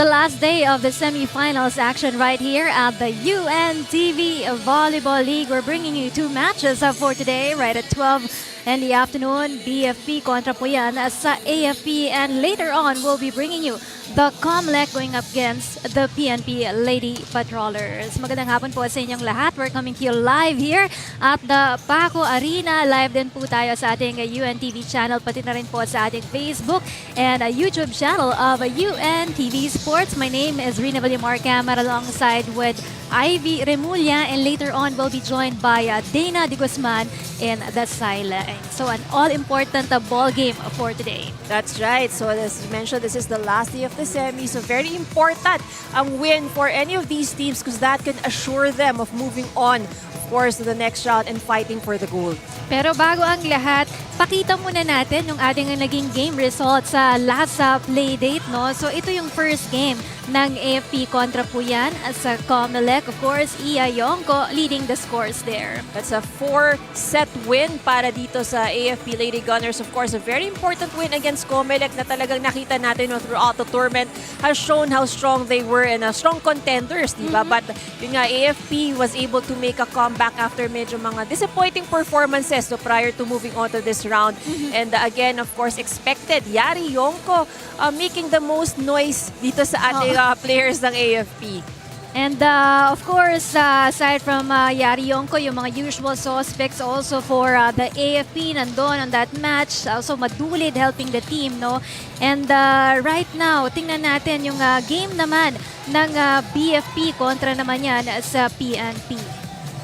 the last day of the semifinals action right here at the UNTV Volleyball League. We're bringing you two matches for today, right at 12 in the afternoon. BFP kontra po yan sa AFP, and later on we'll be bringing you the COMELEC going up against the PNP Lady Patrollers. Magandang hapon po sa inyong lahat. We're coming to you live here at the Paco Arena. Live din po tayo sa ating UNTV channel, pati na rin po sa ating Facebook and YouTube channel of UNTV Sports. My name is Rina Villamar Camara alongside with Ivy Remulla, and later on we'll be joined by Dana De Guzman in the sideline. So an all-important ball game for today. That's right. So as you mentioned, this is the last day of the semi. So very important ang win for any of these teams because that can assure them of moving on, of course, to the next round and fighting for the gold. Pero bago ang lahat, pakita muna natin yung ating naging game results sa last play date, no? So ito yung first game ng AFP kontra po yan sa COMELEC. Of course, Iya Yongko leading the scores there. That's a 4-set win para dito sa AFP Lady Gunners. Of course, a very important win against COMELEC na talagang nakita natin throughout the tournament has shown how strong they were and strong contenders, diba? But yun nga, AFP was able to make a comeback after medyo mga disappointing performances prior to moving on to this round. And again, of course, expected Yari Yongko making the most noise dito sa ating players ng AFP. And of course, aside from Yari Yongko, yung mga usual suspects also for the AFP nandun on that match. Also madulid helping the team, no? And right now, tingnan natin yung game naman ng BFP kontra naman yan sa PNP.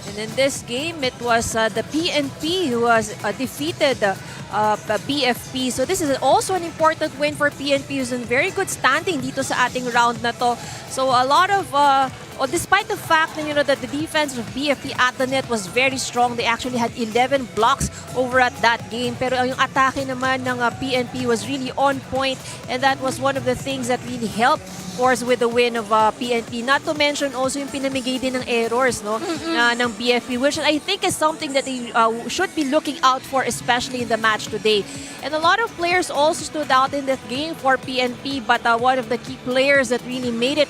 And in this game, it was the PNP who was defeated BFP. So this is also an important win for PNP, who's in very good standing dito sa ating round na to. So a lot of, despite the fact that the defense of BFP at the net was very strong, they actually had 11 blocks over at that game. Pero yung atake naman ng PNP was really on point, and that was one of the things that really helped, of course, with the win of PNP. Not to mention also yung pinamigay din ng errors, no, ng BFP, which I think is something that they should be looking out for, especially in the match today. And a lot of players also stood out in that game for PNP, but one of the key players that really made it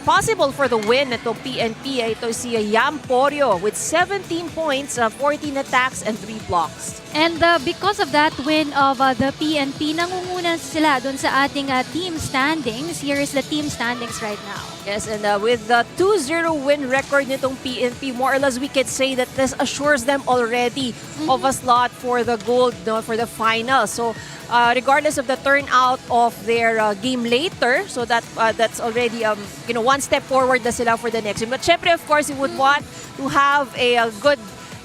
possible for the win ito PNP, ito si Yam Porio with 17 points, 14 attacks, and 3 blocks. And because of that win of the PNP, nangunguna sila dun sa ating team standings. Here is the team standings right now. Yes, and with the 2-0 win record nitong PNP, more or less we could say that this assures them already of a slot for the gold, no, for the final. So regardless of the turnout of their game later, so that's already one step forward na sila for the next game. But syempre, of course, we would want to have a good,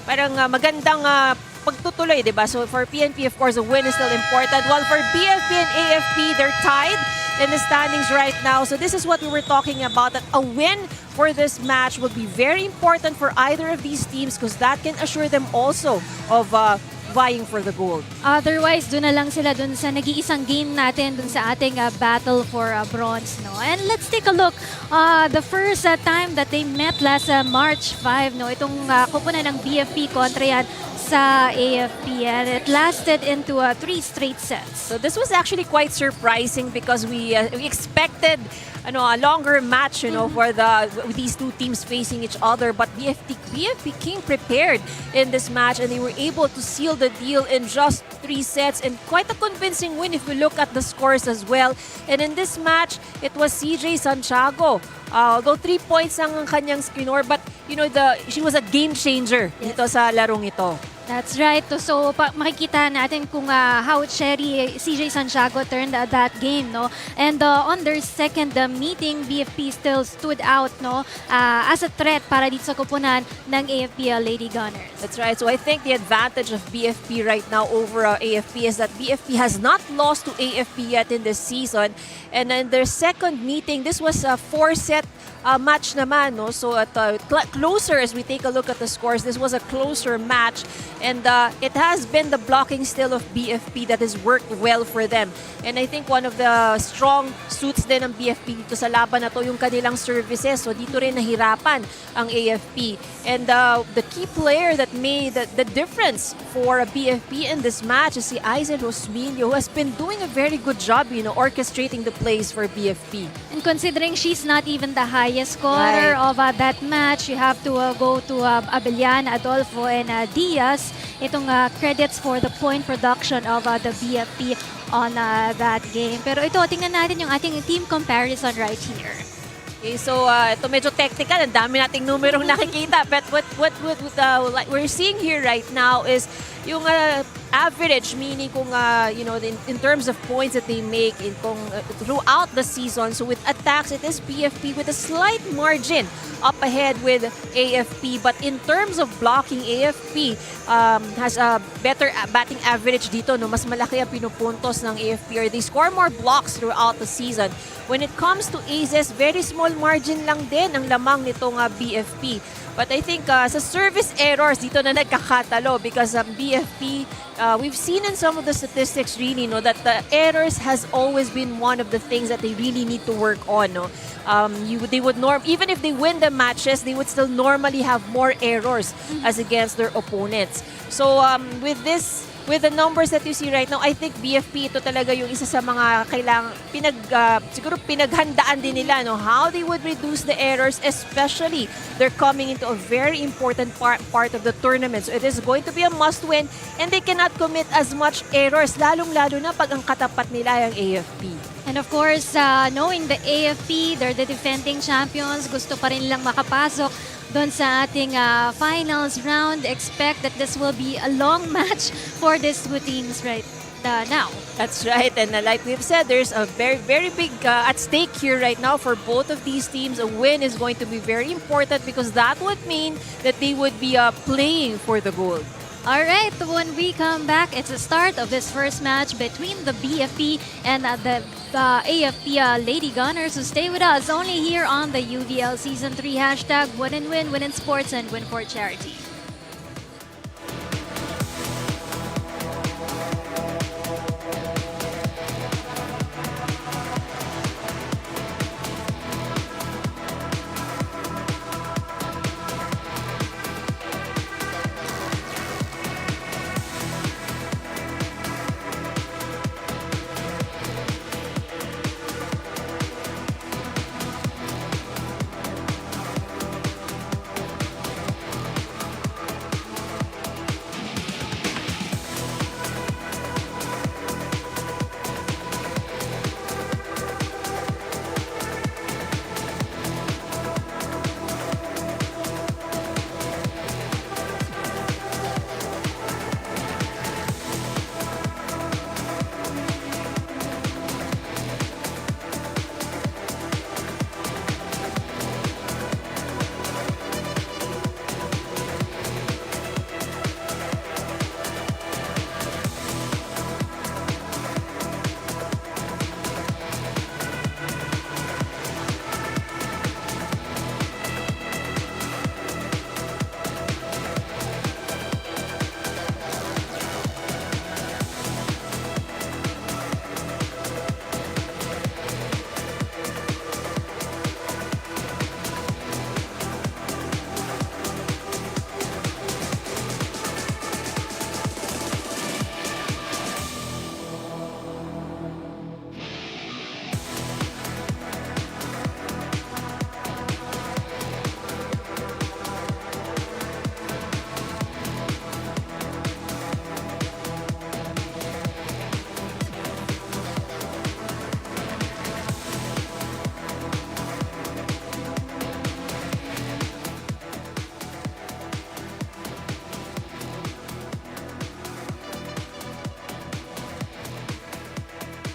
parang magandang pagtutuloy, diba? So for PNP, of course, a win is still important. While for BFP and AFP, they're tied in the standings right now. So this is what we were talking about, that a win for this match would be very important for either of these teams because that can assure them also of vying for the gold. Otherwise, doon na lang sila doon sa nag-iisang game natin doon sa ating battle for bronze, no? And let's take a look. The first time that they met last March 5, no? Itong kupunan ng BFP kontra yan sa AFP, and it lasted into 3 straight sets. So this was actually quite surprising because we expected a longer match, for these two teams facing each other. But BFP came prepared in this match, and they were able to seal the deal in just 3 sets, and quite a convincing win if we look at the scores as well. And in this match, it was CJ Santiago. Although 3 points ang kanyang score, but she was a game changer dito sa larong ito. That's right. So makikita natin kung how cherry CJ Santiago turned that game, no? And on their second meeting, BFP still stood out, no, as a threat para dito sa kupunan ng AFP Lady Gunners. That's right. So I think the advantage of BFP right now over AFP is that BFP has not lost to AFP yet in this season. And in their second meeting, this was a 4-set match naman, no? So at closer, as we take a look at the scores, this was a closer match, and it has been the blocking still of BFP that has worked well for them. And I think one of the strong suits din ng BFP dito sa laban na to, yung kanilang services. So dito rin nahirapan ang AFP. And the key player that made the difference for BFP in this match is si Aizen Rosminio, who has been doing a very good job, orchestrating the plays for BFP. And considering she's not even the highest scorer of that match, you have to go to Abelian, Adolfo, and Diaz. Itong credits for the point production of the BFP on that game. Pero ito, tingnan natin yung ating team comparison right here. Okay, so ito medyo technical, ang dami nating numerong nakikita. But what we're seeing here right now is yung average, meaning kung in terms of points that they make throughout the season. So with attacks, it is BFP with a slight margin up ahead with AFP. But in terms of blocking, AFP has a better batting average dito. No? Mas malaki ang pinupuntos ng AFP, or they score more blocks throughout the season. When it comes to aces, very small margin lang din ang lamang nitong BFP. But I think sa service errors, dito na nagkakatalo because BFP, we've seen in some of the statistics really, that the errors has always been one of the things that they really need to work on. No? They would even if they win the matches, they would still normally have more errors as against their opponents. So with the numbers that you see right now, I think BFP ito talaga yung isa sa mga siguro pinaghandaan din nila, no? How they would reduce the errors, especially they're coming into a very important part of the tournament. So it is going to be a must-win, and they cannot commit as much errors, lalong-lalo na pag ang katapat nila yung AFP. And of course, knowing the AFP, they're the defending champions, gusto pa rin lang makapasok doon sa ating finals round. Expect that this will be a long match for these two teams right now. That's right. And like we've said, there's a very, very big at stake here right now for both of these teams. A win is going to be very important because that would mean that they would be playing for the gold. All right, when we come back, it's the start of this first match between the BFP and the AFP Lady Gunners. So stay with us only here on the UVL Season 3 hashtag Win and Win, Win in Sports, and Win for Charity.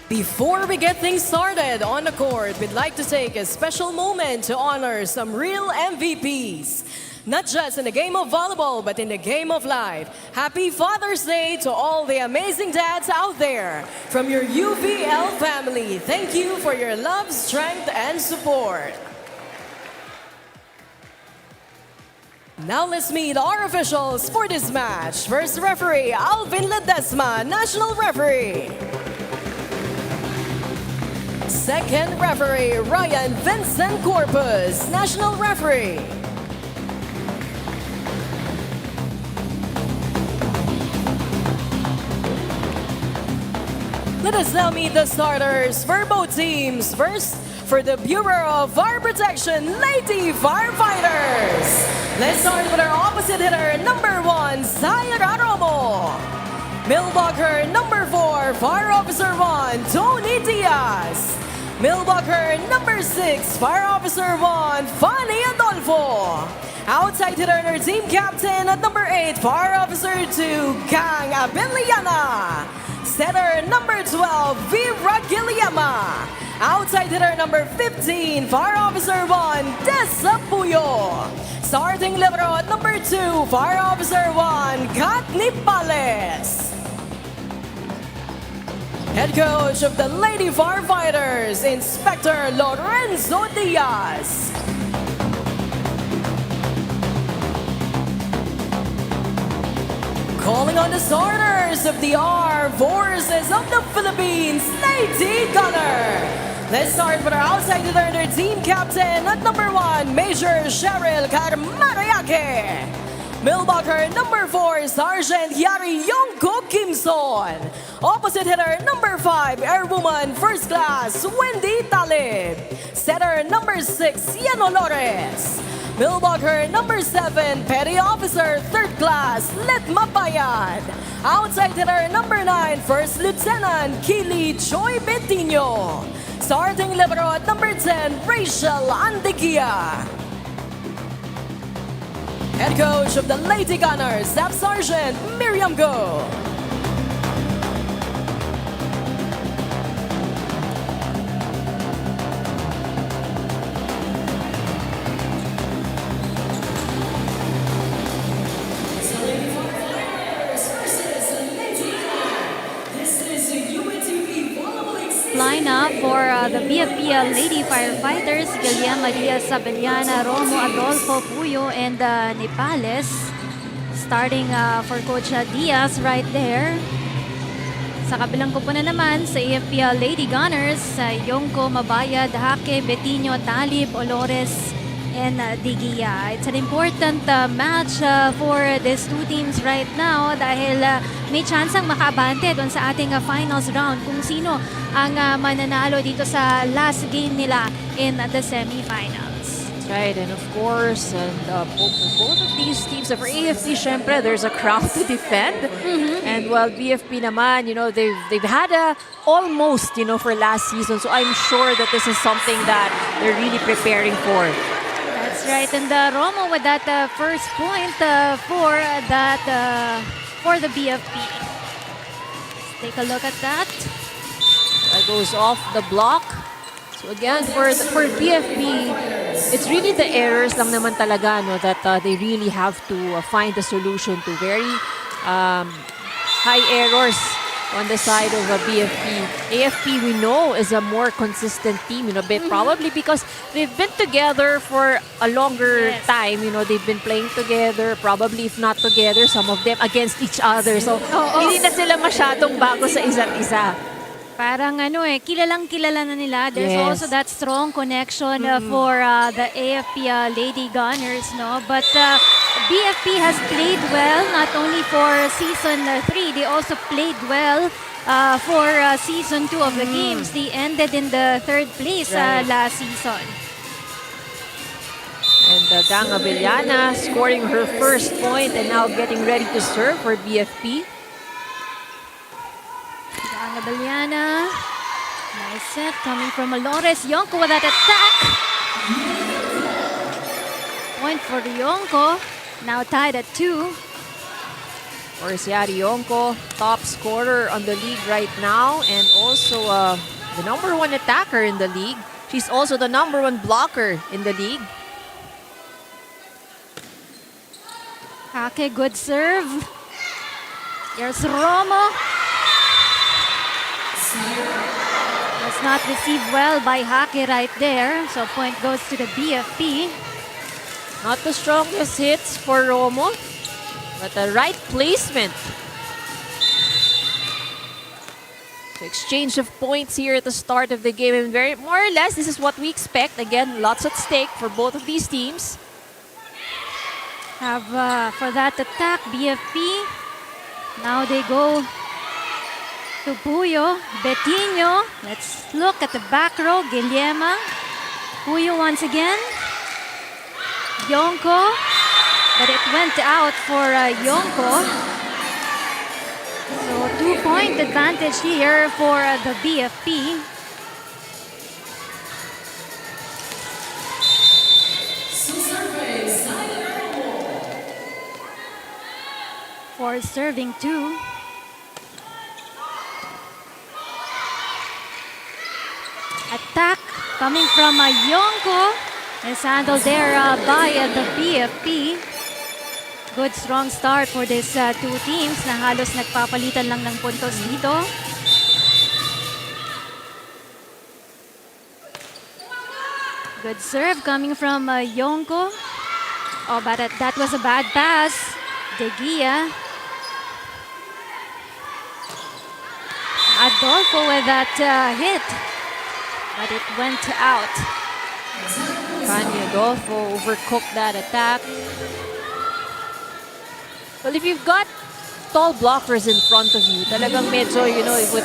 Before we get things started on the court, we'd like to take a special moment to honor some real MVPs. Not just in the game of volleyball, but in the game of life. Happy Father's Day to all the amazing dads out there. From your UVL family, thank you for your love, strength, and support. Now let's meet our officials for this match. First referee, Alvin Ledesma, national referee. Second referee, Ryan Vincent Corpus, national referee. Let us now meet the starters for both teams. First, for the Bureau of Fire Protection, Lady Firefighters. Let's start with our opposite hitter, number 1, Sayara Romo. Millblocker, number 4, Fire Officer 1, Tony Diaz. Millblocker, number 6, Fire Officer 1, Fanny Adolfo. Outside hitter and our team captain at number 8, Fire Officer 2, Kang Abiliana. Setter number 12, Vira Guillema. Outside hitter number 15, Fire Officer 1, Desa Puyo. Starting libero at number 2, Fire Officer 1, Kat Nipales. Head coach of the Lady Firefighters, Inspector Lorenzo Diaz. Calling on the starters of the Armed Forces of the Philippines, Lady Gunnar. Let's start with our outside hitter team captain at number 1, Major Cheryl Carmarayake. Millblocker number 4, Sergeant Yari Yongko Kimson. Opposite hitter number 5, Airwoman First Class Wendy Talib. Setter number 6, Yano Lores. Millblocker number 7, Petty Officer 3rd Class Letma Bayad. Outside hitter number 9, First Lieutenant Kili Joy Betino. Starting libero at number 10, Rachel Andigia. Head coach of the Lady Gunners, Staff Sergeant Miriam Go. Lineup for the BFP Lady Firefighters, Guillermo Diaz Sabellana, Romo Adolfo Puyo, and Nepales. Starting for Coach Diaz right there. Sa kabilang kupunan naman, sa AFP Lady Gunners, Yongko, Mabayad, Hake, Betino, Talib, Olores, and Digia. It's an important match for these two teams right now dahil may chance ang makabante doon sa ating finals round kung sino ang mananalo dito sa last game nila in the semifinals. That's right, and of course, and both of these teams, for AFC, syempre, there's a crowd to defend. And while BFP naman, they've had a almost, for last season. So I'm sure that this is something that they're really preparing for. That's right, and Romo with that first point for the BFP. Let's take a look at that. That goes off the block. So again, for BFP, it's really the errors lang naman talaga that they really have to find a solution to. Very high errors on the side of BFP. AFP, we know, is a more consistent team, probably because they've been together for a longer time. They've been playing together, probably if not together, some of them against each other. So, hindi na sila masyadong bago sa isa't isa. Parang kilalang-kilala na nila. There's also that strong connection for the AFP Lady Gunners, no? But BFP has played well, not only for Season 3, they also played well for Season 2 of the games. They ended in the 3rd place last season. And Gang Abellana scoring her first point and now getting ready to serve for BFP. Abellana. Nice set coming from Alores. Yonko with that attack. Point for Yonko. Now tied at 2. Orsiari Yonko, top scorer on the league right now, and also the #1 attacker in the league. She's also the #1 blocker in the league. Hake, good serve. Here's Romo. Was not received well by Hake right there. So point goes to the BFP. Not the strongest hits for Romo, but the right placement. So exchange of points here at the start of the game, and more or less this is what we expect. Again, lots at stake for both of these teams. Have for that attack, BFP. Now they go to Puyo, Betinho. Let's look at the back row, Guillerma. Puyo once again. Yonko, but it went out for Yonko. So 2-point advantage here for the BFP. For serving 2. Attack coming from Yonko is handled there by the BFP. Good strong start for these two teams na halos nagpapalitan lang ng puntos dito. Good serve coming from Yonko. Oh, but that was a bad pass. De Gia. Adolfo with that hit, but it went out. Fanny Adolfo overcooked that attack. Well, if you've got tall blockers in front of you, talagang medyo, it would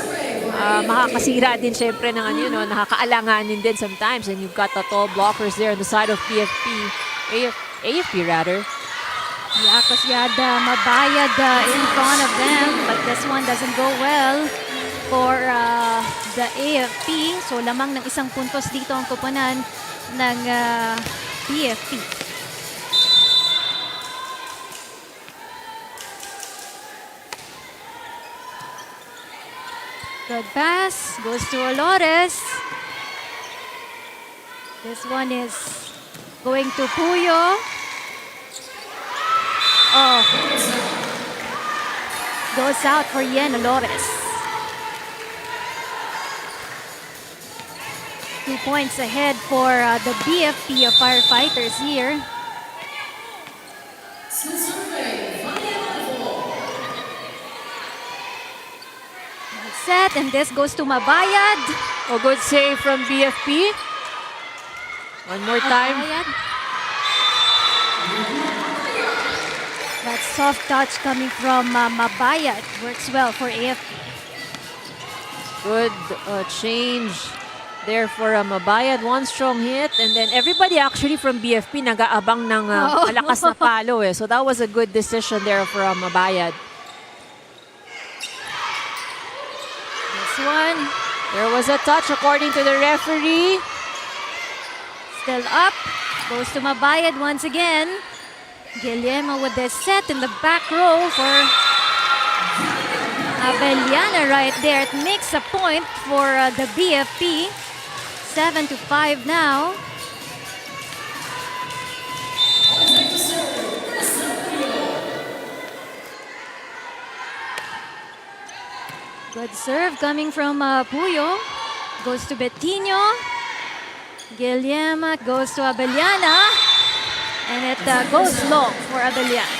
makakasira din syempre ng nakakaalanganin din sometimes. And you've got the tall blockers there on the side of AFP rather. Yeah, because you had Mabayad in front of them, but this one doesn't go well for the AFP. So lamang ng isang puntos dito ang kupunan ng BFP. Good pass, goes to Olores. This one is going to Puyo. Oh, goes out for Yen Olores. 2 points ahead for the BFP of Firefighters here. Set, and this goes to Mabayad. Oh, good save from BFP. One more time. Mabayad. That soft touch coming from Mabayad works well for AFP. Good change there for Mabayad. One strong hit, and then everybody actually from BFP nag-aabang ng malakas na palo eh. So that was a good decision there for Mabayad. This one, there was a touch according to the referee. still up, goes to Mabayad once again. Guillermo with the set in the back row for Abellana right there. It makes a point for the BFP. 7-5 now. Good serve coming from Puyo. Goes to Betinho. Guillermo goes to Abellana. And it goes long for Abellana.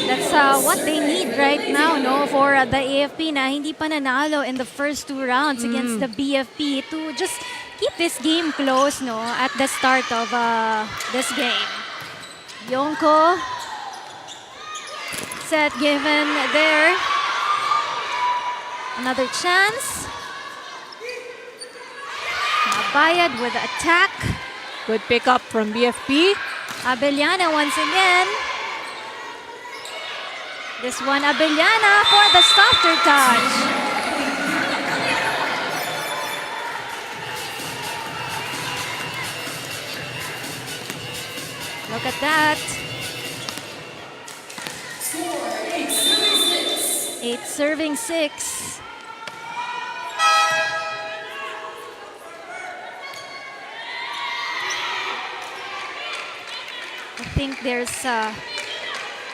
That's what they need right now, no, for the AFP na hindi pa nanalo in the first 2 rounds against the BFP to just keep this game close, no, at the start of this game. Yonko, set given there. Another chance. Mabayad with the attack. Good pickup from BFP. Abellana once again. This one, Abellana for the softer touch. Look at that. 8-6. I think there's a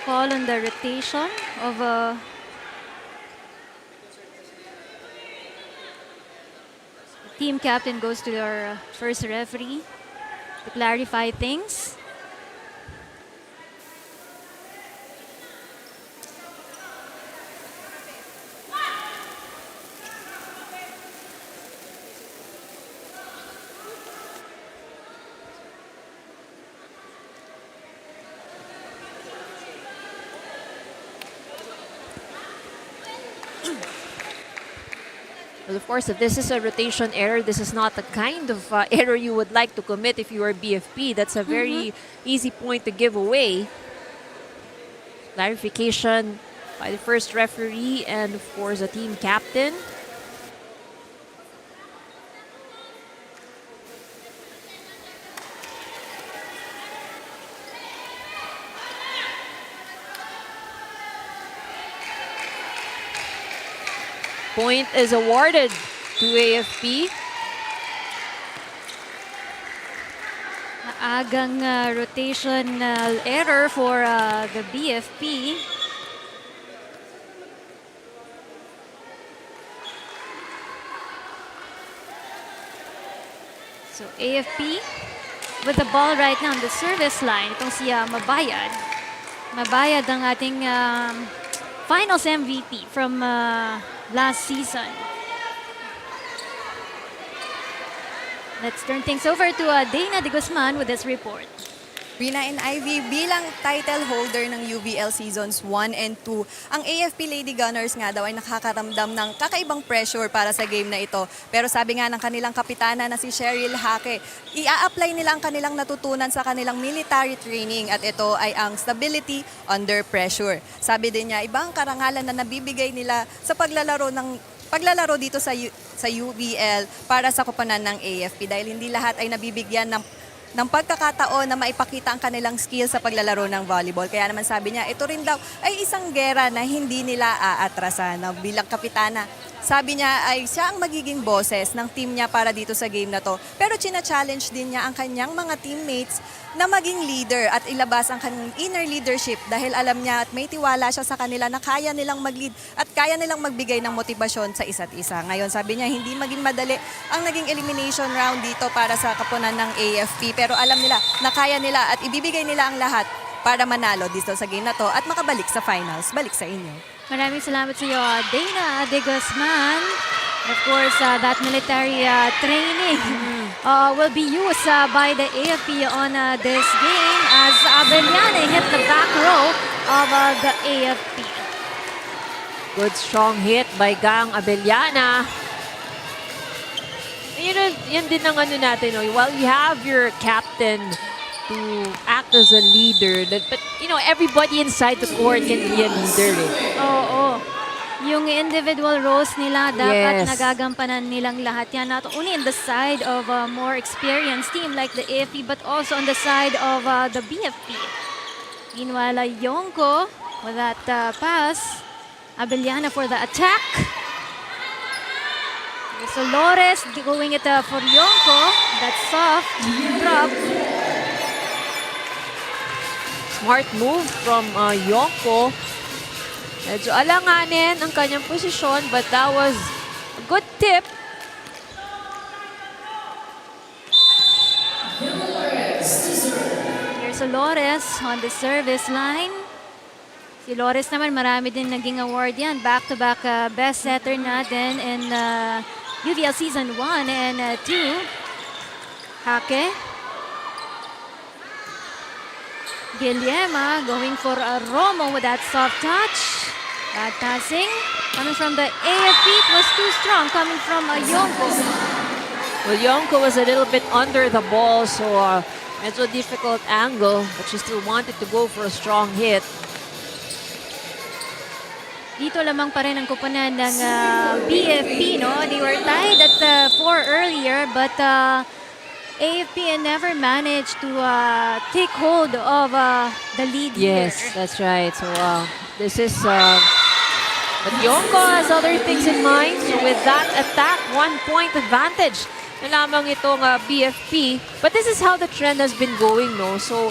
call on the rotation of Team captain goes to our first referee to clarify things. Well, of course, if this is a rotation error, this is not the kind of error you would like to commit if you are BFP. That's a very easy point to give away. Clarification by the first referee and, of course, the team captain. Point is awarded to AFP. Maagang rotational error for the BFP. So AFP with the ball right now on the service line. Itong si Mabayad. Mabayad ang ating finals MVP from last season. Let's turn things over to Dana de Guzman with this report. Rina and Ivy, bilang title holder ng UVL Seasons 1 and 2, ang AFP Lady Gunners nga daw ay nakakaramdam ng kakaibang pressure para sa game na ito. Pero sabi nga ng kanilang kapitana na si Cheryl Hake, ia-apply nila ang kanilang natutunan sa kanilang military training at ito ay ang stability under pressure. Sabi din niya, ibang karangalan na nabibigay nila sa paglalaro dito sa UVL para sa koponan ng AFP dahil hindi lahat ay nabibigyan ng pagkakataon na maipakita ang kanilang skill sa paglalaro ng volleyball. Kaya naman sabi niya, ito rin daw ay isang gera na hindi nila aatrasan. Bilang kapitana, sabi niya ay siya ang magiging boses ng team niya para dito sa game na to. Pero china-challenge din niya ang kanyang mga teammates na maging leader at ilabas ang kanyang inner leadership dahil alam niya at may tiwala siya sa kanila na kaya nilang mag-lead at kaya nilang magbigay ng motibasyon sa isa't isa. Ngayon, sabi niya, hindi maging madali ang naging elimination round dito para sa kapunan ng AFP. Pero alam nila na kaya nila at ibibigay nila ang lahat para manalo dito sa game na to at makabalik sa finals. Balik sa inyo. Maraming salamat sa iyo, Dana de Guzman. Of course, that military training will be used by the AFP on this game as Abeliana hit the back row of the AFP. Good strong hit by Gang Abeliana. Yun din ang ano natin. While you have your captain to act as a leader, but everybody inside the court can be a leader. Oo. Yung individual roles nila, dapat Yes. nagagampanan nilang lahat yan. Not only on the side of a more experienced team like the AFP, but also on the side of the BFP. Meanwhile, Yonko with that pass. Abeliana for the attack. So Lores going it for Yonko. That's soft. Drop. Smart move from Yonko. Medyo alanganin ang kanyang posisyon, but that was a good tip. Here's Lores on the service line. Si Lores naman, marami din naging award yan. Back-to-back best setter natin in UVL Season 1 and 2. Hake. Guillerma going for a Romo with that soft touch. Bad passing. Coming from the AFP, it was too strong. Coming from Yonko. Well, Yonko was a little bit under the ball, so medyo difficult angle, but she still wanted to go for a strong hit. Dito lamang pa rin ang kupunan ng BFP, no? They were tied at 4 earlier, but AFP never managed to take hold of the lead Yes, here. that's right. So this is... but Yonko has other things in mind. So with that attack, 1-point advantage na lamang itong BFP. But this is how the trend has been going, no? So,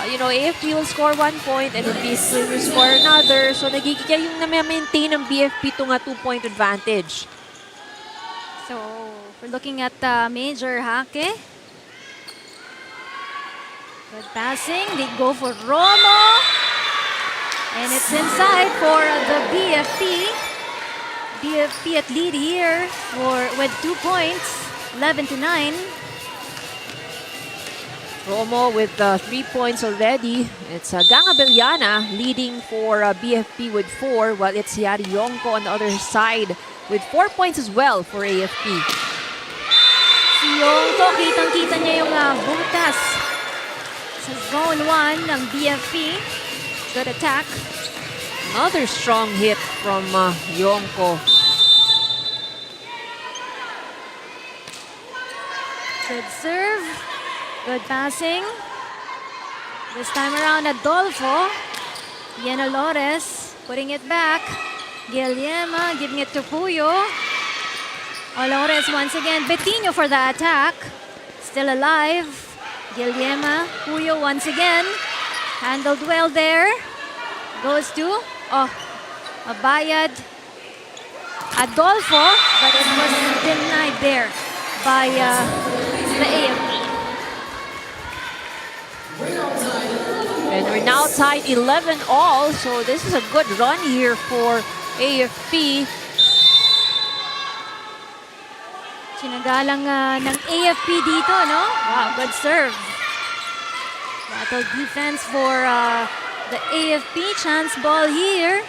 AFP will score 1 point and then BFP will score another. So nagiging yung na-maintain ng BFP itong 2-point advantage. So, We're looking at Major Hake. Good passing. They go for Romo. And it's inside for the BFP. BFP at lead here with 2 points, 11-9. Romo with 3 points already. It's Gangabeliana leading for BFP with 4, while it's Yari Yonko on the other side with 4 points as well for AFP. Si Yonko, kitang-kita niya yung butas sa zone 1 ng BFP. Good attack. Another strong hit from Yonko. Good serve. Good passing. This time around, Adolfo. Yena Lores putting it back. Guillermo giving it to Puyo. Olores once again. Betinho for the attack. Still alive. Guillermo. Puyo once again. Handled well there. Goes to Abayad. Adolfo. But it was denied there by the AFP. And we're now tied 11 all. So this is a good run here for AFP. Sinagalang ng AFP dito, no? Wow, good serve. Battle defense for the AFP. Chance ball here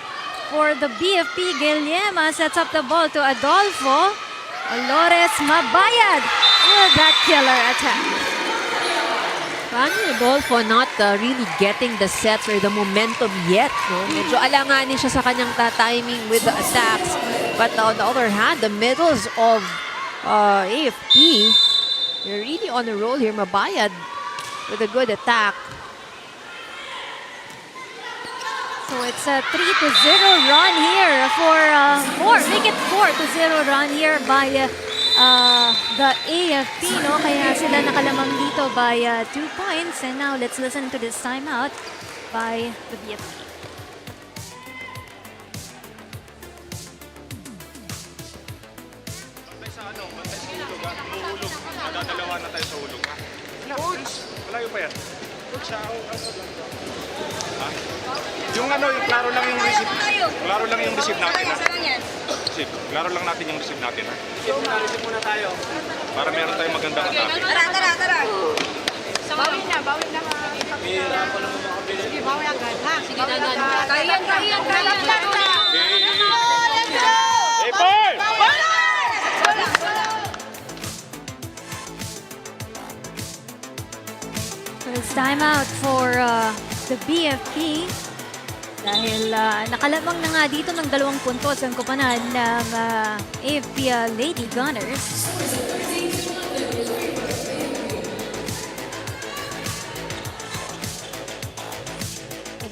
for the BFP. Guillermo sets up the ball to Adolfo. Olores Mabayad with that killer attack. Paano Adolfo not really getting the sets or the momentum yet? No? Medyo alanganin siya sa kanyang timing with the attacks. But on the other hand, the middles of AFP, they're really on the roll here. Mabayad with a good attack. So it's a 3-0 run here make it 4-0 run here by the AFP, no? Kaya sila nakalamang dito by 2 points. And now let's listen to this timeout by the BFP. Nadadalawa na tayo sa ulog. Coach! Malayo pa yan. Coach, yung yung klaro lang yung receive. Klaro lang yung receive natin. Klaro lang natin yung receive natin. Receive muna tayo. Para meron tayong magandang atake. Tara. Bawin na. Mira ko naman makabili. Sige, bawi agad, ha? Sige, dadan. Kaya. Let's go! Hey, boy! It's timeout for the BFP dahil nakalamang na nga dito ng 2 puntos ang koponan ng AFP Lady Gunners.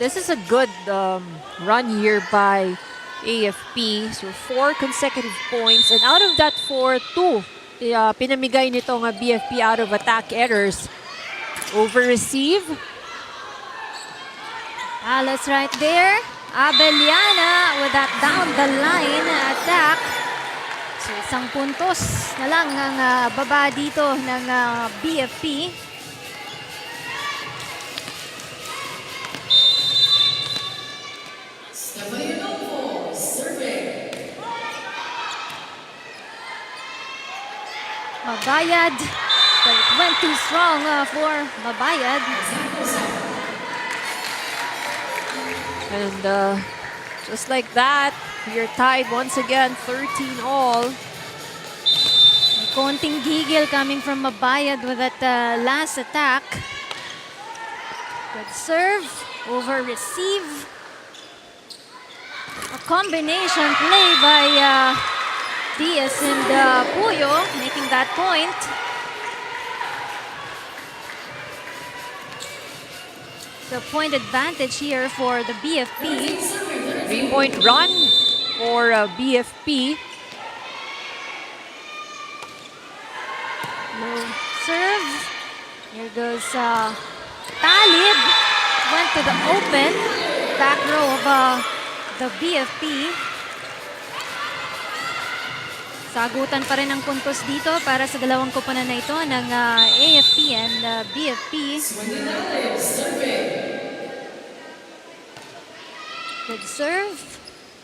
This is a good run here by AFP. So 4 consecutive points. And out of that 4, 2 pinamigay nitong BFP out of attack errors. Over-receive. Alice right there. Abeliana with that down-the-line attack. So 1 puntos na lang ang baba dito ng BFP. Mabayad. But it went too strong for Mabayad. And just like that, you're tied once again, 13 all. Konting gigil coming from Mabayad with that last attack. Good serve, over receive. A combination play by Diaz and Puyo making that point. The point advantage here for the BFP. 3-point run for BFP. Low serve. Here goes Talib. Went to the open back row of the BFP. Sagutan pa rin ang puntos dito para sa dalawang koponan na ito ng AFP and BFP. Good serve.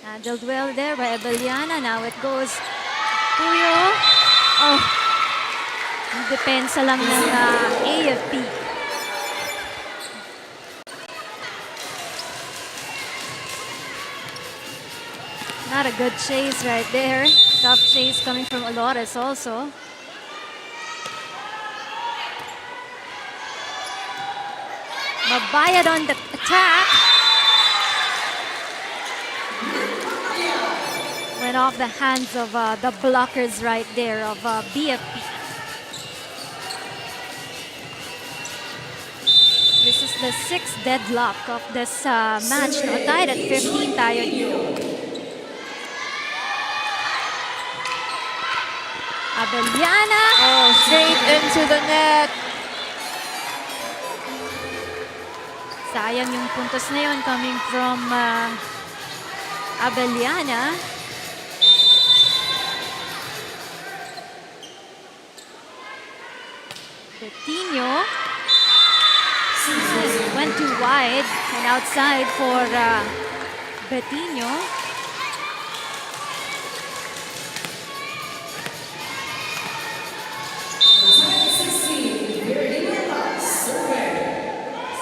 Handled well there by Abeliana. Now it goes Puyo. Oh, depensa lang ng AFP. Not a good chase right there. Tough chase coming from Olores also. Mabayad on the attack. Went off the hands of the blockers right there of BFP. This is the 6th deadlock of this match. No? Tied at 15 tayo dito. Abeliana. Oh, straight into the net. Sayang yung puntos na yun coming from Abeliana. Betinho. Went too wide and outside for Betinho.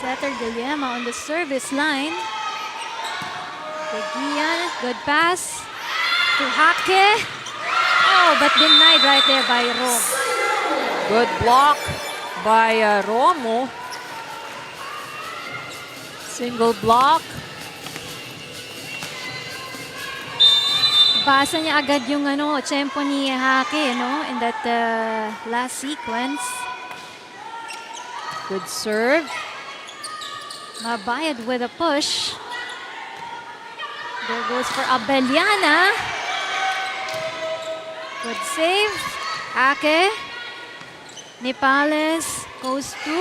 Setter Guillema on the service line. Teguia, good pass to Hake. Oh, but denied right there by Rom. Good block by Romo. Single block. Basa niya agad yung tempo ni Hake, no, in that last sequence. Good serve. Mabayad with a push. There goes for Abeliana. Good save. Hake. Nepales goes to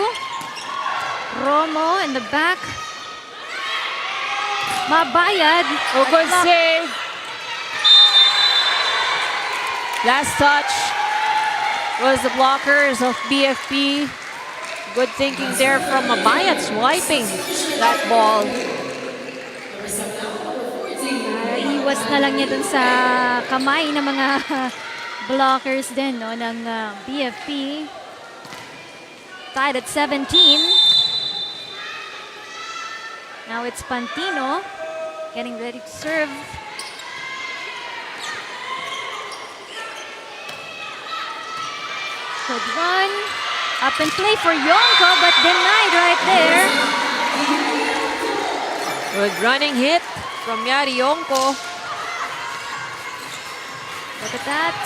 Romo in the back. Mabayad. Oh, good save. Last touch was the blockers of BFP. Good thinking there from Mabayad, swiping that ball. Iwas na lang niya dun sa kamay ng mga blockers din, no, ng BFP. Tied at 17. Now it's Pantino getting ready to serve. Good run. Up and play for Yonko, but denied right there. Good running hit from Yari Yonko. Look at that.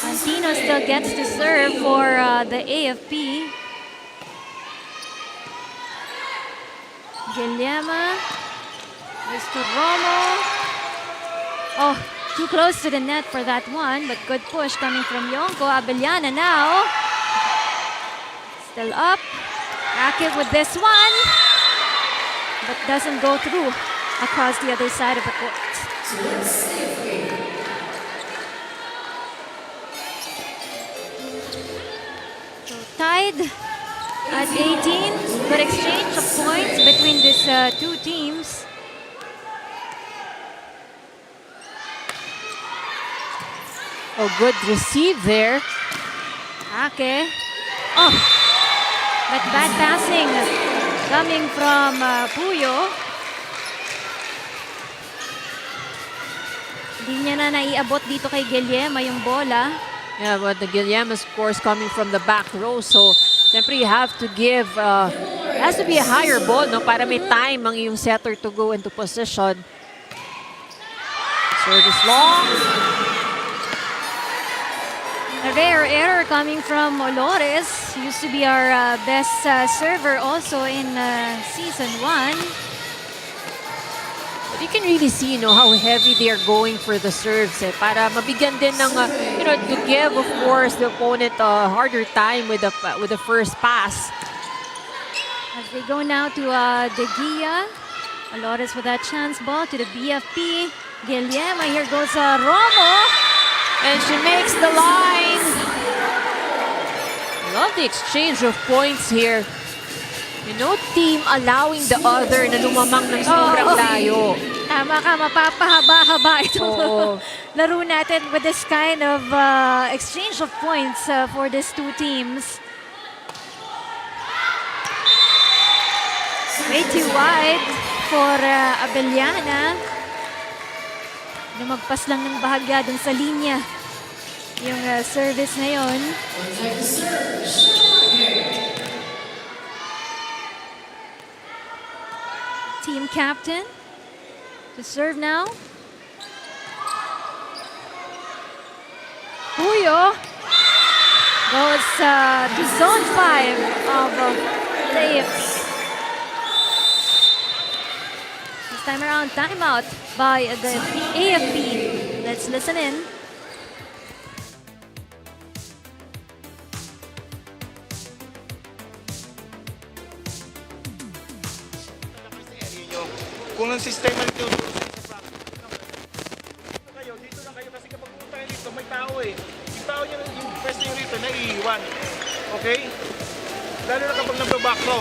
Pantino still gets to serve for the AFP. Guillema. Goes to Romo. Oh, too close to the net for that one, but good push coming from Yonko. Abeliana now. Still up. Akib with this one, but doesn't go through across the other side of the court. So tied at 18. Good exchange of points between these two teams. Oh, good receive there. Ake. Oh, but bad passing coming from Puyo. Hindi niya na naiabot dito kay Guillema yung bola. Yeah, but the Guillema scores coming from the back row. So, siyempre you have to give, it has to be a higher ball, no? Para may time ang iyong setter to go into position. Service long. A rare error coming from Olores. Used to be our best server also in Season 1. But you can really see, how heavy they are going for the serves. Para mabigyan din ng, to give, of course, the opponent a harder time with the first pass. As they go now to De Gia. Alores with that chance ball to the BFP. Guillermo, here goes Romo. And she makes the line. Love the exchange of points here. You know, team allowing the other na lumamang ng sobrang layo. Tama ka, mapapahaba-haba itong Oo. laro natin with this kind of exchange of points for these two teams. Way too wide for Abellana. Lumagpas lang ng bahagya dun sa linya yung service na yun. Team captain to serve now. Puyo goes to zone 5 of the AFP. This time around, timeout by the AFP. Let's listen in. Kung ang sistema nito dito lang kayo kasi kapag pumunta kayo dito may tao eh. Yung tao niya, yung pwesto nyo rito naiiwan. Okay? Lalo na kapag nagbaback to.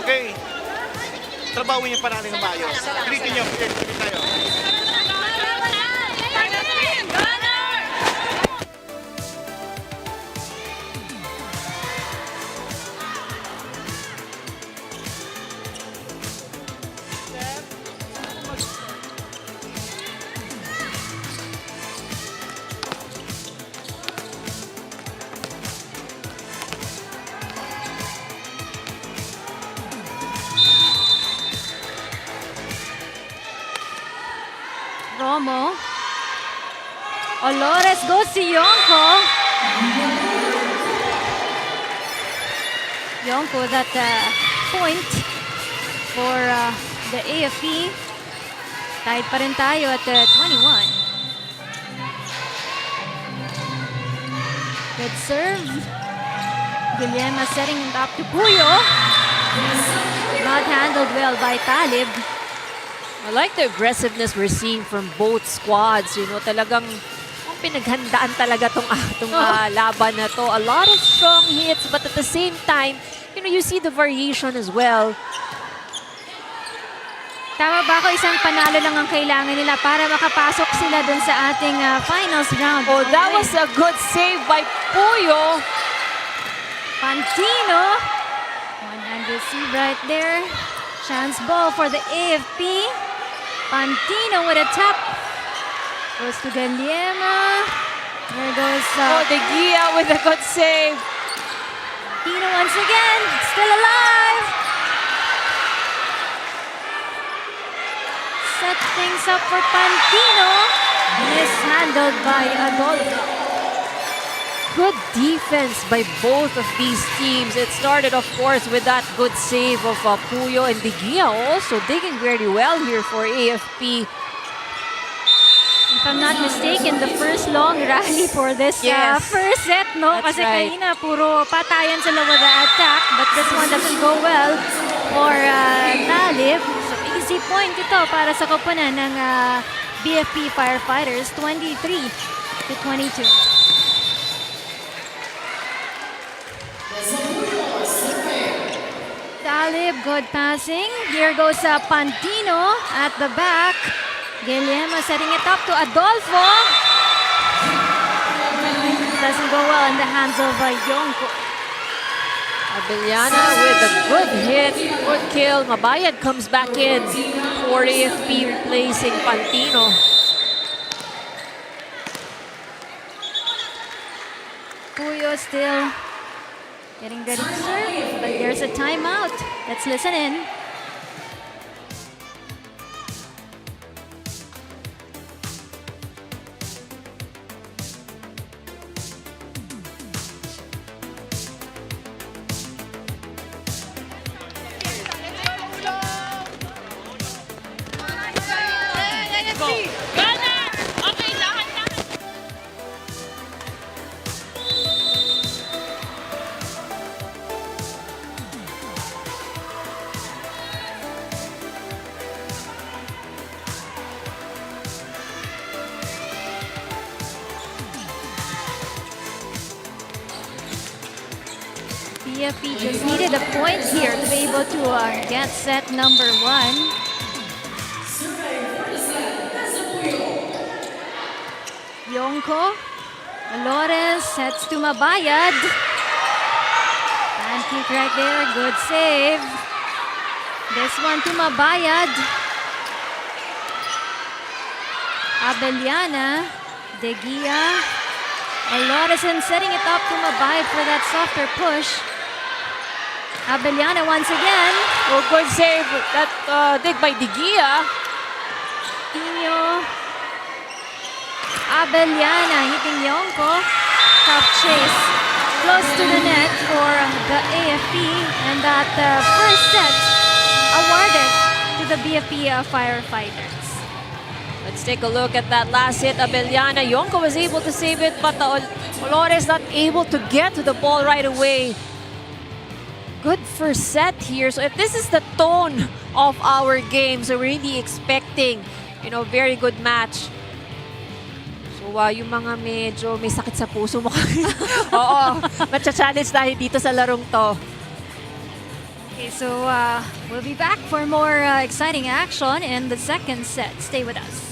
Okay. Trabaho niyo para natin ng maayos. Pilitin niyo. Pilitin tayo. Romo. Olores goes to Yonko. Yonko, that point for the AFP. Tied pa rin tayo at 21. Good serve. Guillermo setting it up to Puyo. Not handled well by Talib. I like the aggressiveness we're seeing from both squads. You know, talagang pinaghandaan talaga tong laban na to. A lot of strong hits, but at the same time, you know, you see the variation as well. Tama ba ako? Isang panalo lang ang kailangan nila para makapasok sila dun sa ating finals round. Oh, that was a good save by Puyo. Pantino. One-hand receive right there. Chance ball for the AFP. Pantino with a tap. Goes to Guillermo. There goes De Gia with a good save. Pantino once again. Still alive. Set things up for Pantino. Mishandled by Adolfo. Good defense by both of these teams. It started, of course, with that good save of Puyo, and De Gia also digging very well here for AFP. If I'm not mistaken, the first long rally for this Yes. first set, no? That's Kasi right. kanina puro patayan sila with the attack, but this one doesn't go well for Talib. So easy point ito para sa koponan ng BFP Firefighters, 23-22. Talib, good passing. Here goes Pantino at the back. Guillermo setting it up to Adolfo. Doesn't go well in the hands of Yonko. Abellana with a good hit, good kill. Mabayad comes back in for AFP replacing Pantino. Puyo still getting ready to serve, but there's a timeout. Let's listen in. Gunnar! Okay, lahat. BFP just needed a point here to be able to get set number 1. Yonko. Dolores heads to Mabayad. Hand kick right there. Good save. This one to Mabayad. Abellana. De Gia. Dolores and setting it up to Mabayad for that softer push. Abellana once again. Oh, good save. That dig by De Gia. Tino. Abellana hitting Yonko. Tough chase. Close to the net for the AFP. And that first set awarded to the BFP Firefighters. Let's take a look at that last hit. Abellana. Yonko was able to save it, but Dolores not able to get to the ball right away. Good first set here. So if this is the tone of our game, so we're really expecting, very good match. So yung mga medyo may sakit sa puso mo. Oo, matcha-challenge tayo dito sa larong to. Okay, so we'll be back for more exciting action in the second set. Stay with us.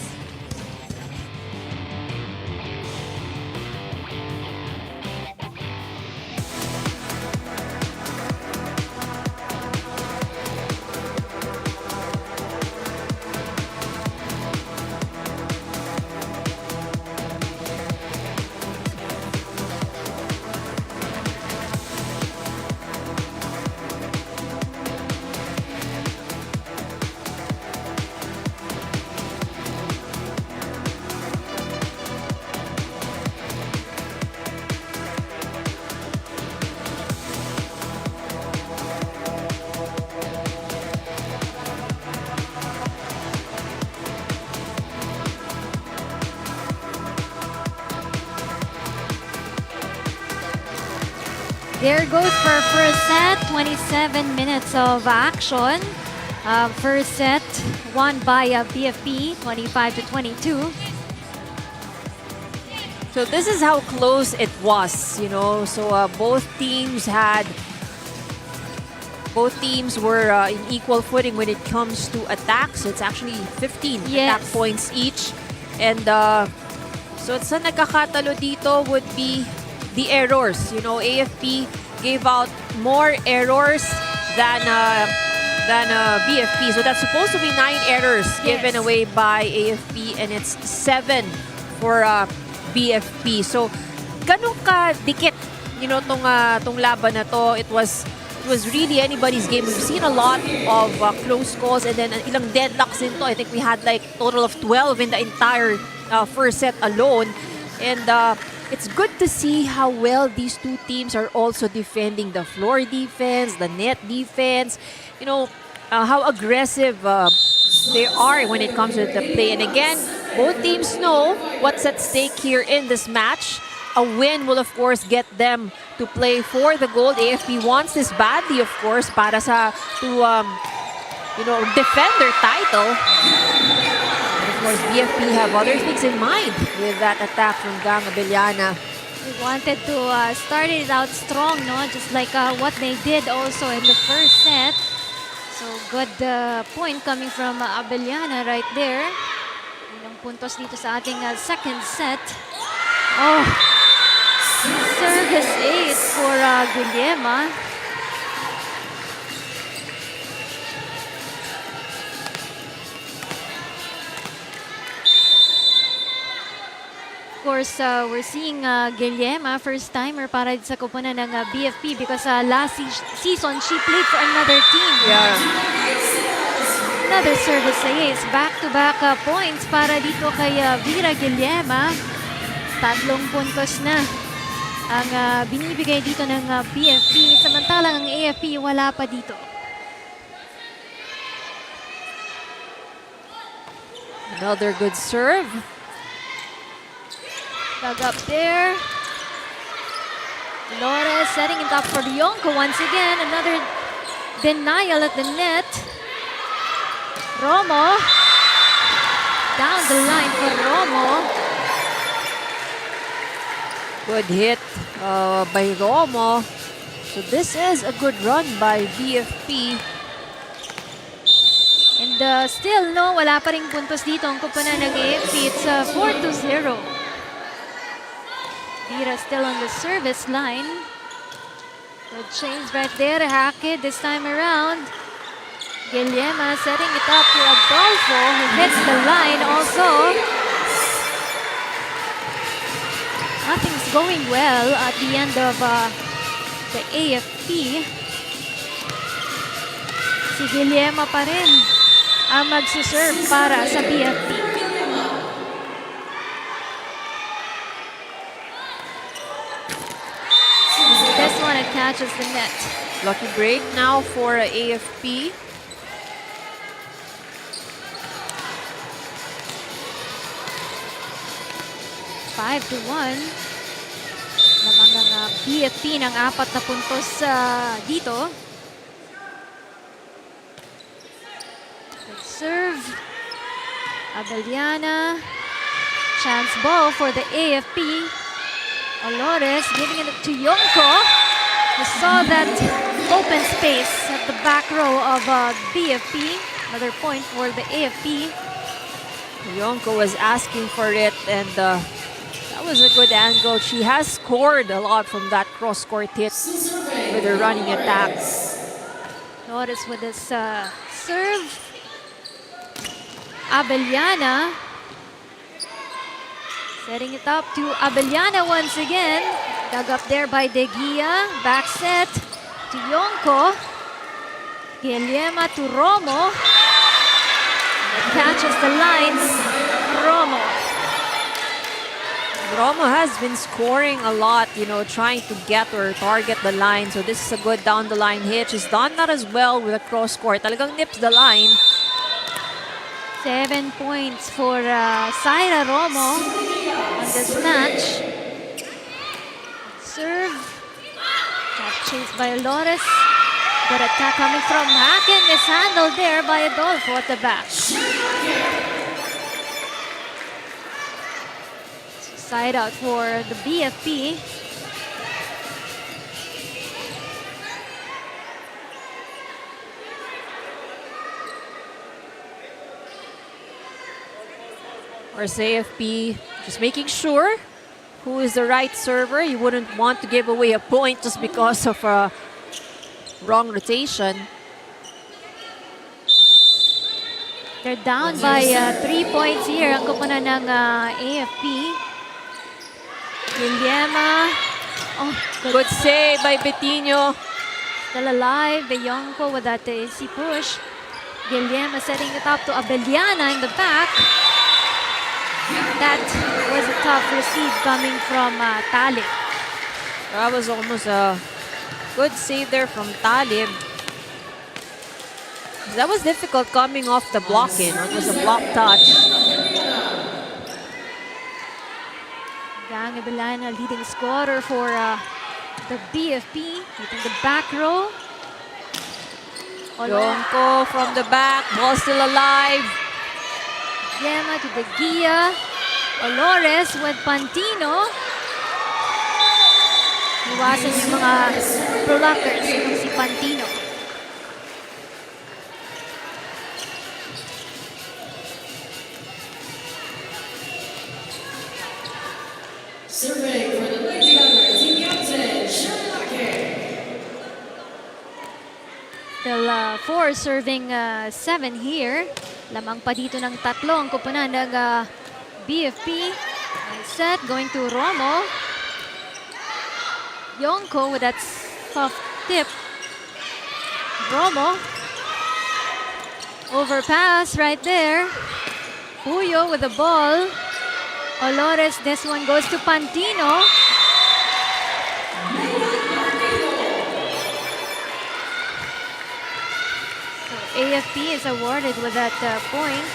There goes for first set, 27 minutes of action. First set won by BFP, 25-22. So this is how close it was, So both teams were in equal footing when it comes to attacks. So it's actually 15 attack points each. And so sa nagkakatalo dito would be the errors. AFP gave out more errors than BFP. So that's supposed to be 9 errors given away by AFP, and it's 7 for BFP. So ganun ka dikit, tong laban na to. It was really anybody's game. We've seen a lot of close calls and then ilang deadlocks into. I think we had like total of 12 in the entire first set alone. And it's good to see how well these two teams are also defending the floor defense, the net defense. How aggressive they are when it comes to the play. And again, both teams know what's at stake here in this match. A win will, of course, get them to play for the gold. AFP wants this badly, of course, para to defend their title. Of course, BFP have other things in mind with that attack from Gang Abellana. We wanted to start it out strong, just like what they did also in the first set. So good point coming from Abellana right there. Ilang puntos dito sa ating second set. Oh, service ace for Guillerma. Of course, we're seeing Guillerma, first-timer para sa koponan ng BFP because last season, she played for another team. Yeah. Another service ace. Back-to-back points para dito kay Vera Guillerma. 3 puntos na ang binibigay dito ng BFP. Samantalang ang AFP wala pa dito. Another good serve. Dug up there. Dolores setting it up for Yonko once again. Another denial at the net. Romo. Down the line for Romo. Good hit by Romo. So So this is a good run by BFP. And still, no, wala pa rin puntos dito ang kupunan ng AFP. It's 4-0. Dira still on the service line. Good change right there. Hake this time around. Guillermo setting it up to Adolfo, who hits the line also. Nothing's going well at the end of the AFP. Si Guillermo pa rin ang magsuserve para sa BFP. This one, it catches the net. Lucky break now for AFP. Five to 1. Lamang ng BFP ng 4 na puntos dito. Good serve. Abeliana. Chance ball for the AFP. Olores giving it to Yonko. We saw that open space at the back row of BFP. Another point for the AFP. Yonko was asking for it, and that was a good angle. She has scored a lot from that cross-court hit with her running attacks. Olores with this serve. Abeliana. Setting it up to Abeliana once again. Dug up there by De Gia. Back set to Yonko. Guillermo to Romo. It catches the lines. Romo. Romo has been scoring a lot, you know, trying to get or target the line. So this is a good down-the-line hit. She's done that as well with a cross-court. Talagang nips the line. 7 points for Syra Romo on this match. Serve. Top chased by Olores. Good attack coming from Haken. Mishandled there by Adolfo at the back. Side out for the BFP. Or AFP just making sure who is the right server. You wouldn't want to give away a point just because of a wrong rotation. They're down by 3 points here ang kupunan ng AFP. Guillermo. Oh, Good save by Betinho. still alive. Yonko with that easy push. Guillermo setting it up to Abeliana in the back. That was a tough receive coming from Talib. That was almost a good save there from Talib. That was difficult coming off the block-in. It was a block touch. Gang Abeliana leading scorer for the BFP. Hitting the back row. Yonko from the back. Ball still alive. Gemma to De Gia. Olores with Pantino. Iwasan yung mga blockers ng si Pantino. Serving for the Lady Gunners, team captain, Sherlock. Still 4 serving 7 here. Lamang pa dito ng 3 ang kupunan ng BFP. Nice set going to Romo. Yonko with that soft tip. Romo. Overpass right there. Puyo with the ball. Olores, this one goes to Pantino. So AFP is awarded with that point.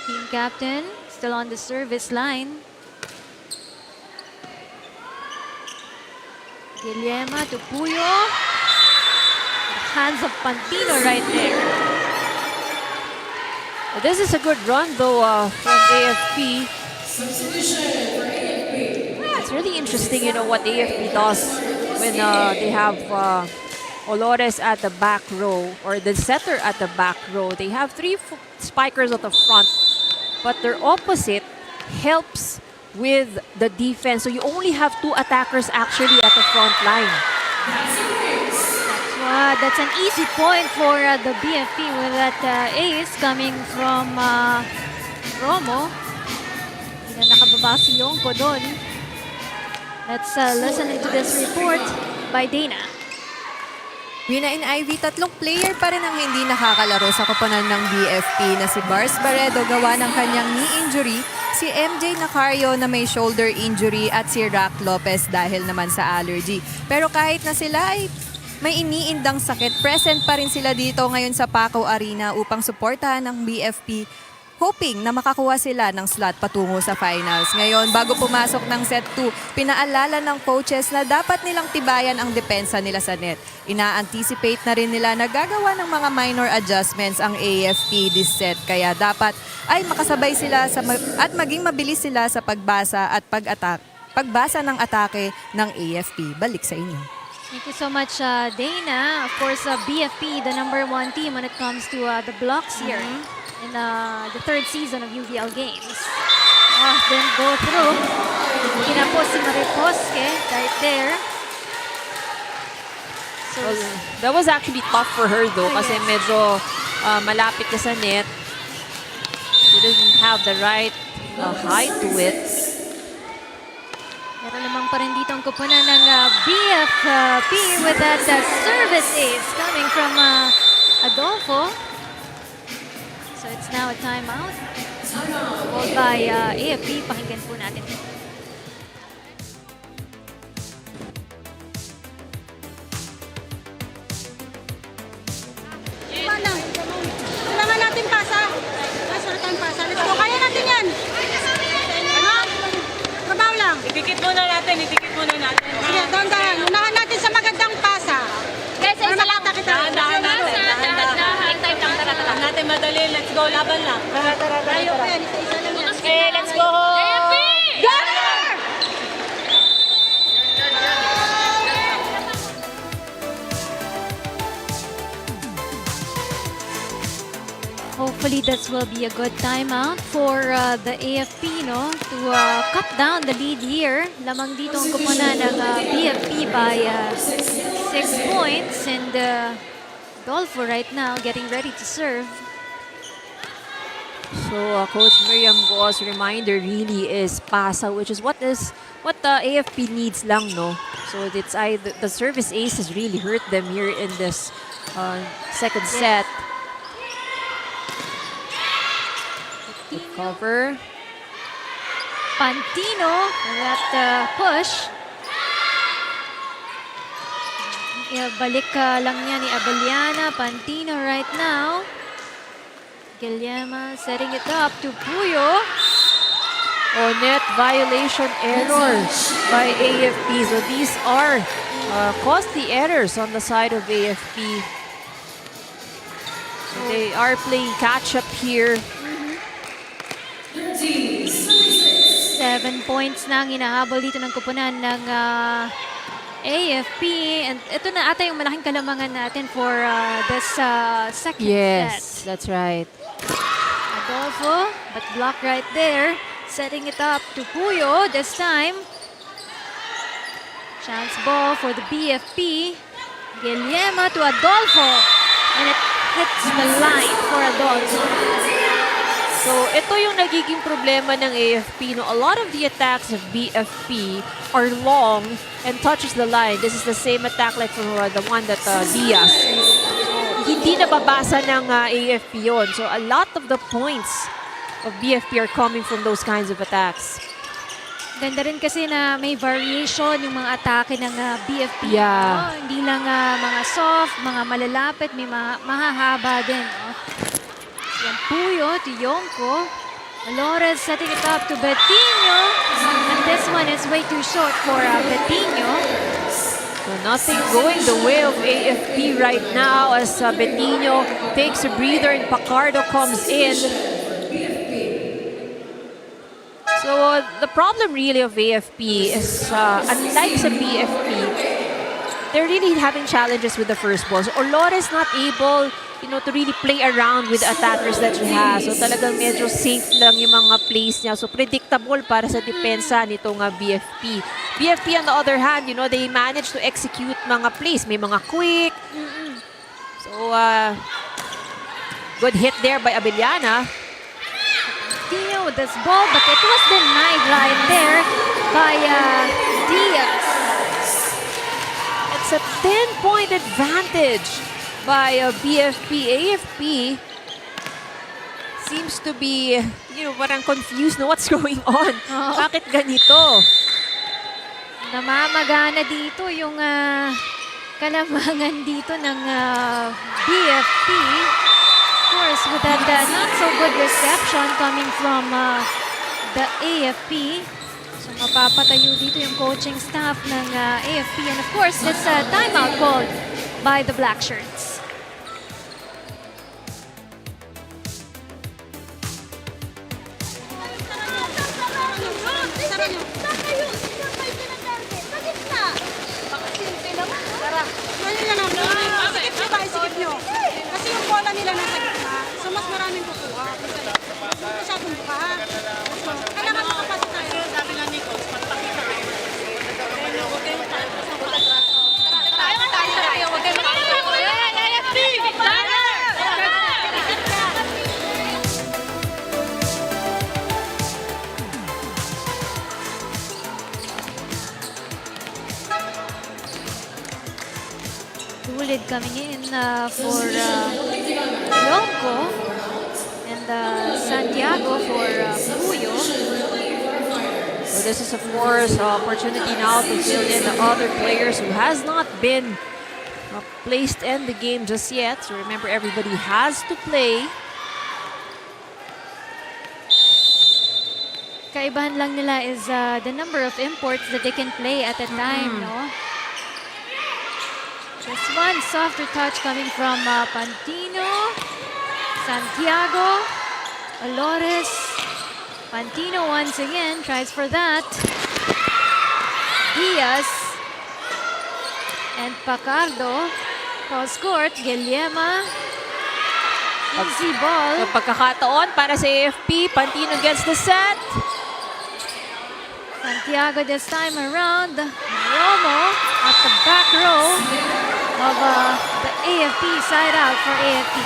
Team captain still on the service line. Guillermo to Puyo. Hands of Pantino right there. This is a good run though from AFP. It's really interesting, you know, what AFP does when they have Olores at the back row or the setter at the back row. They have three spikers at the front, but their opposite helps with the defense. So you only have two attackers actually at the front line. That's an easy point for the BFP with that ace coming from Romo. Hindi na nakababa si Yongko doon. Let's listen into this report by Dana. Rina and Ivy, tatlong player pa rin ang hindi nakakalaro sa koponan ng BFP na si Bars Barredo gawa ng kanyang knee injury, si MJ Nacario na may shoulder injury at si Rack Lopez dahil naman sa allergy. Pero kahit na sila ay may iniindang sakit, present pa rin sila dito ngayon sa Paco Arena upang suportahan ng BFP, hoping na makakuha sila ng slot patungo sa finals. Ngayon, bago pumasok ng set 2, pinaalala ng coaches na dapat nilang tibayan ang depensa nila sa net. Ina-anticipate na rin nila na gagawa ng mga minor adjustments ang AFP this set. Kaya dapat ay makasabay sila at maging mabilis sila sa pagbasa at pagbasa ng atake ng AFP. Balik sa inyo. Thank you so much, Dana. Of course, BFP, the #1 team when it comes to the blocks here in the third season of UVL games. Then go through. Kinapos si Mariposque right there. So, Well, that was actually tough for her though kasi medyo malapit ka sa net. She doesn't have the right height to it. pero lamang pa rin dito ang kupunan ng BFP with that service ace coming from Adolfo. So it's now a timeout. Called by AFP. Pakinggan po natin. Kailangan natin pasa. Pasa natin pasa. Let's go. Kaya natin yan. Ano? Trabaho lang. Idikit muna natin. Sige, dahan-dahan. Unahan natin sa magandang pasa. Guys, Para makita kita. Dahan natin. Time lang. Tara. Natin madali. Let's go. Laban lang. Tayo pa yan. Isa-isa lang yan. Okay, let's go. Gunnar! Hopefully this will be a good timeout for the AFP, no? To cut down the lead here. Lamang dito ang kupunan ng BFP by 6 points. And Adolfo right now getting ready to serve. So Coach Miriam Go's reminder really is pasa, which is what the AFP needs lang, no? So it's either the service ace has really hurt them here in this second set. Good cover. Pantino, that push. Balik lang niya ni Abeliana. Pantino right now. Guillermo setting it up to Puyo. Oh, net violation error by AFP. So these are costly errors on the side of AFP. So they are playing catch-up here. 7 points na ang hinahabol dito ng kupunan ng AFP. And ito na ata yung malaking kalamangan natin for this second set. Yes, that's right. Adolfo, but block right there. Setting it up to Puyo this time. Chance ball for the BFP. Guillermo to Adolfo. And it hits the line for Adolfo. So, ito yung nagiging problema ng AFP. No? A lot of the attacks of BFP are long and touches the line. This is the same attack like from the one that Diaz. Hindi nababasa ng AFP yun. So, a lot of the points of BFP are coming from those kinds of attacks. Ganda rin kasi na may variation yung mga atake ng BFP. Yeah. No? Hindi lang mga soft, mga malalapit, may mahahaba din. No? Yan, Puyo to Yongko. Alores setting it up to Betinho. And this one is way too short for Betinho. So nothing going the way of AFP right now as Betino takes a breather and Pacardo comes in. So the problem really of AFP is unlike sa BFP, they're really having challenges with the first ball. So Olores not able, to really play around with the attackers that she has. So talagang medyo safe lang yung mga plays niya. So predictable para sa depensa nitong BFP. BFP on the other hand, they manage to execute mga plays. May mga quick. So good hit there by Abellana. Tino with this ball, but it was denied right there by Diaz. It's a 10-point advantage by BFP. AFP seems to be, parang confused na what's going on. Bakit ganito? Namamagana dito yung kalamangan dito ng BFP. Of course, with that not so good reception coming from the AFP. So mapapatayo dito yung coaching staff ng AFP. And of course, this timeout called by the Black Shirts. Sikip nyo. Kasi yung bola nila nasa gitna, so mas maraming kukuha. Masyadong buka. Kailangan makapasok tayo. Sabi lang ni Coach, magpakita kayo. Huwag kayong tayo. Tayo. Huwag kayong Tulid coming in for Lonco and Santiago for Puyo. So this is, of course, an opportunity now to fill in the other players who has not been placed in the game just yet. So remember, everybody has to play. Kaibahan lang nila is the number of imports that they can play at a time, no? Just one softer touch coming from Pantino, Santiago, Olores. Pantino once again tries for that. Diaz and Pacardo. Cross court, Guillema. Easy ball. So pagkakataon para sa AFP, Pantino gets the set. Santiago this time around. Romo at the back row of the AFP side out for AFP.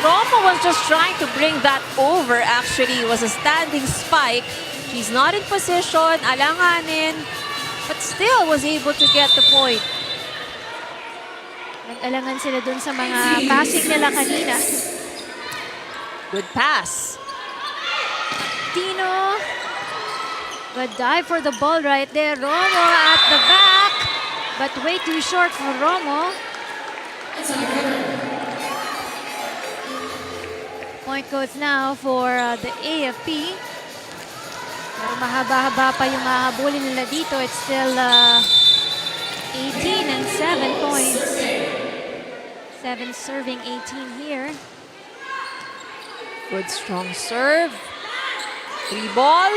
Romo was just trying to bring that over. Actually, it was a standing spike. She's not in position, alanganin, but still was able to get the point. Nag-alangan sila dun sa mga passing nila kanina. Good pass. Tino. Good dive for the ball right there. Romo at the back, but way too short for Romo. Point goes now for the AFP. Pero mahaba-haba pa yung mahabulin nila dito. It's still 18 and 7 points. 7 serving 18 here. Good strong serve. 3 ball.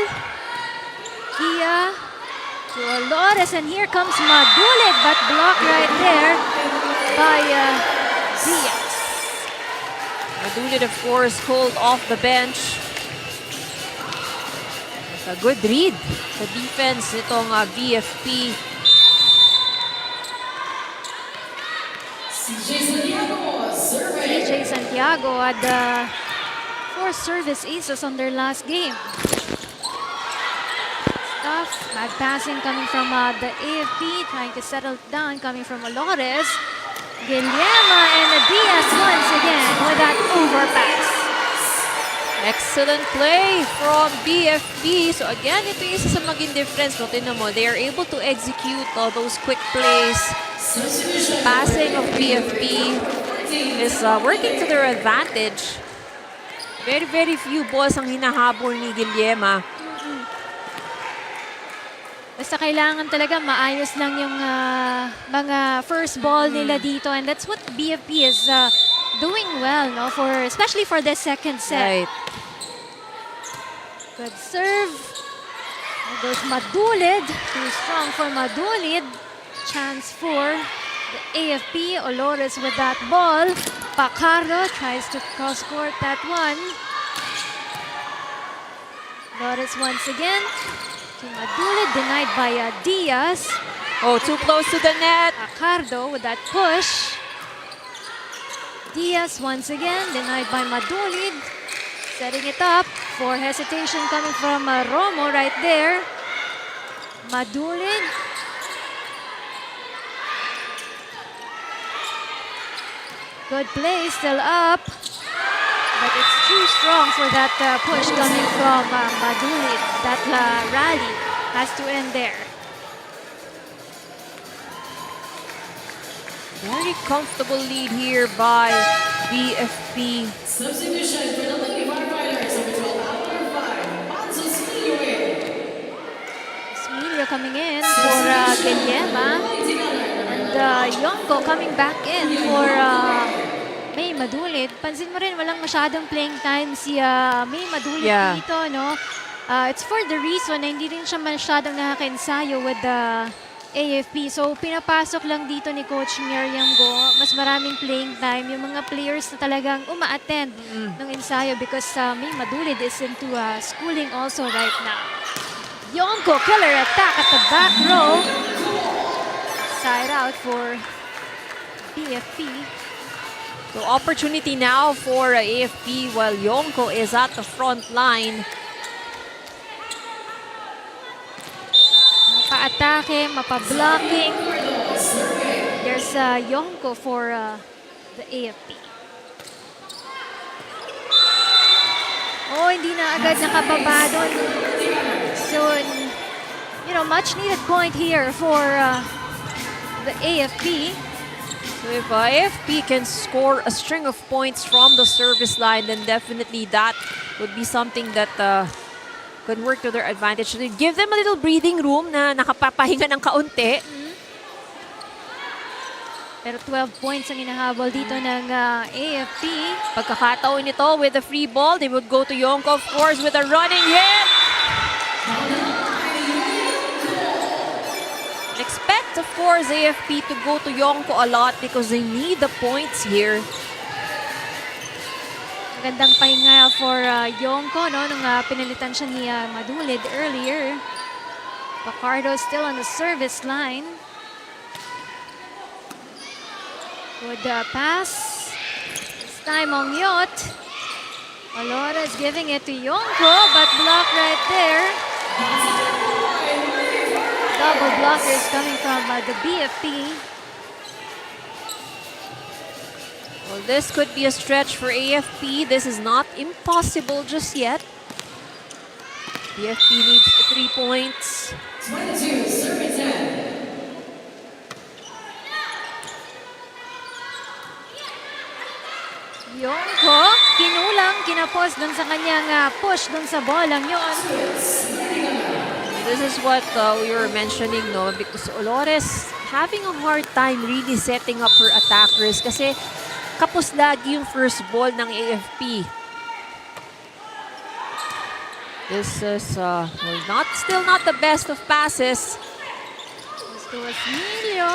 Kia to Olores, and here comes Madulid, but blocked right there by Diaz. Madulid, of course, called off the bench. A good read sa defense nitong BFP. CJ Santiago had 4 service aces on their last game. Bad passing coming from the AFP, trying to settle it down, coming from Olores. Guillema and Diaz once again with that overpass. Excellent play from BFP. So again, ito yung isa sa maging difference. No? Tignan mo, they are able to execute all those quick plays. The passing of BFP is working to their advantage. Very, very few balls ang hinahabol ni Guillema. Basta kailangan talaga maayos lang yung mga first ball nila dito, and that's what BFP is doing well, no, for especially for the second set. Right. Good serve. There goes Madulid. Too strong for Madulid. Chance for the AFP. Olores with that ball. Pacardo tries to cross-court that one. Olores once again to Madulid. Denied by Diaz. Oh, too close to the net. Pacardo with that push. Diaz once again. Denied by Madulid. Setting it up for hesitation coming from Romo right there. Madulid. Good play, still up. But it's too strong for that push coming from Madulid. That rally has to end there. Very comfortable lead here by BFP. Substitution for the Lady Firefighters of 12 hour 5. Emilio coming in for Guillema. And Yonko coming back in for May Madulid. Pansin mo rin, walang masyadong playing time si May Madulid dito, no? It's for the reason na hindi rin siya masyadong nakaka-ensayo with the AFP. So, pinapasok lang dito ni Coach Miriam Go. Mas maraming playing time. Yung mga players na talagang uma-attend ng ensayo because May Madulid is into schooling also right now. Yonko, killer attack at the back row. Side out for BFP. So opportunity now for AFP while Yonko is at the front line. Mapa-atake, mapa-blocking. There's Yonko for the AFP. Oh, hindi na agad nakababa doon. So, you know, much needed point here for the AFP. So if AFP can score a string of points from the service line, then definitely that would be something that could work to their advantage. So give them a little breathing room na nakapapahinga ng kaunti. Pero 12 points ang inahabol dito ng AFP. Pagkakataon nito with the free ball, they would go to Yonko, of course, with a running hit. Expect, of course, AFP to go to Yonko a lot because they need the points here. Magandang pahinga for Yonko, no? Nung pinalitan siya ni Madulid earlier. Pacardo still on the service line. Good pass. This time on Yot. Alora is giving it to Yonko, but blocked right there. Double blockers coming from the BFP. Well, this could be a stretch for AFP. This is not impossible just yet. BFP needs 3 points. 22, service end. Yonko, kinulang, kinapos dun sa kanyang push dun sa bolang yun. This is what we were mentioning, no? Because Olores having a hard time really setting up her attackers kasi kapos lagi yung first ball ng AFP. This is still not the best of passes. This was Emilio.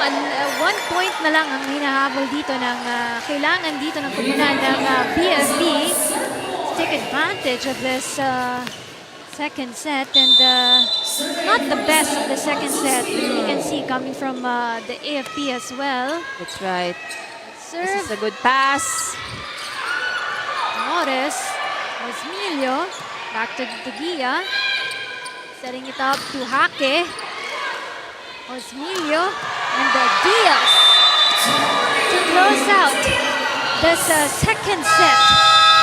1 point na lang ang hinahabol dito ng kailangan dito ng kupunan ng BFP. Take advantage of this second set and not the best of the second set you can see coming from the AFP as well. That's right. Serve. This is a good pass. Morris. Emilio. Back to Gia. Setting it up to Hake. Emilio. And Diaz to close out this second set.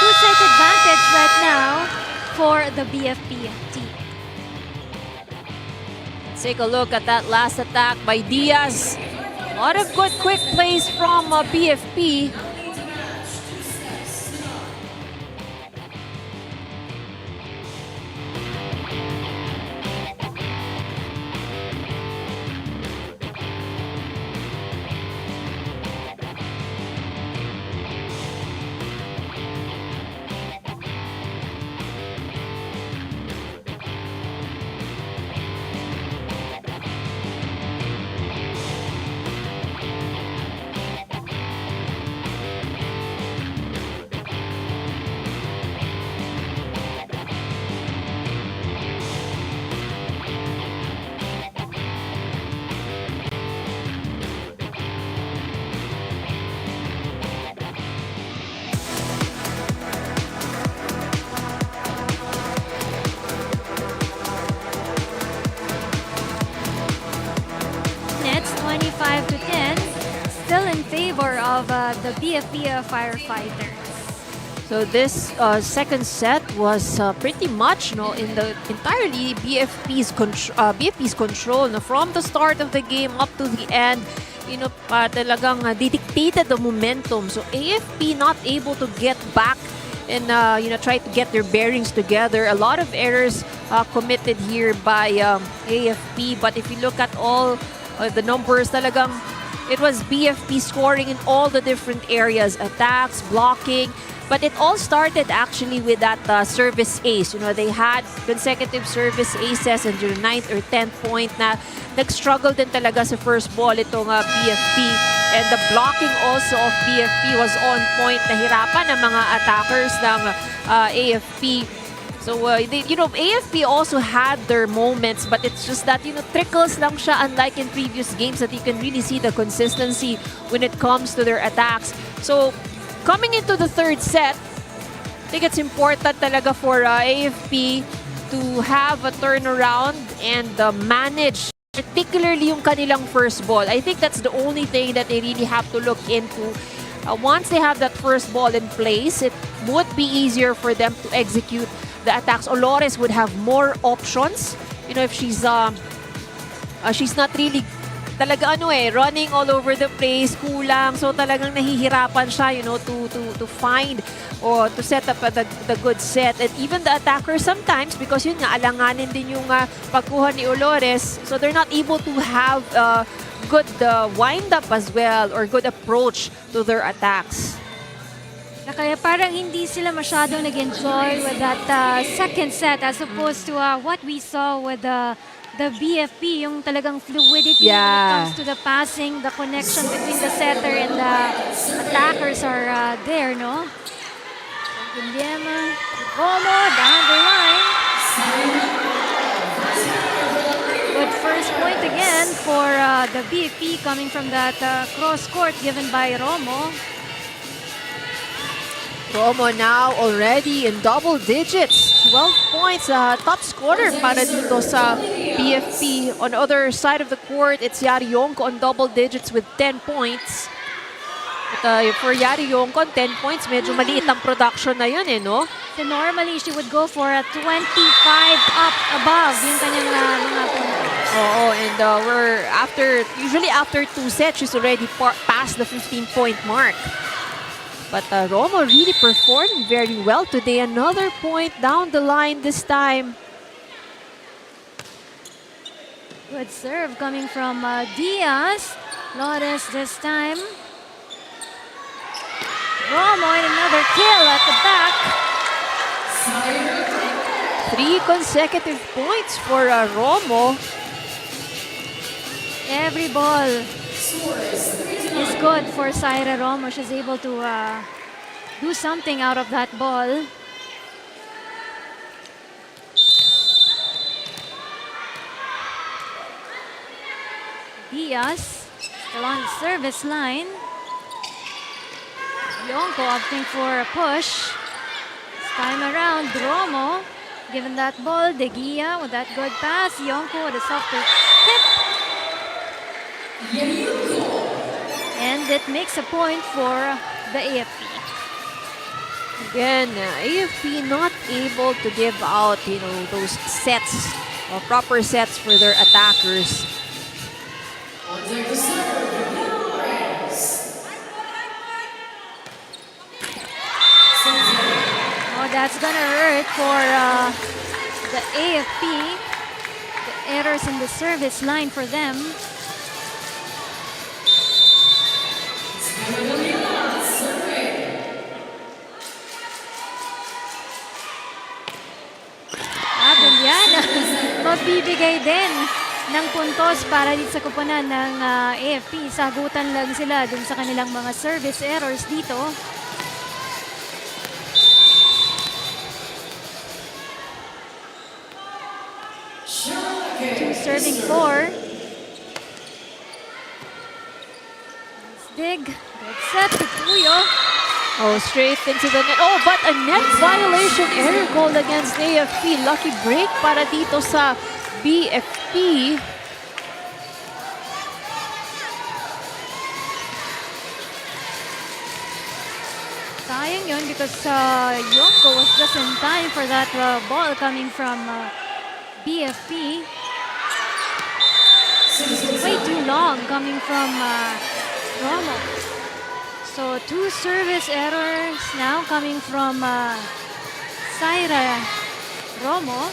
2-set advantage right now for the BFP team. Let's take a look at that last attack by Diaz. A lot of good quick plays from BFP. of the BFP Firefighters. So this second set was pretty much in the entirely BFP's control from the start of the game up to the end. Talagang dictated the momentum. So AFP not able to get back and try to get their bearings together. A lot of errors committed here by AFP. But if you look at all the numbers, talagang it was BFP scoring in all the different areas, attacks, blocking. But it all started actually with that service ace. They had consecutive service aces and your 9th or 10th point na nag-struggle din talaga sa first ball itong BFP. And the blocking also of BFP was on point. Nahirapan ang mga attackers ng AFP. So, AFP also had their moments, but it's just that, trickles lang siya, unlike in previous games that you can really see the consistency when it comes to their attacks. So, coming into the third set, I think it's important talaga for AFP to have a turnaround and manage, particularly yung kanilang first ball. I think that's the only thing that they really have to look into. Once they have that first ball in place, it would be easier for them to execute the attacks. Olores would have more options. If she's not really talaga running all over the place, kulang. So talagang nahihirapan siya, to find or to set up the good set. And even the attackers sometimes, because yun nga, alanganin din yung pagkuha ni Olores. So they're not able to have good wind-up as well or good approach to their attacks. Kaya parang hindi sila masyadong nag-enjoy with that second set as opposed to what we saw with the BFP, yung talagang fluidity when it comes to the passing, the connection between the setter and the attackers are there, no? Guillermo, Romo, down the line. Good first point again for the BFP coming from that cross court given by Romo. Romo now already in double digits. 12 points, top scorer para dito sa BFP. On the other side of the court, it's Yari Yonko on double digits with 10 points. But for Yari Yonko, 10 points, medyo maliit ang production na yun, no? So normally, she would go for a 25 up above yung kanyang mga puntos. Oo, and usually after 2 sets, she's already past the 15-point mark. But Romo really performed very well today. Another point down the line this time. Good serve coming from Diaz. Lores this time. Romo and another kill at the back. 3 consecutive points for Romo. Every ball is good for Zaira Romo. She's able to do something out of that ball. Diaz still on the service line. Yonko opting for a push. This time around, Romo given that ball. De Gia with that good pass. Yonko with a softer tip. And it makes a point for the AFP. Again, AFP not able to give out, those sets or proper sets for their attackers. Oh, that's gonna hurt for the AFP. The errors in the service line for them. Abeliana magbibigay din ng puntos para dito sa kuponan ng AFP. Sagutan lang sila dun sa kanilang mga service errors dito. Two serving 4. Let's dig. Good set to Puyo. Oh, straight into the net. Oh, but a net violation error goal against AFP. Lucky break para dito sa BFP. yun because Yonko was just in time for that ball coming from BFP. Way too long coming from Romo. So 2 service errors now coming from Saira Romo.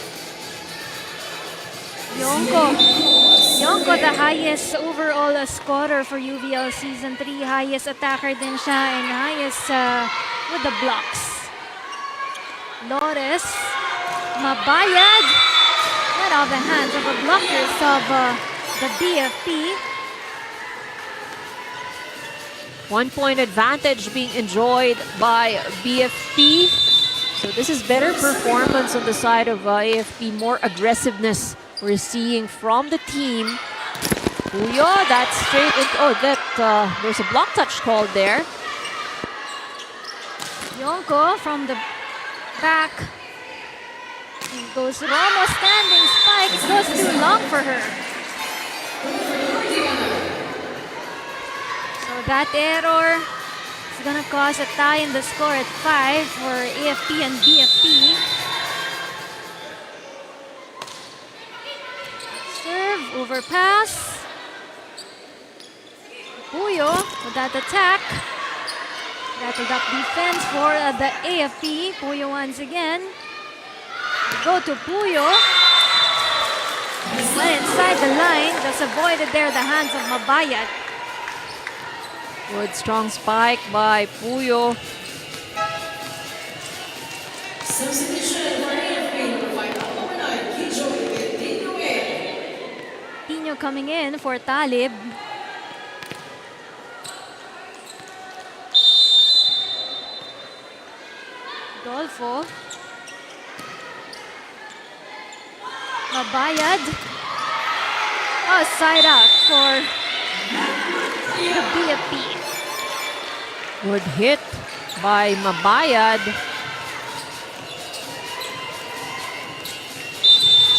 Yonko, the highest overall scorer for UVL Season 3. Highest attacker din siya and highest with the blocks. Lores, mabayad. Right off the hands of the blockers of the BFP. 1 point advantage being enjoyed by BFP. So this is better performance on the side of AFP. More aggressiveness we're seeing from the team. Puyo, that's straight into, there's a block touch called there. Yonko from the back. And goes Romo, standing spike. It goes too long for her. So that error is gonna cause a tie in the score at 5 for AFP and BFP. Serve, overpass. Puyo with that attack. Rattled up defense for the AFP. Puyo once again. Go to Puyo. Went inside the line. Just avoided there the hands of Mabayad. Good strong spike by Puyo. Tino coming in for Talib. Dolfo. Mabayad. Oh, side out for the BFP. Good hit by Mabayad.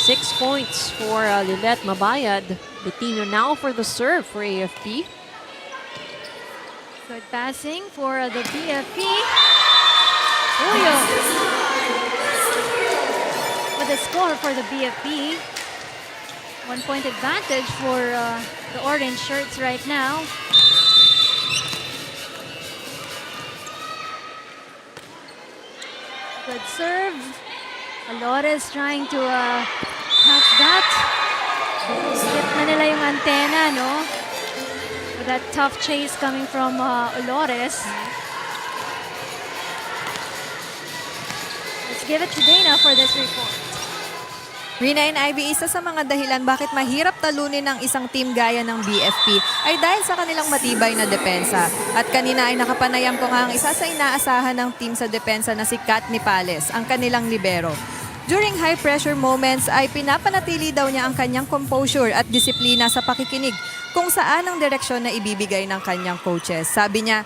6 points for Lilette Mabayad. Betino now for the serve for AFP. Good passing for the BFP. Puyo with the score for the BFP. 1 point advantage for the orange shirts right now. Good serve. Alores trying to catch that. Skip na nila yung antena, no? With that tough chase coming from Alores. Let's give it to Dana for this report. Rina and Ivy, isa sa mga dahilan bakit mahirap talunin ng isang team gaya ng BFP ay dahil sa kanilang matibay na depensa. At kanina ay nakapanayam ko nga ang isa sa inaasahan ng team sa depensa na si Kat Nipales, ang kanilang libero. During high-pressure moments ay pinapanatili daw niya ang kanyang composure at disiplina sa pakikinig kung saan ang direksyon na ibibigay ng kanyang coaches. Sabi niya,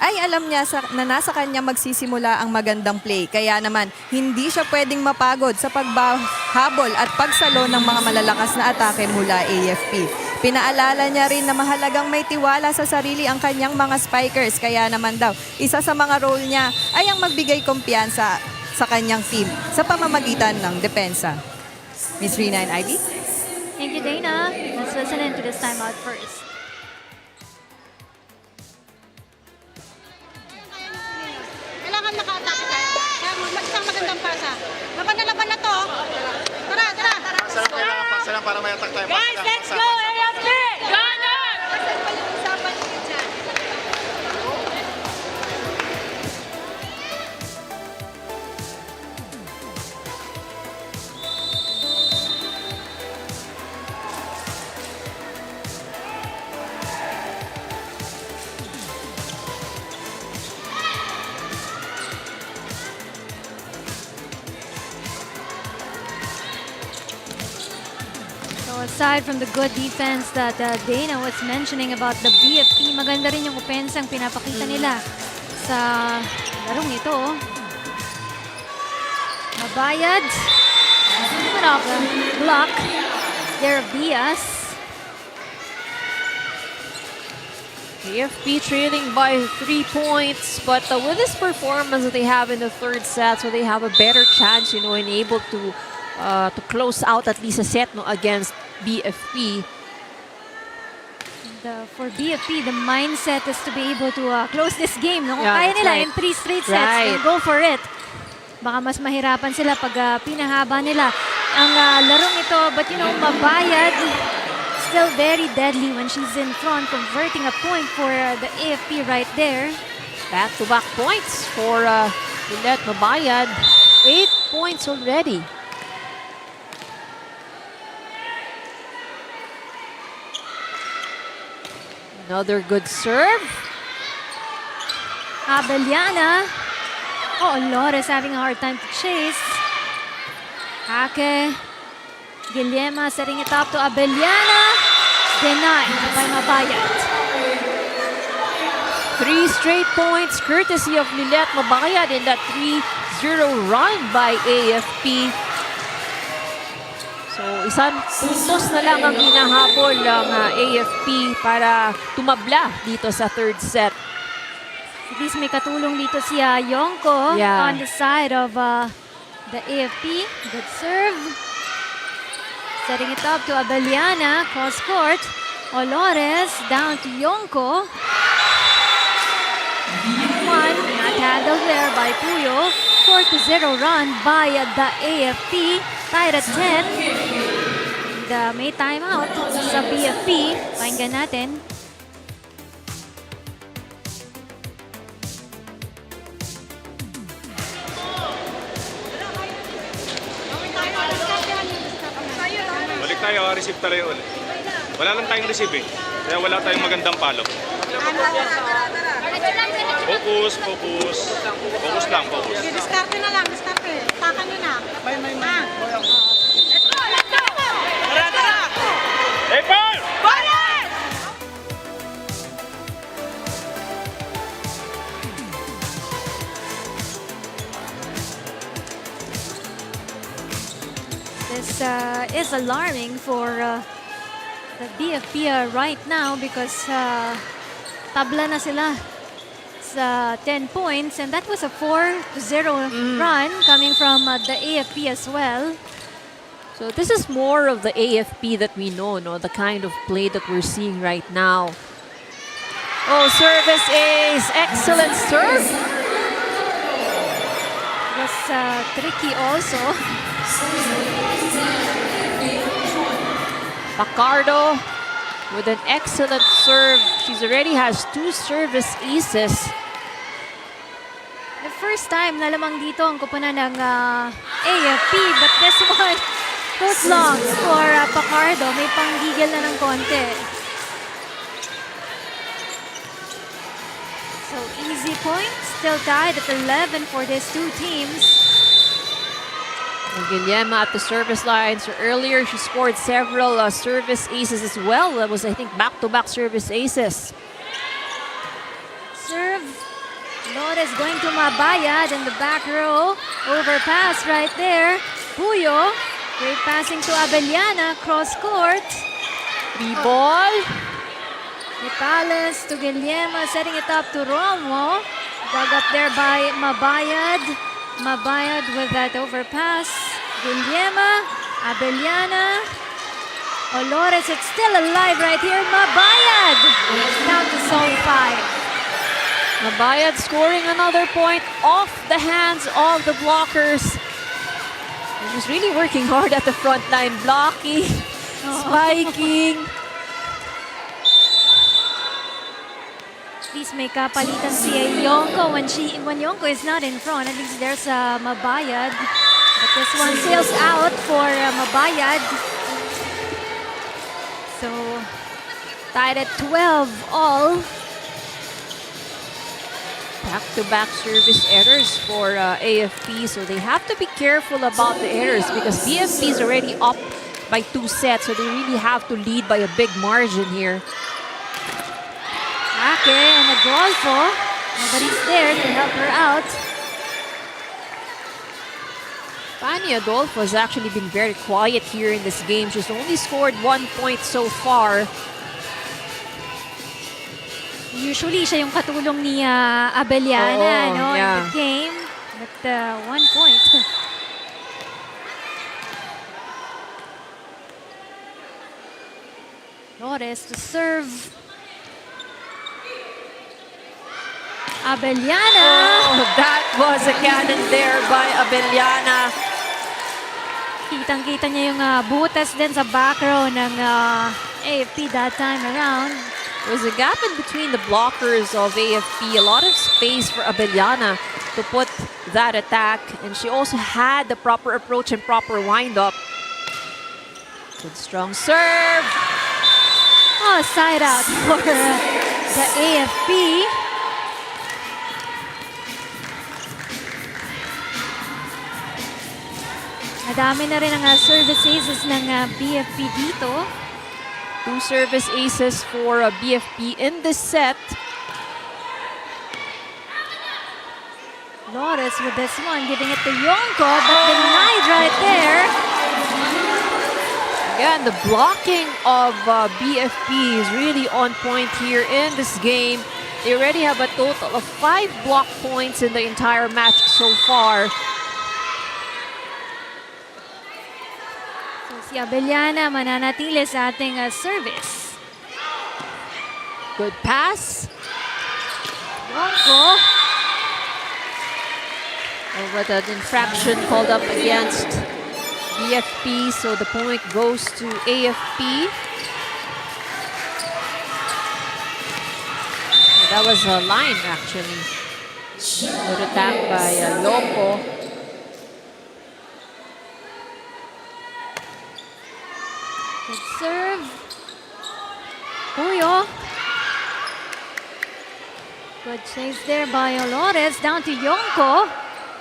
ay alam niya na nasa kanya magsisimula ang magandang play. Kaya naman, hindi siya pwedeng mapagod sa paghabol at pagsalo ng mga malalakas na atake mula AFP. Pinaalala niya rin na mahalagang may tiwala sa sarili ang kanyang mga spikers. Kaya naman daw, isa sa mga role niya ay ang magbigay kumpiyansa sa kanyang team sa pamamagitan ng depensa. Miss Rina and Ivy? Thank you, Dana. Let's listen in to this timeout first. Kailangan maka-atake tayo. Kaya mag-isang magandang pasa. Laban na to. Tara, tara. Pasa lang para may attack tayo. Guys, let's go, AFP! Gunnar! Aside from the good defense that Dana was mentioning about the BFP, maganda rin yung opensang pinapakita nila sa larong ito. Mabayad. Put off a block. There, Bias. AFP trailing by 3 points, but with this performance that they have in the third set, so they have a better chance, you know, and able to close out at least a set, no, against BFP. For BFP, the mindset is to be able to close this game. No? Kung Yeah, kaya that's nila right. in 3 straight sets, Right. then go for it. Baka mas mahirapan sila pag pinahaba nila ang larong ito. But you know, Mabayad, still very deadly when she's in front, converting a point for the AFP right there. Back-to-back points for Lilette Mabayad. 8 points already. Another good serve. Abellana. Oh, Lores having a hard time to chase. Hake. Guillema setting it up to Abellana. Denied by Mabayad. 3 straight points courtesy of Lilette Mabayad in that 3-0 run by AFP. So, isang puntos na lang ang hinahabol ng AFP para tumabla dito sa third set. At least may katulong dito si Yonko Yeah. on the side of the AFP. Good serve. Setting it up to Abellana. Cross court. Olores down to Yonko. One, not handled there by Puyo. 4-0 run by the AFP. Tied at 10. And, may timeout sa BFP. Pakinggan natin. Balik tayo, receive tayo ulit. Wala lang tayong receive eh. Kaya wala tayong magandang palo. Focus, focus. Focus lang, focus. Diskarte na lang, diskarte. Takan nyo na. Let's go, let's go! Hey, Paul! This is alarming for the BFP right now because tabla na sila sa 10 points, and that was a 4-0 run coming from the AFP as well. So this is more of the AFP that we know, no? The kind of play that we're seeing right now. Oh, service ace. Excellent serve. It was tricky also. Pacardo with an excellent serve. She's already has 2 service aces. The first time na lamang dito ang kupunan ng AFP, but this one took long for Pacardo. May panggigil na ng konti. So easy point, still tied at 11 for these two teams. Guillema at the service line. So earlier she scored several service aces as well. That was, I think, back-to-back service aces. Serve. Lores going to Mabayad in the back row. Overpass right there. Puyo. Great passing to Abellana. Cross court. 3 ball. Nipales to Guillema, setting it up to Romo. Dug up there by Mabayad. Mabayad with that overpass. Guillema, Abellana. Olores, it's still alive right here. Mabayad. Down to zone 5. Mabayad scoring another point off the hands of the blockers. He was really working hard at the front line, blocking, spiking. Please may kapalitan si Yonko when Yonko is not in front. At least there's Mabayad. But this one sails out for Mabayad. So tied at 12 all. Back-to-back service errors for AFP, so they have to be careful about the errors because BFP is already up by 2 sets, so they really have to lead by a big margin here. Ake and Adolfo. Nobody's there to help her out. Fanny Adolfo has actually been very quiet here in this game. She's only scored 1 point so far. Usually, siya yung katulong ni Abellana, Oo, no, in yeah. the game. But 1 point. Flores to serve. Abellana. Oh, that was a cannon there by Abellana. Kitang-kita niya yung butas din sa back row ng AFP that time around. There was a gap in between the blockers of AFP. A lot of space for Abellana to put that attack. And she also had the proper approach and proper wind-up. Good strong serve. Oh, side out for the AFP. Madami na rin ang service aces ng BFP dito. 2 service aces for BFP in this set. Flores with this one, giving it to Yonko, but denied right there. Again, the blocking of BFP is really on point here in this game. They already have a total of 5 block points in the entire match so far. So si Abellana mananatili sa ating service. Good pass. Yonko. Oh, but an infraction called up against BFP, so the point goes to AFP. So that was a line, actually. Good attack by Yonko. Good serve. Puyo. Good chase there by Flores. Down to Yonko.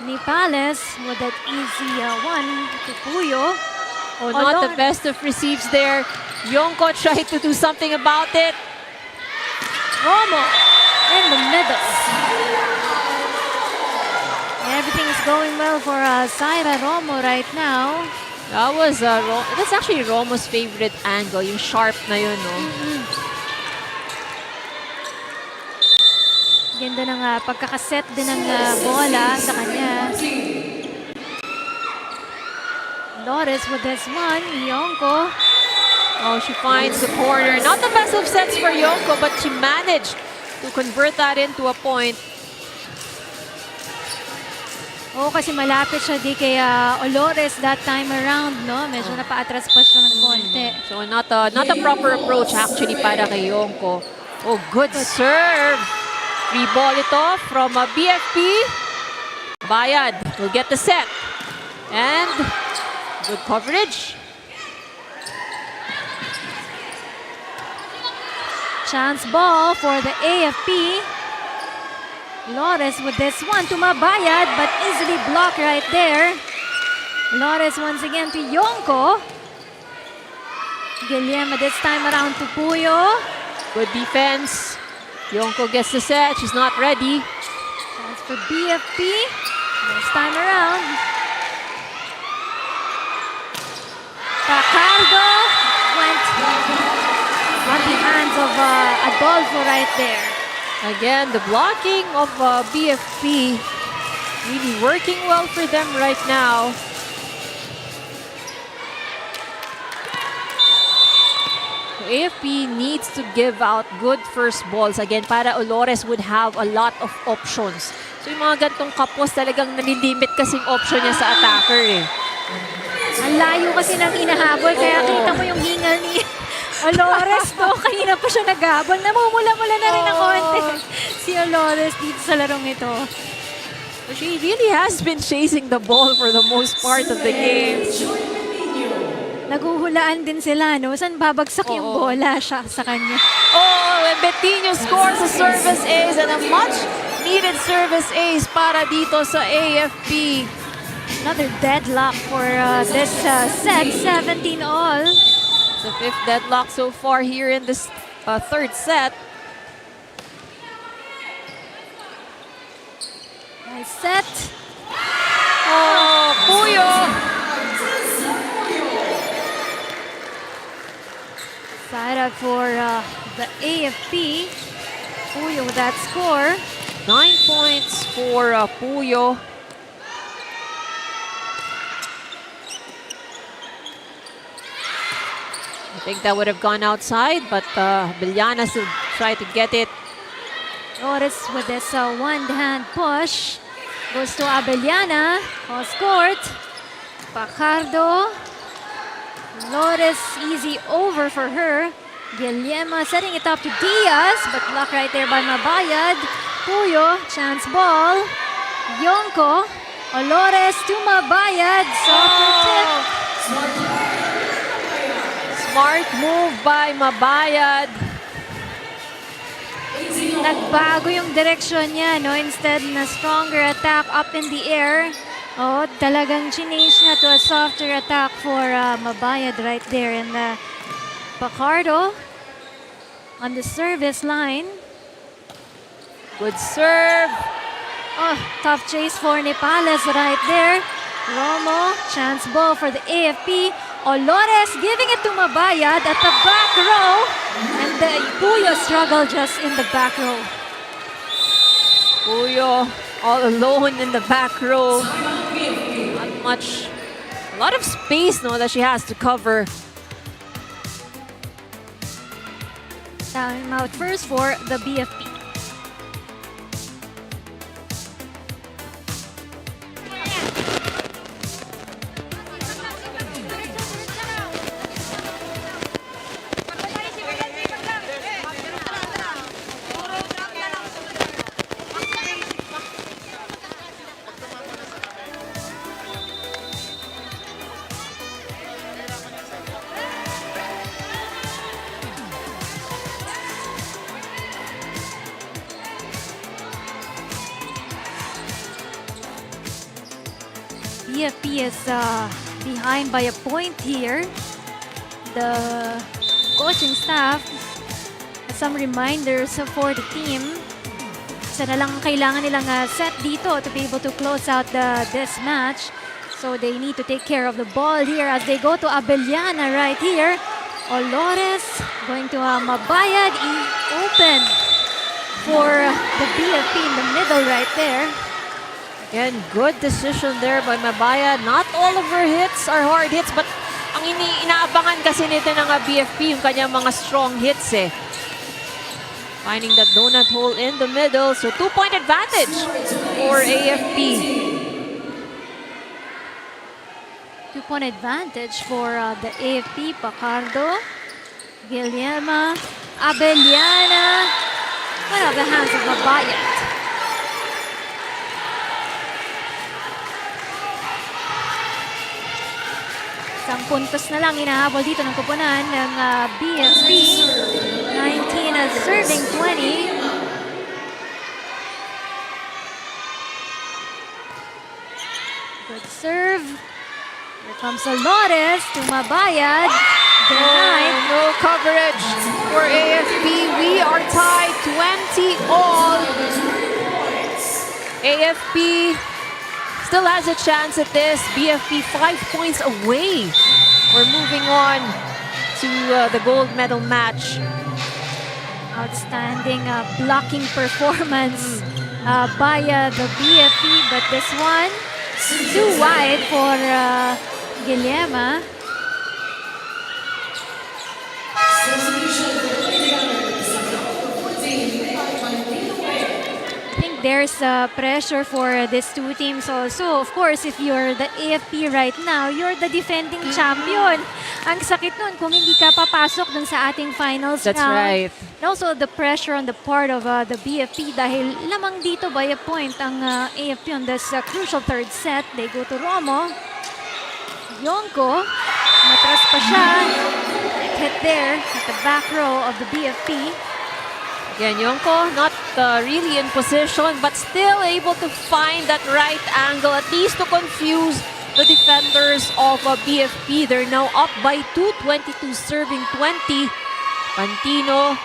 Nipales with that easy one to Puyo. Oh, not the best of receives there. Yonko tried to do something about it. Romo in the middle. Everything is going well for Zaira Romo right now. That was that's actually Romo's favorite angle, yung sharp na yun, no? Ganda ng pagkakaset din ng bola sa kanya. Flores with this one. Yonko. Oh, she finds the corner. Not the best of sets for Yonko, but she managed to convert that into a point. Oo, kasi malapit siya di kay Flores that time around, no? Medyo napaatras pa siya ng konti. So not a proper approach actually para kay Yonko. Oh, good serve. Free ball ito from BFP. Bayad will get the set. And good coverage. Chance ball for the AFP. Flores with this one to Mabayad, but easily blocked right there. Flores once again to Yonko. Guillermo this time around to Puyo. Good defense. Yonko gets the set. She's not ready. Chance for BFP. This time around. Pacardo went on the hands of Adolfo right there. Again, the blocking of BFP really working well for them right now. AFP needs to give out good first balls again para Flores would have a lot of options. So yung mga gantong kapos talagang nalilimit kasing option niya sa attacker eh. Ang layo kasi ng inahabol, kaya kita mo yung hingal ni Flores, no? Kanina pa siya naghabol. Namumula-mula na rin ng konti si Flores dito sa larong ito. So she really has been chasing the ball for the most part of the game. Naguhulaan din sila, no? Saan babagsak yung bola siya sa kanya? Oh, and Betinho scores a service ace and a much-needed service ace para dito sa AFP. Another deadlock for this set, 17 all. The 5th deadlock so far here in this 3rd set. Nice set. Oh, Puyo! Side out for the AFP. Puyo with that score. 9 points for Puyo. I think that would have gone outside, but Abellana still tried to get it. Flores with this one-hand push. Goes to Abellana. Cross court. Pacardo. Flores easy over for her. Guillermo setting it up to Diaz, but blocked right there by Mabayad. Puyo, chance ball. Yonko. Olores to Mabayad. Softer tip. Smart move by Mabayad. Nagbago yung direksyon niya, no? Instead na stronger attack up in the air. Oh, talagang change niya to a softer attack for Mabayad right there. And Pacardo on the service line. Good serve. Oh, tough chase for Nepales right there. Romo, chance ball for the AFP. Olores giving it to Mabayad at the back row. And Puyo struggled just in the back row. Puyo all alone in the back row. Not much. A lot of space, no, that she has to cover. Time out first for the BFP. BFP is behind by a point here. The coaching staff has some reminders for the team. Isa na lang kailangan nilang set dito to be able to close out this match. So they need to take care of the ball here as they go to Abellana right here. Olores going to Mabayad, open for the BFP in the middle right there. Again, good decision there by Mabayad. Not all of her hits are hard hits, but ang inaabangan kasi nito ng BFP yung kanyang mga strong hits eh. Finding that donut hole in the middle, so 2-point advantage for AFP. 2-point advantage for the AFP. Pacardo, Guillermo, Abellana. One of the hands of Mabayad. Isang puntos na lang inahabol dito ng kupunan ng BFP. 19 as serving 20. Good serve. Here comes Olores to Mabayad. Denied. No coverage for AFP. We are tied 20 all. AFP still has a chance at this. BFP 5 points away. We're moving on to the gold medal match. Outstanding blocking performance by the BFP, but this one too wide for Guillermo. There's pressure for these two teams also. Of course, if you're the AFP right now, you're the defending champion. Ang sakit nun kung hindi ka papasok dun sa ating finals That's round. right. And also the pressure on the part of the BFP dahil lamang dito by a point ang AFP on this crucial third set. They go to Romo. Yonko, matras pa siya. Hit there at the back row of the BFP. Again, Yonko not really in position, but still able to find that right angle, at least to confuse the defenders of BFP. They're now up by 2, 22 serving 20. Pantino,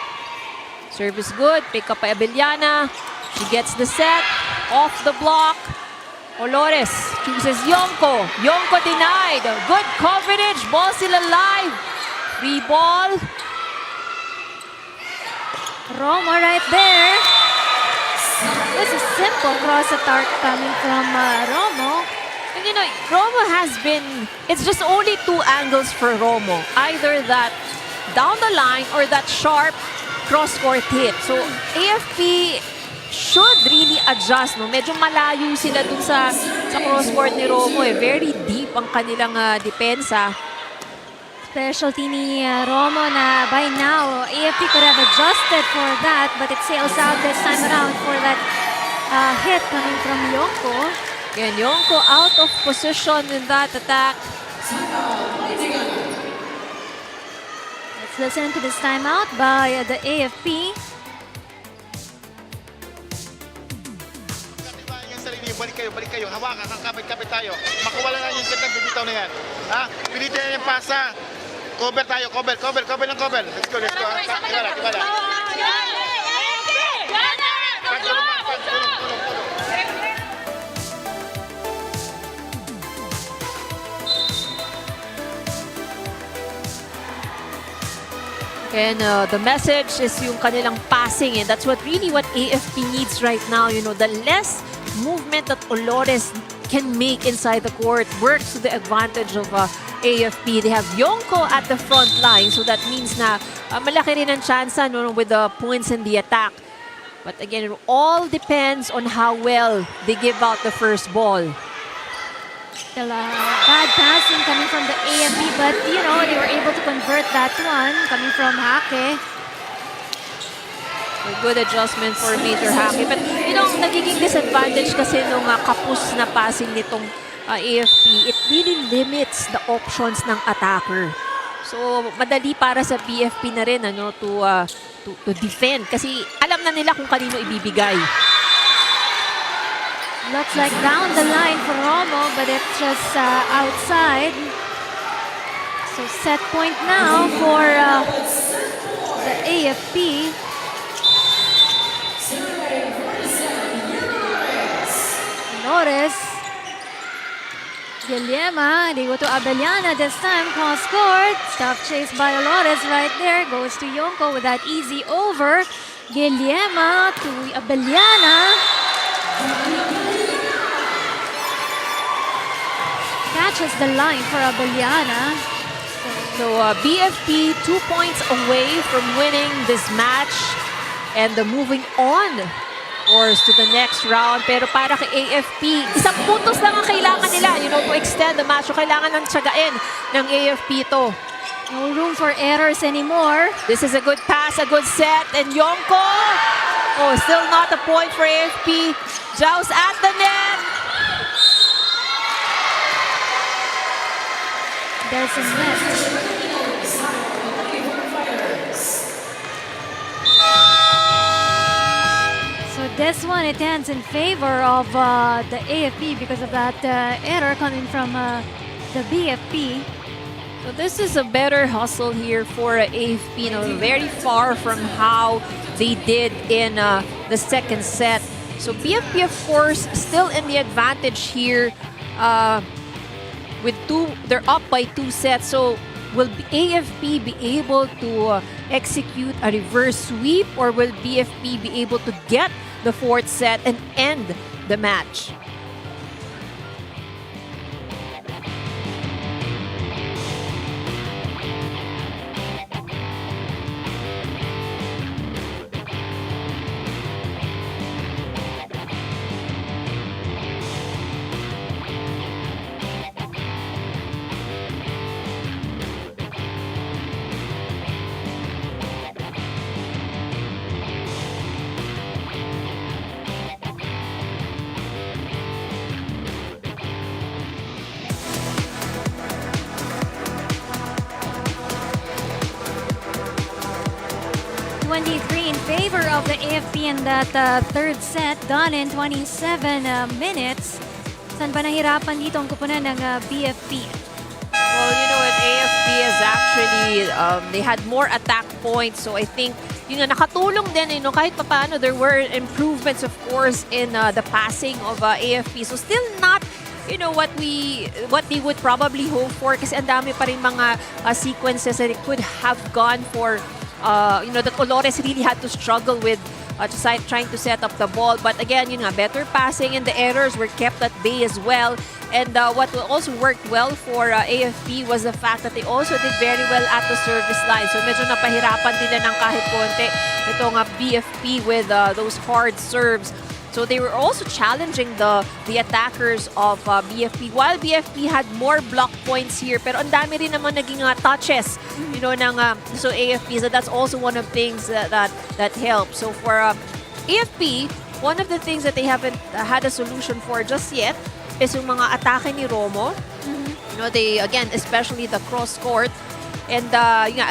service good, pick up by Abellana. She gets the set, off the block. Olores chooses Yonko. Yonko denied. Good coverage, ball still alive. Free ball. Romo right there. This is simple cross attack coming from Romo. And you know, Romo has been, it's just only two angles for Romo. Either that down the line or that sharp cross-court hit. So AFP should really adjust. No? Medyo malayo sila dun sa cross-court ni Romo. Very deep ang kanilang depensa. Specialty ni Romo na by now, AFP could have adjusted for that, but it sails out this time around for that hit coming from Yonko. Yan, Yonko out of position in that attack. Let's listen to this timeout by the AFP. Balik kayo. Hawakan, kapit tayo. Makuha lang yung gandang bibitaw na yan. Ha? Pilitin na yung pasa. Cover tayo, cover. Let's go. Tibala. Tulong. And the message is yung kanilang passing, and that's what AFP needs right now. You know, the less movement that Olores can make inside the court works to the advantage of AFP. They have Yonko at the front line, so that means na malaki rin ang chance with the points in the attack. But again, it all depends on how well they give out the first ball. Still bad passing coming from the AFP, but you know, they were able to convert that one coming from Hake. A good adjustment for Major Hake. But you know, nagiging disadvantage kasi nung kapus na passing nitong AFP, it really limits the options ng attacker. So, madali para sa BFP na rin to defend kasi alam na nila kung kanino ibibigay. Looks like down the line for Romo, but it's just outside. So set point now for the AFP. Flores. Guillema, they go to Abellana this time, cross court. Tough chase by Flores right there. Goes to Yonko with that easy over. Guillema to Abellana. Catches the line for Abellana. So BFP 2 points away from winning this match and moving on, of course, to the next round. Pero para kay AFP, isang puntos lang ang kailangan nila, to extend the match. So kailangan ng tsagain ng AFP to. No room for errors anymore. This is a good pass, a good set, and Yonko. Oh, still not a point for AFP. Jaws at the net. There's a net. So this one, it ends in favor of the AFP because of that error coming from the BFP. So this is a better hustle here for AFP, very far from how they did in the second set. So BFP, of course, still in the advantage here. They're up by 2 sets. So will AFP be able to execute a reverse sweep, or will BFP be able to get the 4th set and end the match? In favor of the AFP in that third set, done in 27 minutes. Saan ba nahirapan dito ang kupunan ng BFP? Well, AFP is actually, they had more attack points. So I think, nakatulong din, kahit paano, there were improvements, of course, in the passing of AFP. So still not, what they would probably hope for kasi ang dami pa rin mga sequences that it could have gone for that Olores really had to struggle with trying to set up the ball. But again, better passing and the errors were kept at bay as well. And what also worked well for AFP was the fact that they also did very well at the service line. So medyo napahirapan din ng kahit konti itong BFP with those hard serves. So they were also challenging the attackers of BFP. While BFP had more block points here, pero ang dami rin naman naging touches, so AFP. So that's also one of the things that helps. So for AFP, one of the things that they haven't had a solution for just yet is yung mga atake ni Romo. They again, especially the cross court. And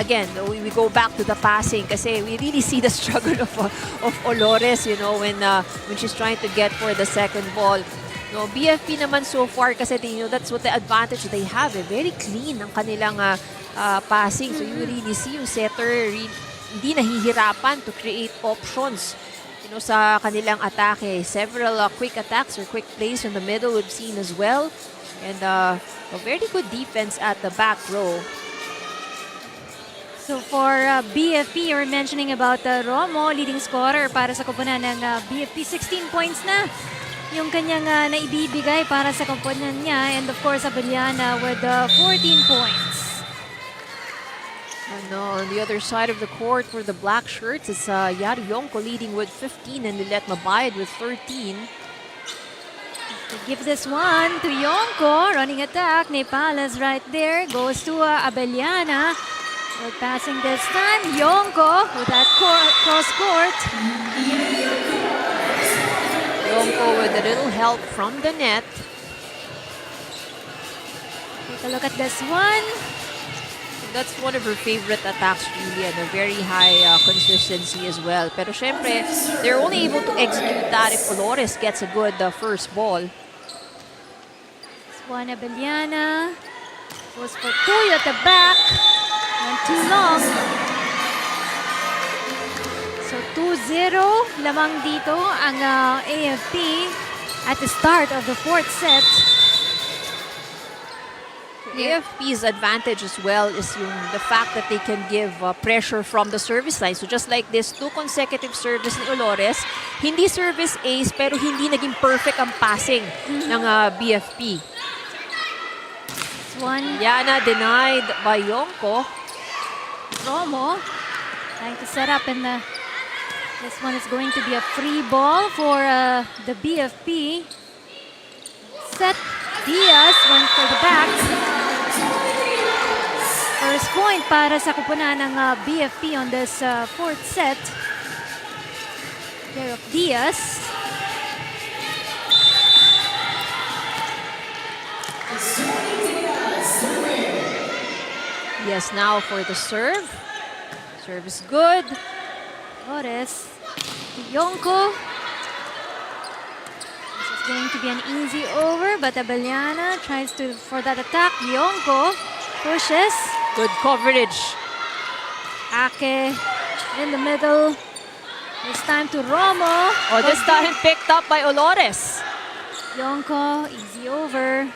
again, we go back to the passing kasi we really see the struggle of Olores, when she's trying to get for the second ball. BFP naman so far kasi that's what the advantage they have. Very clean ang kanilang passing. So you really see yung setter hindi nahihirapan to create options sa kanilang atake. Several quick attacks or quick plays in the middle we've seen as well. And a very good defense at the back row. So for BFP, you were mentioning about Romo, leading scorer para sa koponan ng BFP. 16 points na yung kanyang naibibigay para sa koponan niya. And of course, Abellana with 14 points. And on the other side of the court for the black shirts, it's Yari Yonko leading with 15 and Lilet Mabayad with 13. To give this one to Yonko, running attack. Nepales right there, goes to Abellana. Good passing this time. Yonko with that cross court. Yonko with a little help from the net. Take a look at this one. That's one of her favorite attacks really, and a very high consistency as well. Pero syempre, they're only able to execute that if Olores gets a good first ball. This one, Abellana. Goes for Kuy at the back. Went too long. So 2-0 lamang dito ang AFP at the start of the fourth set. AFP's advantage as well is the fact that they can give pressure from the service line. So just like this, 2 consecutive service ni Olores, hindi service ace pero hindi naging perfect ang passing ng BFP. This one, Yana denied by Yonko. Romo trying to set up, and this one is going to be a free ball for the BFP. Set Diaz went for the back. First point para sa kupunan ng BFP on this fourth set. Care of Diaz. Yes, now for the serve. Serve is good. Flores. Yonko. This is going to be an easy over, but Abellana tries for that attack. Yonko pushes. Good coverage. Ake in the middle. This time to Romo. Oh, this time picked up by Olores. Yonko, easy over.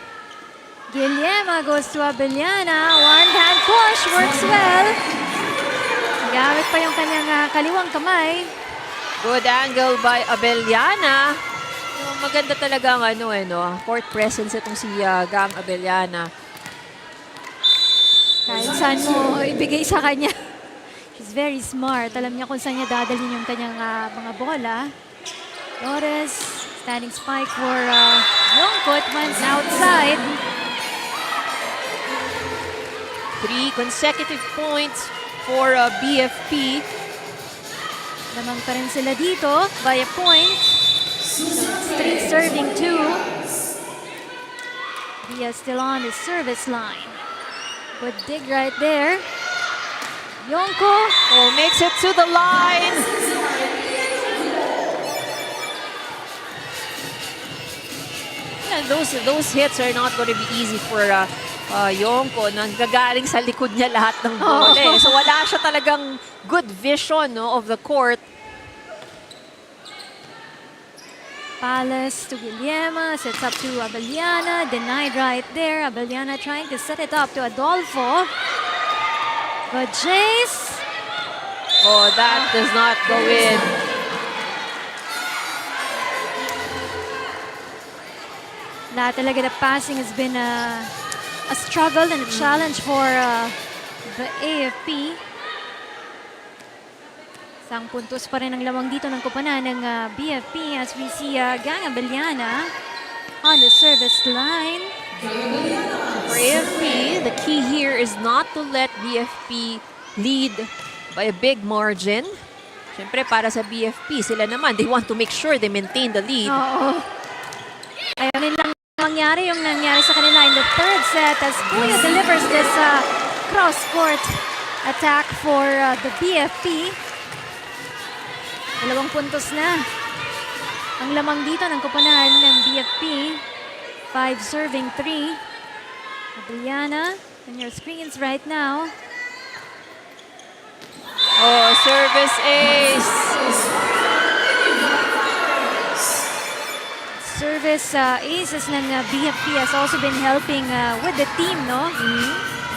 Guillema goes to Abellana. One-hand push, works well. Gamit pa yung kanyang kaliwang kamay. Good angle by Abellana. Maganda talaga ang court presence itong si Gang Abellana. Kahit saan mo ibigay sa kanya. She's very smart. Alam niya kung saan niya dadalhin yung kanyang mga bola. Flores, standing spike for Yonko. It went outside. 3 consecutive points for BFP. Lamang pa rin sila dito by a point. 3 serving 2. Diaz still on his service line. Good dig right there. Yonko. Oh, makes it to the line. Yeah, those hits are not going to be easy for Yonko. Nanggagaling sa likod niya lahat ng bola. So wala siya talagang good vision of the court. Palace to Guillema, sets up to Abellana, denied right there. Abellana trying to set it up to Adolfo. Good chase. Oh, that does not go in. Lahat talaga the passing has been a struggle and a challenge for the AFP. Isang puntos pa rin ang lamang dito ng koponan ng BFP as we see Gang Abellana on the service line. For AFP, the key here is not to let BFP lead by a big margin. Siyempre, para sa BFP, sila naman, they want to make sure they maintain the lead. Oo. Ayun lang mangyari yung nangyari sa kanila in the third set as Puyo delivers this cross-court attack for the BFP. 2 puntos na ang lamang dito ng koponan ng BFP. 5 serving 3. Adriana on your screens right now. Oh, service ace. Service aces ng BFP has also been helping with the team, no?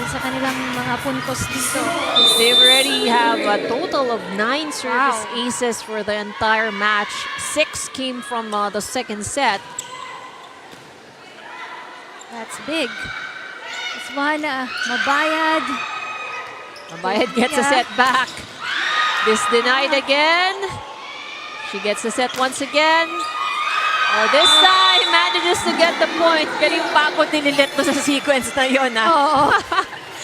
Sa kanilang mga puntos dito. They already have a total of 9 service aces for the entire match. 6 came from the second set. That's big. This one, Mabayad. Mabayad gets a set back. This denied again. She gets the set once again. Oh, this time manages to get the point. Pero yung Paco nililit mo sa sequence na yun, Oo.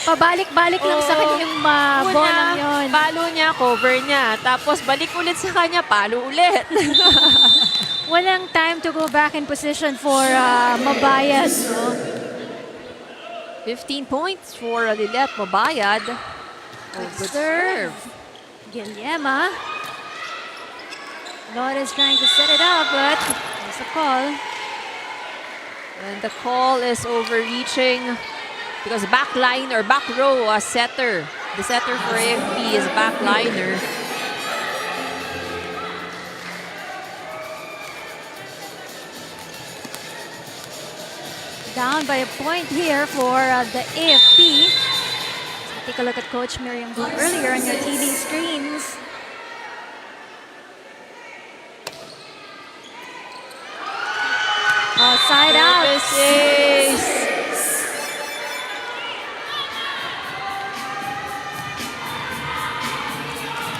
Pabalik-balik lang sa kanya yung bolang yun. Palo niya, cover niya. Tapos balik ulit sa kanya, palo ulit. Walang time to go back in position for Mabayad. No? 15 points for Lilet Mabayad. Oh, good serve. Guillerma. Lord is trying to set it up, but there's a call. And the call is overreaching because backline or back row setter. The setter for AFP is backliner. Down by a point here for the AFP. So take a look at Coach Miriam Blue earlier on your TV screens. Oh, side out. Service.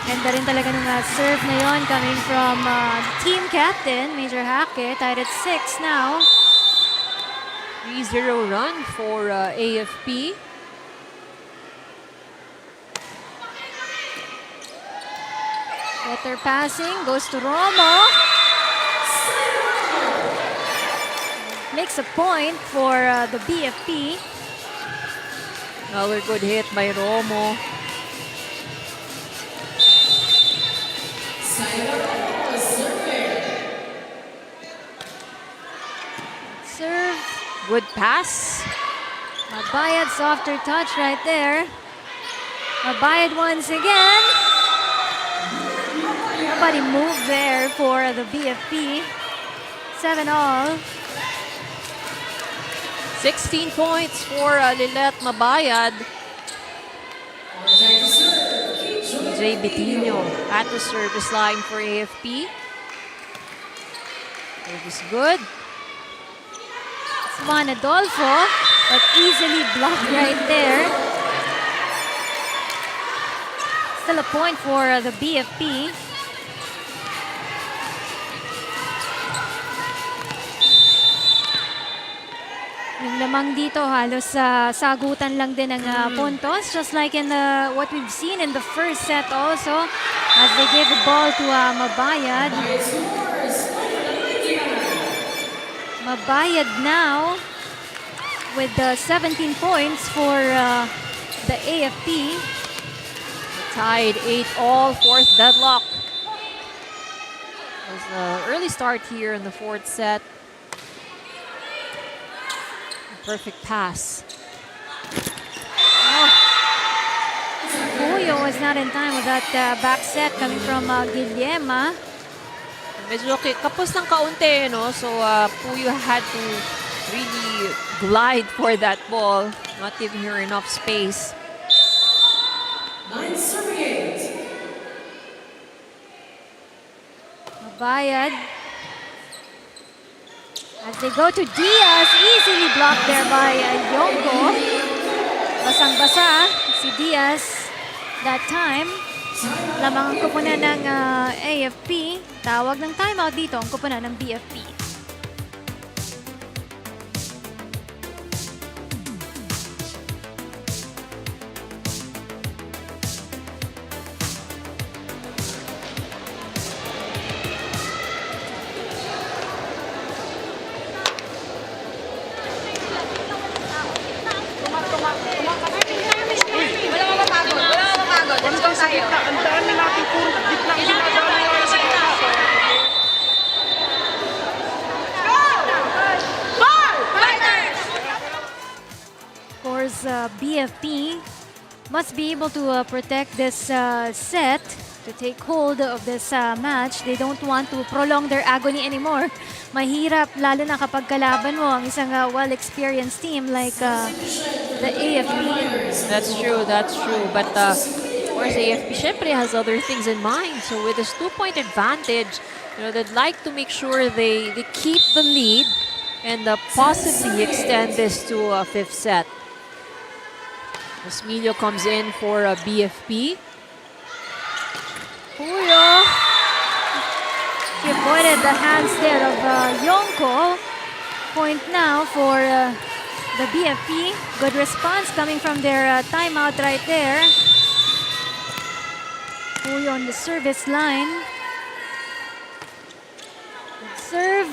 Ganda rin talaga nung serve na yon coming from team captain, Major Hackett, tied at 6 now. 3-0 run for AFP. Better passing, goes to Romo. Makes a point for the BFP. Another good hit by Romo. Serve. Good pass. Mabayad, softer touch right there. Mabayad once again. Nobody moved there for the BFP. 7-all. 16 points for Lilet Mabayad. Jay Bitino at the service line for AFP. Service good. It's Juan Adolfo, but easily blocked right there. Still a point for the BFP. Yung lamang dito, halos sagutan lang din ng puntos. Just like in what we've seen in the first set also. As they gave the ball to Mabayad. Mabayad now with 17 points for the AFP. Tied 8-all, fourth deadlock. It was an early start here in the fourth set. Perfect pass. Oh. Puyo was not in time with that back set coming from Guillerma. Medyo kapos ng kaunti, no? So Puyo had to really glide for that ball, not giving her enough space. Mabayad. As they go to Diaz, easily blocked there by Yonko. Basang-basa si Diaz that time. Lamang ang kupunan ng AFP. Tawag ng timeout dito ang kupunan ng BFP. Ang dami natin puro gitna ang ginagawa sa Of course, BFP must be able to protect this set to take hold of this match. They don't want to prolong their agony anymore. Mahirap, lalo na kapag kalaban mo ang isang well-experienced team like the AFP. That's true, that's true. But of course, AFP syempre has other things in mind. So with this 2-point advantage, they'd like to make sure they keep the lead and possibly extend this to a fifth set. Osmilio comes in for BFP. Puyo. He avoided the hands there of Yonko. Point now for the BFP. Good response coming from their timeout right there. Puyo on the service line. Good serve.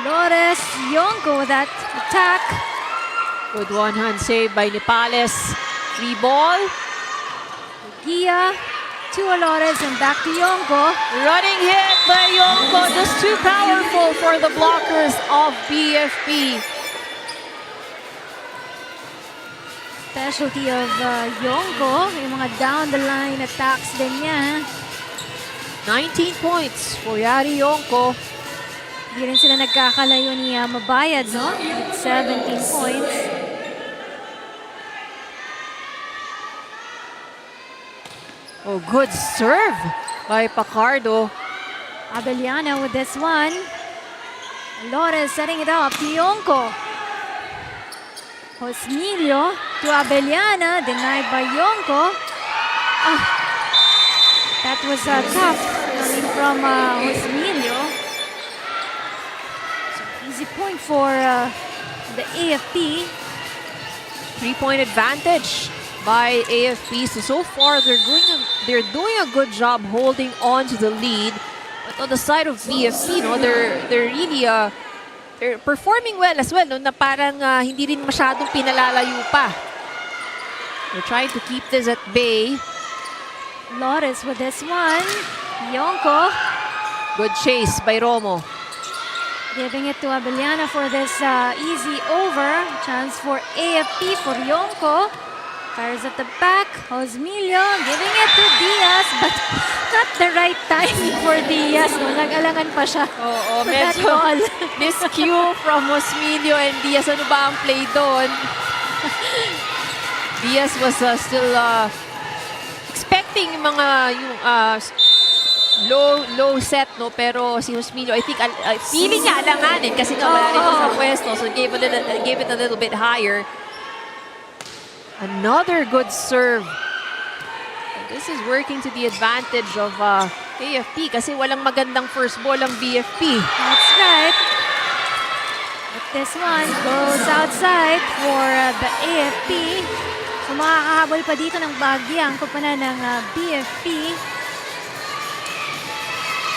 Lores, Yonko with that attack. Good one-hand save by Nipales. Free ball. Gia to Lores and back to Yonko. Running hit by Yonko. Just too powerful for the blockers of BFP. Specialty of Yonko, yung mga down-the-line attacks din niya. 19 points for Yari Yonko. Hindi rin sila nagkakalayo ni Mabayad, no? 17 points. Oh, good serve by Pacardo. Abellana with this one. Lores setting it up to Yonko. Osmilio to Abellana, denied by Yonko. That was tough coming from Osmilio. So easy point for the AFP. 3-point advantage by AFP. So far they're doing a good job holding on to the lead. But on the side of BFP, they're really they're performing well as well, na parang hindi rin masyadong pinalalayo pa. They're trying to keep this at bay. Lores with this one. Yonko Good chase by Romo. giving it to Abellana for this easy over. Chance for AFP for Yonko. Fires at the back. Osmilio giving it to Diaz, but not the right timing for Diaz. No? Nag-alangan pa siya Oo, for that medyo ball. miscue from Osmilio and Diaz. Ano ba ang play doon? Diaz was still expecting yung mga low set, no? Pero si Osmilio, I think, feeling niya alanganin kasi nga wala rin sa pwesto. So gave it a little bit higher. Another good serve. This is working to the advantage of AFP kasi walang magandang first ball ang BFP. That's right. But this one goes outside for the AFP. So makakahabol pa dito ng bagya ang kupunan ng BFP.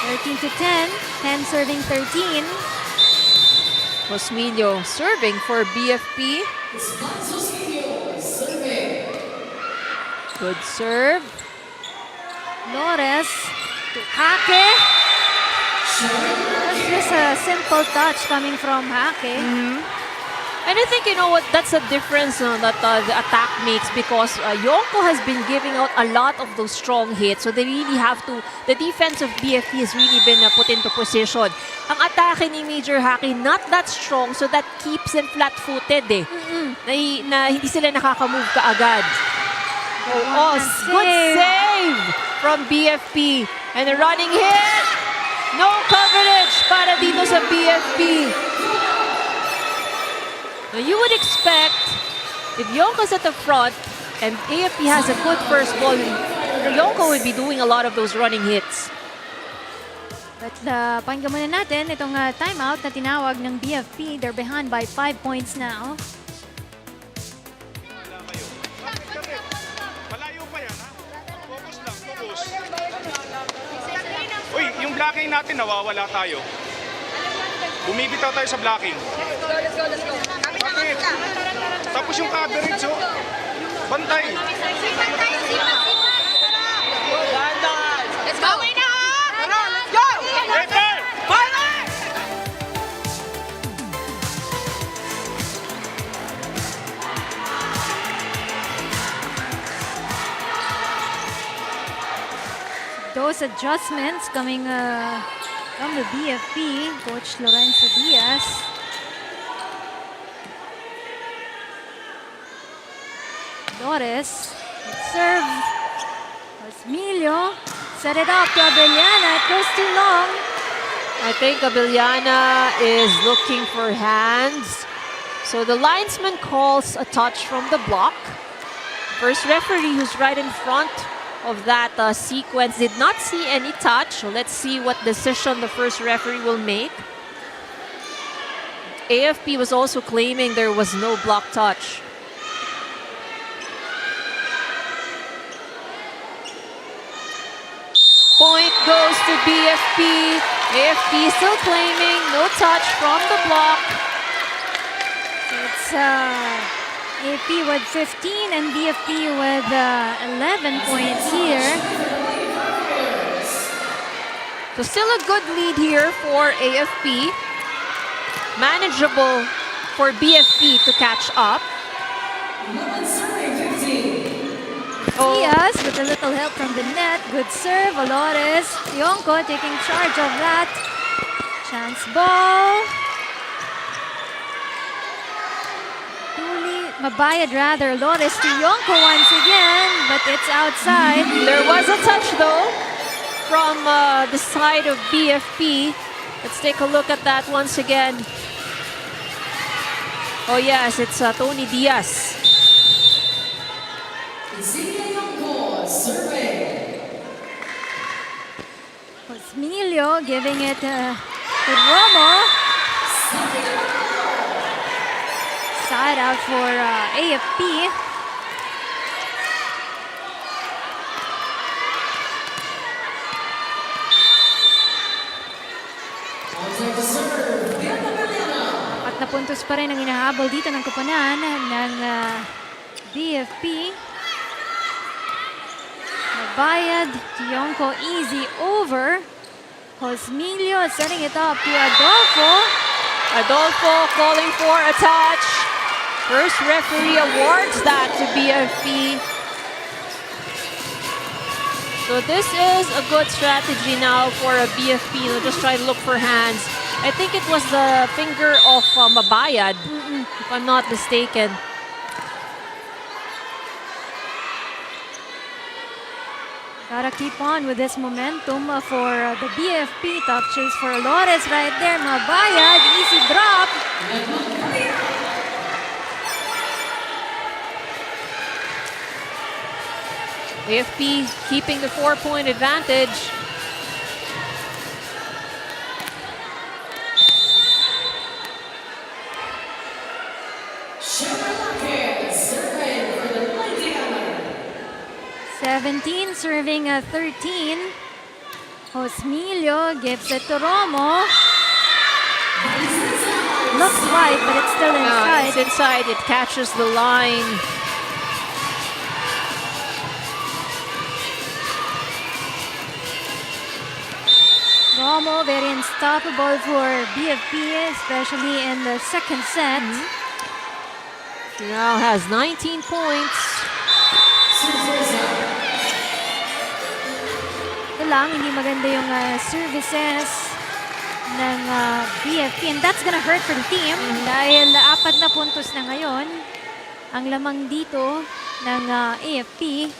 13 to 10. 10 serving 13. Osmilio serving for BFP. Good serve. Lores to Hake. That's just a simple touch coming from Hake. And I think, you know what, that's a difference that the attack makes because Yonko has been giving out a lot of those strong hits. So they really have to, the defense of BFP has really been put into position. Ang atake ni Major Hake, not that strong, so that keeps them flat-footed eh. Na hindi sila nakakamove kaagad. Oh, good save from BFP. And a running hit. No coverage para dito sa BFP. Now you would expect if Yonko's at the front and AFP has a good first ball, Yonko would be doing a lot of those running hits. But pakinggan muna natin itong timeout na tinawag ng BFP. They're behind by 5 points now. Malayo pa yan, ha? Focus lang, focus. Uy, yung blocking natin, nawawala tayo. Bumibitaw tayo sa blocking. Let's go. Bakit? Tapos yung coverage, oh. Bantay. Let's go! Let's go! Paper! Those adjustments coming from the BFP, Coach Lorenzo Diaz. Flores, serve. Osmilio, set it up to Abellana. It goes too long. I think Abellana is looking for hands. So the linesman calls a touch from the block. First referee, who's right in front of that sequence, did not see any touch. So let's see what decision the first referee will make. AFP was also claiming there was no block touch. Point goes to BFP. AFP still claiming no touch from the block. So it's AP with 15 and BFP with 11 points here. So still a good lead here for AFP. Manageable for BFP to catch up. Diaz with a little help from the net. Good serve. Olores. Yonko taking charge of that. Chance ball. Mabayad rather. Olores to Yonko once again, but it's outside. There was a touch though from the side of BFP. Let's take a look at that once again. Oh yes, it's Tony Diaz. Osmilio giving it to Romo. Side out for AFP. At na puntos pa rin ang inahabol dito ng koponan ng BFP. Bayad, Yonko easy over. Osmilio setting it up to Adolfo. Adolfo calling for a touch. First referee awards that to BFP. So this is a good strategy now for a BFP. They'll just try to look for hands. I think it was the finger of Mabayad, if I'm not mistaken. Gotta keep on with this momentum for the BFP. Top chase for Olores right there. Mabayad, easy drop. AFP keeping the 4-point advantage. Serving 13. Osmilio gives it to Romo. Looks wide, but it's still inside. It's inside. It catches the line. Romo very unstoppable for BFP, especially in the second set. He now has 19 points. Ito lang, hindi maganda yung services ng BFP. And that's gonna hurt for the team dahil 4 na puntos na ngayon ang lamang dito ng AFP.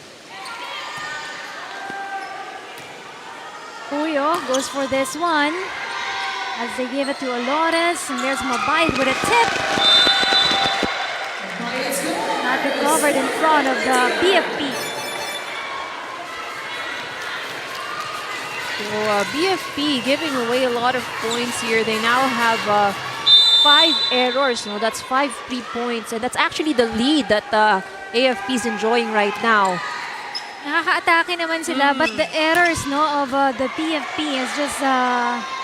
Puyo goes for this one as they give it to Olores, and there's Mabayad with a tip. Not recovered in front of the BFP. So BFP giving away a lot of points here. They now have 5 errors. No, that's 5 free points, and that's actually the lead that AFP is enjoying right now. Nakaka-atake naman sila, but the errors of the PFP is just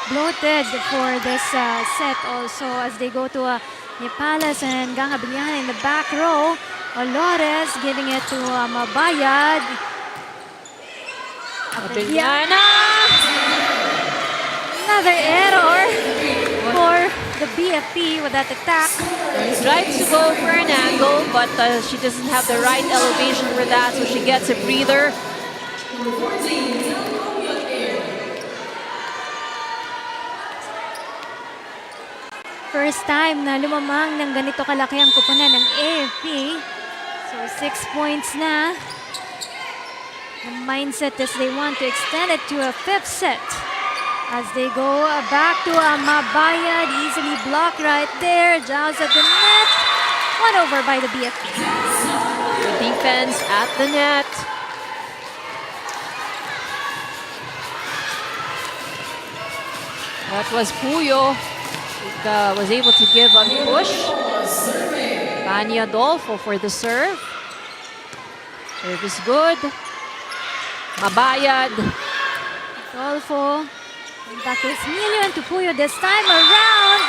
bloated for this set also as they go to Nepales and Gangabilian in the back row. Olores giving it to Mabayad. Abiliana! Another error for the BFP with that attack. She tries to go for an angle, but she doesn't have the right elevation for that, so she gets a breather. First time na lumamang ng ganito kalaki ang kupunan ng AFP. So 6 points na. The mindset is they want to extend it to a 5th set. As they go back to Mabayad, easily blocked right there. Jaws at the net. One over by the BFP. The defense at the net. That was Puyo. It was able to give a push. Pani Adolfo for the serve. Serve is good. Mabayad. Adolfo. Back to Emilio and to Puyo this time around.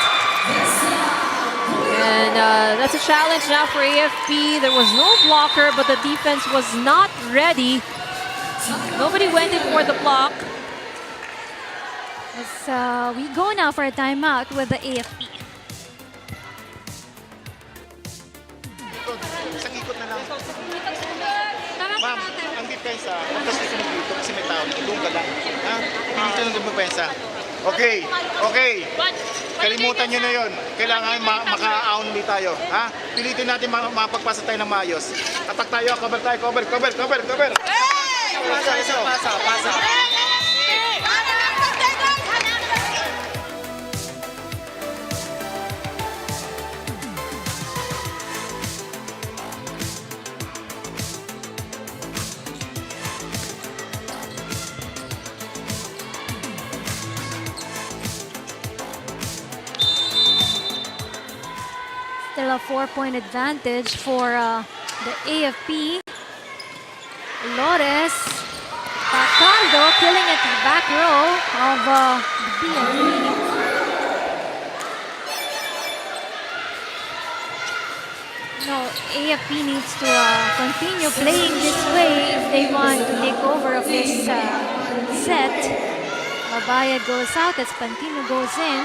And that's a challenge now for AFP. There was no blocker, but the defense was not ready. Nobody went in for the block. As we go now for a timeout with the AFP. Isang ikot na lang. Ma'am, ang depensa, huwag kasi dito kasi may tao. Doon ka lang. Ha? Dito ng depensa. Okay, okay. Kalimutan nyo na yun. Kailangan maka-aon ulit tayo. Ha? Pilitin natin mapagpasa tayo ng maayos. Attack tayo, cover tayo, cover. Pasa. Still a 4-point advantage for the AFP. Lores, Paco killing it to the back row of the BFP. No, AFP needs to continue playing this way if they want to take over of this set. Mabayad goes out as Pantino goes in.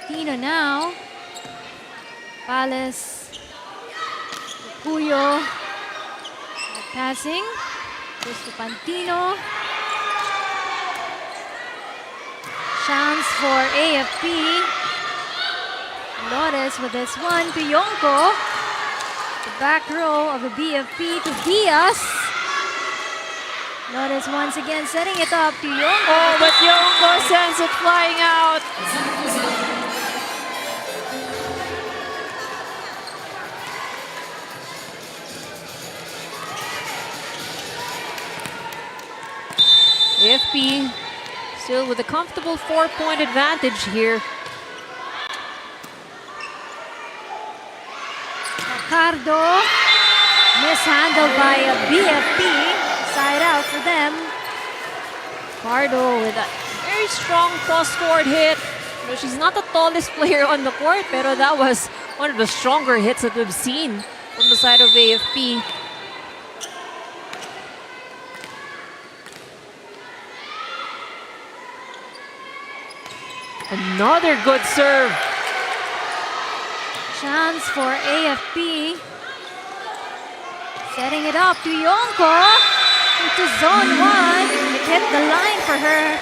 Pantino now. Palace. Puyo. Passing. Goes to Pantino. Chance for AFP. Lores with this one to Yonko. The back row of the BFP to Diaz. Lores once again setting it up to Yonko. Oh, but Yonko sends it flying out. AFP still with a comfortable 4-point advantage here. Ricardo, mishandled by a BFP. Side out for them. Ricardo with a very strong cross-court hit. You know, she's not the tallest player on the court, pero that was one of the stronger hits that we've seen from the side of AFP. Another good serve. Chance for AFP. Setting it up to Yonko. Into zone 1. It hit the line for her.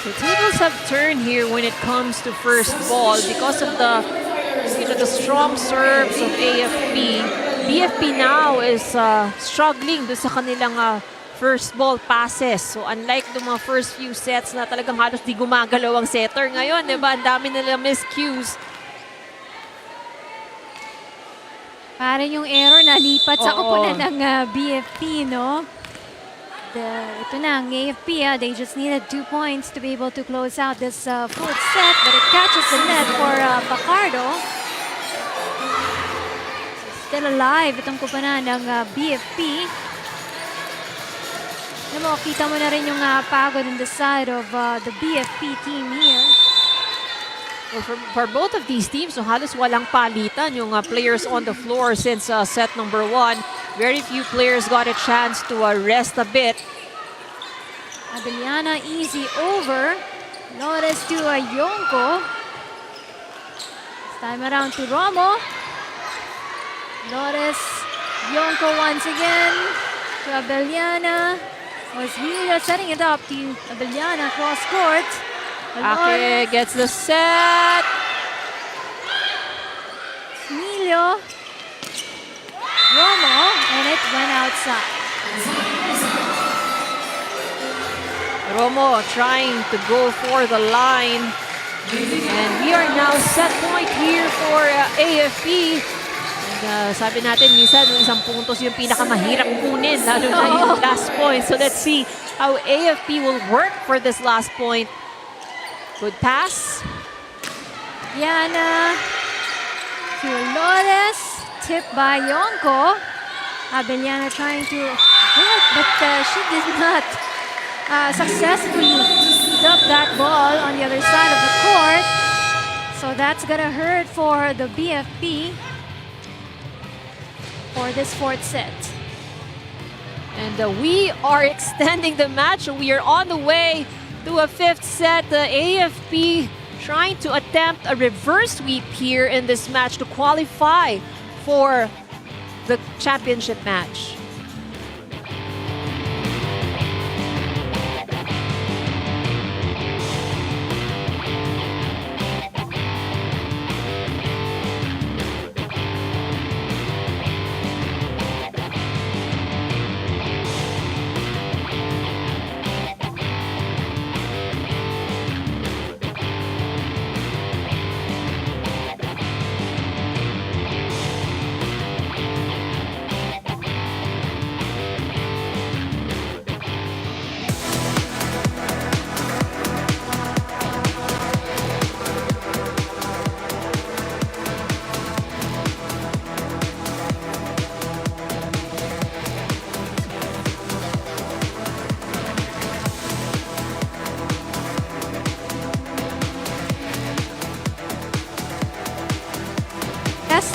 The tables have turned here when it comes to first ball because of the strong serves of AFP. BFP now is struggling doon sa kanilang first ball passes. So unlike the mga first few sets na talagang halos di gumagalaw ang setter, ngayon, diba, ang dami nila miscues. Parang yung error nalipat sa kupunan ng BFP, no? Ito na, ang AFP, they just needed 2 points to be able to close out this fourth set, but it catches the net for Bacardo. Still alive itong kupunan ng BFP. Alam mo, kita mo na rin yung pagod on the side of the BFP team here. Well, for both of these teams, so halos walang palitan yung players on the floor since set number 1. Very few players got a chance to rest a bit. Abellana easy over. Flores to Yonko. This time around to Romo. Flores, Yonko once again to Abellana. Was Mila setting it up to Abellana cross court. Ake gets the set. Emilio. Romo, and it went outside. Romo trying to go for the line. And we are now set point here for AFP. And sabi natin, minsan yung isang puntos yung pinakamahirap kunin, lalo na yung last point. So let's see how AFP will work for this last point. Good pass. Yana to Flores. Tipped by Yonko. Abellana trying to block, but she did not successfully dump that ball on the other side of the court. So that's gonna hurt for the BFP for this fourth set. And we are extending the match. We are on the way to a fifth set. The AFP trying to attempt a reverse sweep here in this match to qualify for the championship match.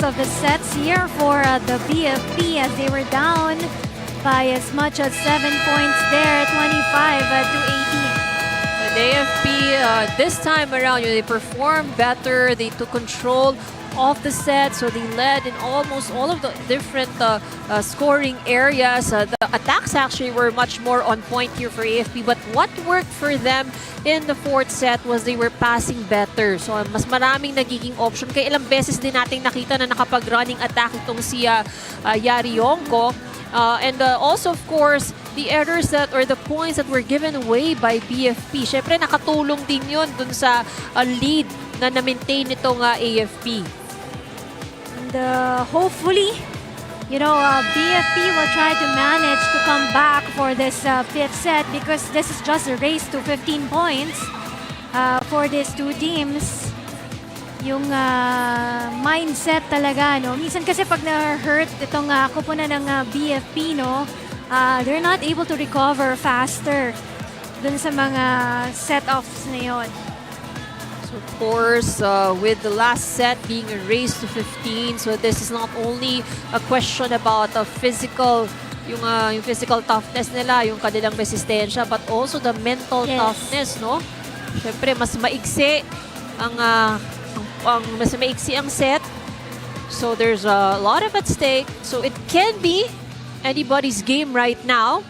Of the sets here for the BFP as they were down by as much as 7 points there, 25 to 18. The AFP this time around, they performed better. They took control of the set, so they led in almost all of the different scoring areas. The attacks actually were much more on point here for AFP, but what worked for them in the fourth set was they were passing better. So mas maraming nagiging option. Kaya ilang beses din nating nakita na nakapag-running attack itong si Yari Yonko. And also, of course, the errors that or the points that were given away by BFP. Syempre, nakatulong din yun dun sa lead na na-maintain itong AFP. And hopefully, BFP will try to manage to come back for this fifth set because this is just a race to 15 points for these two teams. Yung mindset talaga, no? Minsan kasi pag na-hurt itong kupunan ng BFP, no? They're not able to recover faster dun sa mga set-offs na yun. So of course, with the last set being a race to 15, so this is not only a question about physical, yung physical toughness nila, yung kanilang resistensya, but also the mental toughness, no? Siyempre, mas maigsi ang set. So there's a lot of at stake. So it can be anybody's game right now.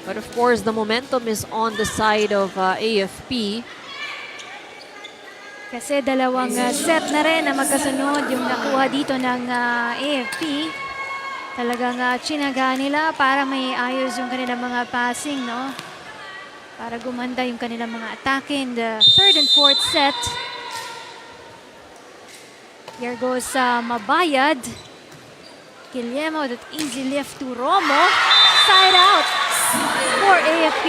But of course, the momentum is on the side of AFP. Kasi dalawang set na rin na magkasunod yung nakuha dito ng AFP. Talagang tsinaga nila para may ayos yung kanilang mga passing, no? Para gumanda yung kanilang mga atake in the third and fourth set. Here goes Mabayad. Guillermo, that easy lift to Romo. Side out for AFP.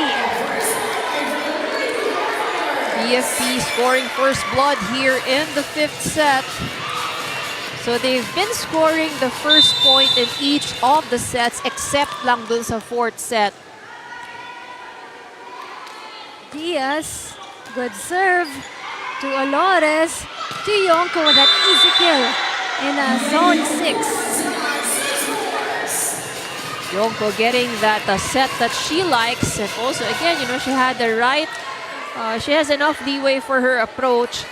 BFP scoring first blood here in the fifth set. So they've been scoring the first point in each of the sets except lang dun sa fourth set. Diaz, good serve to Olores, to Yonko with that easy kill in zone 6. Yonko getting that set that she likes, and also again, you know, she had the right, she has enough leeway for her approach.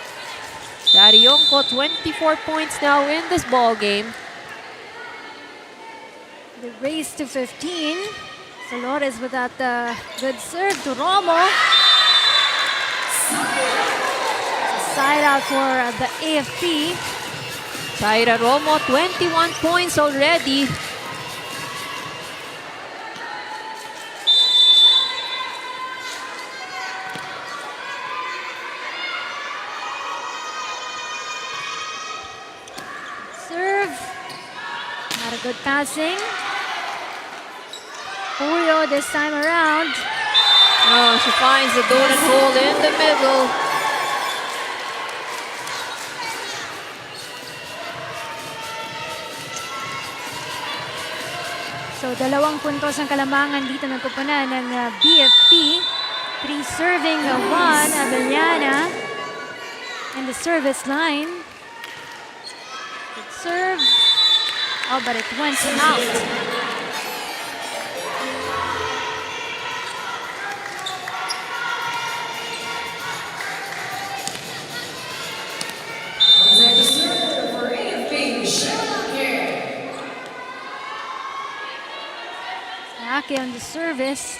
Daddy Yonko, 24 points now in this ball game. The race to 15. Olores with that good serve to Romo. Side out for the AFP. Zaira Romo, 21 points already. Serve. Not a good passing. Julio this time around. Oh, she finds the donut hole in the middle. So, 2 puntos ang kalamangan dito ng kupunan ng BFP. 3 serving, 1 Abellana in the service line. Good serve. Oh, but it went out. Ake on the service.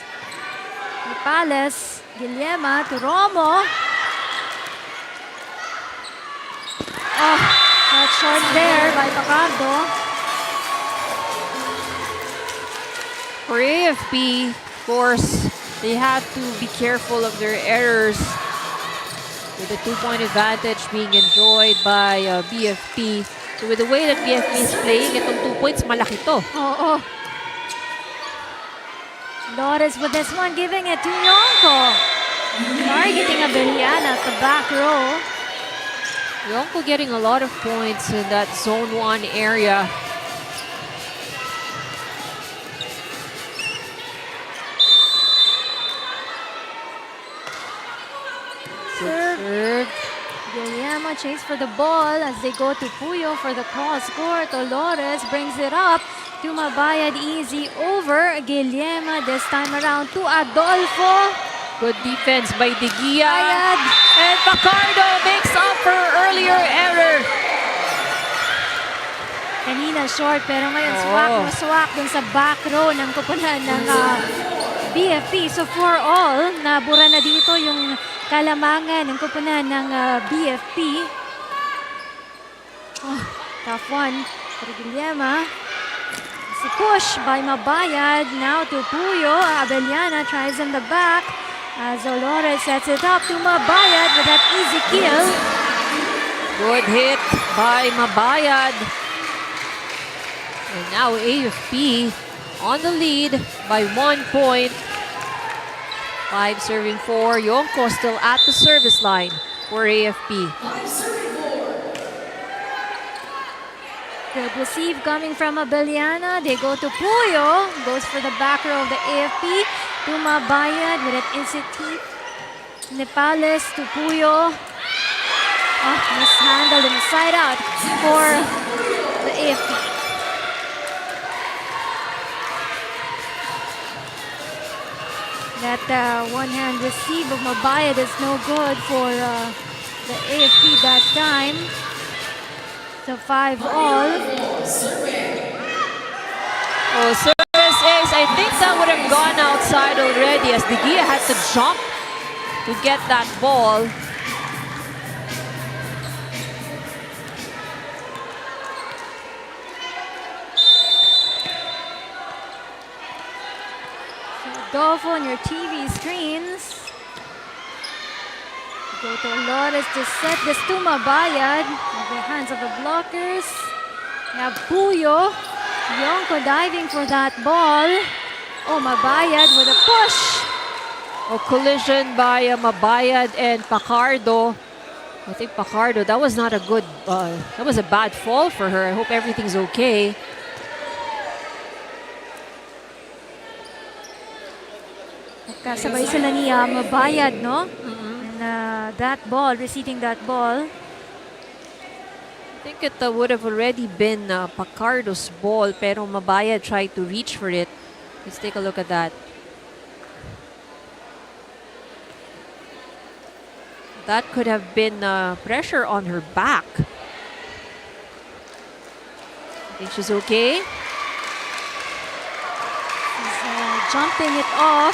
Pales, Guillermo to Romo. Oh, cut short there by Pacardo. For AFP, of course, they have to be careful of their errors. With the 2-point advantage being enjoyed by BFP. So with the way that BFP is playing, itong 2 points, malaki to. Oh. Flores with this one, giving it to Yonko. Targeting Abellana at the back row. Yonko getting a lot of points in that zone 1 area. Serve. Guillermo chase for the ball as they go to Puyo for the cross court. Dolores brings it up to Mabayad, easy over. Guillermo this time around to Adolfo. Good defense by De Gia. Bayad. And Pacardo makes up her earlier error. Kanina short pero ngayon swak dun sa back row ng kupunan ng BFP. So for all, nabura na dito yung kalamangan ng kupunan ng BFP. Oh, tough one for Guillermo. Push by Mabayad, now to Puyo. Abellana tries in the back as Olores sets it up to Mabayad with that easy kill. Good hit by Mabayad. And now AFP on the lead by 1 point. 5 serving 4. Yonko still at the service line for AFP. Good receive coming from Abellana. They go to Puyo. Goes for the back row of the AFP. To Mabayad with an instant Nepales to Puyo. Oh, mishandled and side out for the AFP. That one-hand receive of Mabayad is no good for the AFP that time. So 5-all. Oh, service ace I think that would have gone outside already as De Gea had to jump to get that ball. Go on your TV screens. Go to Lores to set this to Mabayad. In the hands of the blockers. We have Puyo. Yonko diving for that ball. Oh, Mabayad with a push. A collision by Mabayad and Pacardo. I think Pacardo, that was not a good, that was a bad fall for her. I hope everything's okay. Kasabay sila ni Mabayad, no? And that ball, receiving that ball. I think it would have already been Pacardo's ball, pero Mabayad tried to reach for it. Let's take a look at that. That could have been pressure on her back. I think she's okay. She's jumping it off.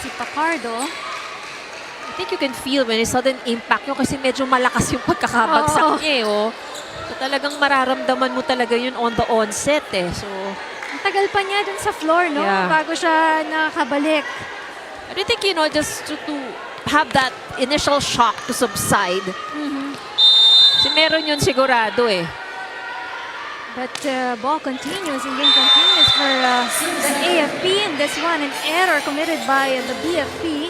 Si Pacardo. I think you can feel when it's sudden impact nyo kasi medyo malakas yung pagkakabagsak niya eh. Oh. So talagang mararamdaman mo talaga yun on the onset eh. So, ang tagal pa niya dun sa floor, no? Yeah. Bago siya nakabalik. I think, you know, just to have that initial shock to subside. Kasi meron yun sigurado eh. But ball continues and game continues for the AFP in this one. An error committed by the BFP.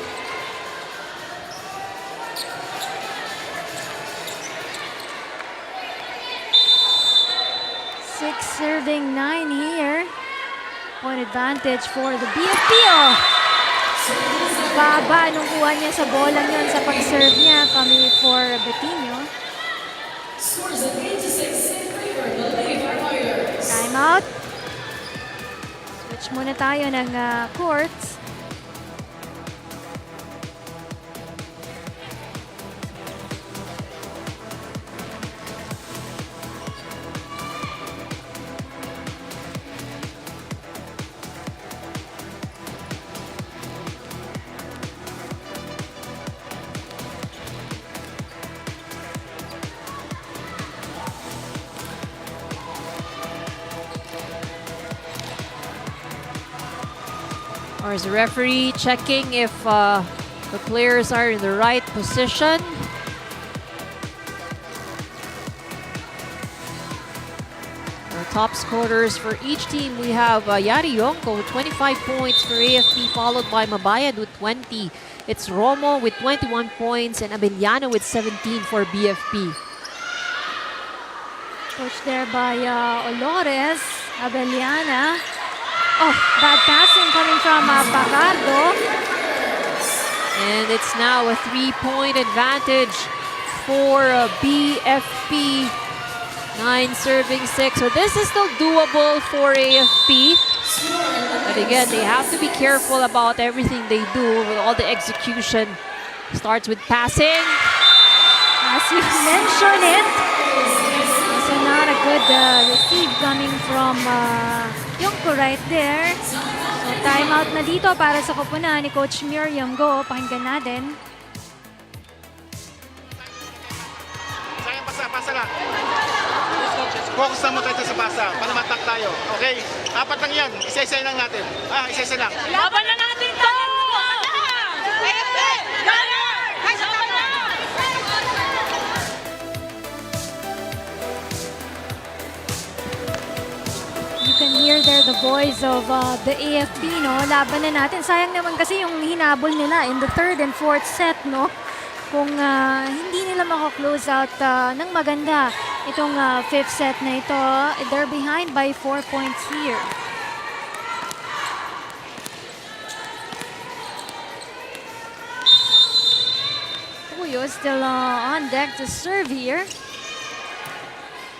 Six serving 9 here. Point advantage for the BFP. Oh! Baba nung kuha niya sa bola niyan sa pag-serve niya. Coming for Betinho. Time out. Switch muna tayo ng courts. Or is the referee checking if the players are in the right position? Our top scorers for each team, we have Yari Yonko with 25 points for AFP, followed by Mabayad with 20. It's Romo with 21 points and Abellano with 17 for BFP. Coached there by Olores, Abellana. Oh, bad passing coming from Pacardo. And it's now a 3-point advantage for BFP. 9 serving 6. So this is still doable for AFP. But again, they have to be careful about everything they do with all the execution. Starts with passing. As you mentioned it. So not a good receive coming from Yonko right there. So timeout na dito para sa koponan ni Coach Miriam Go. Pakinggan natin. Sayang pasa lang. Focus naman tayo sa pasa para matak tayo. Okay? 4 lang yan. Isa-isa lang natin. Isa-isa lang. Laban na natin to! Gunnar! Laban na! You can hear there the voice of the AFP, no? Laban na natin. Sayang naman kasi yung hinabol nila in the 3rd and 4th set, no? Kung hindi nila mako-close out ng maganda itong 5th set na ito, they're behind by 4 points here. Puyo still on deck to serve here.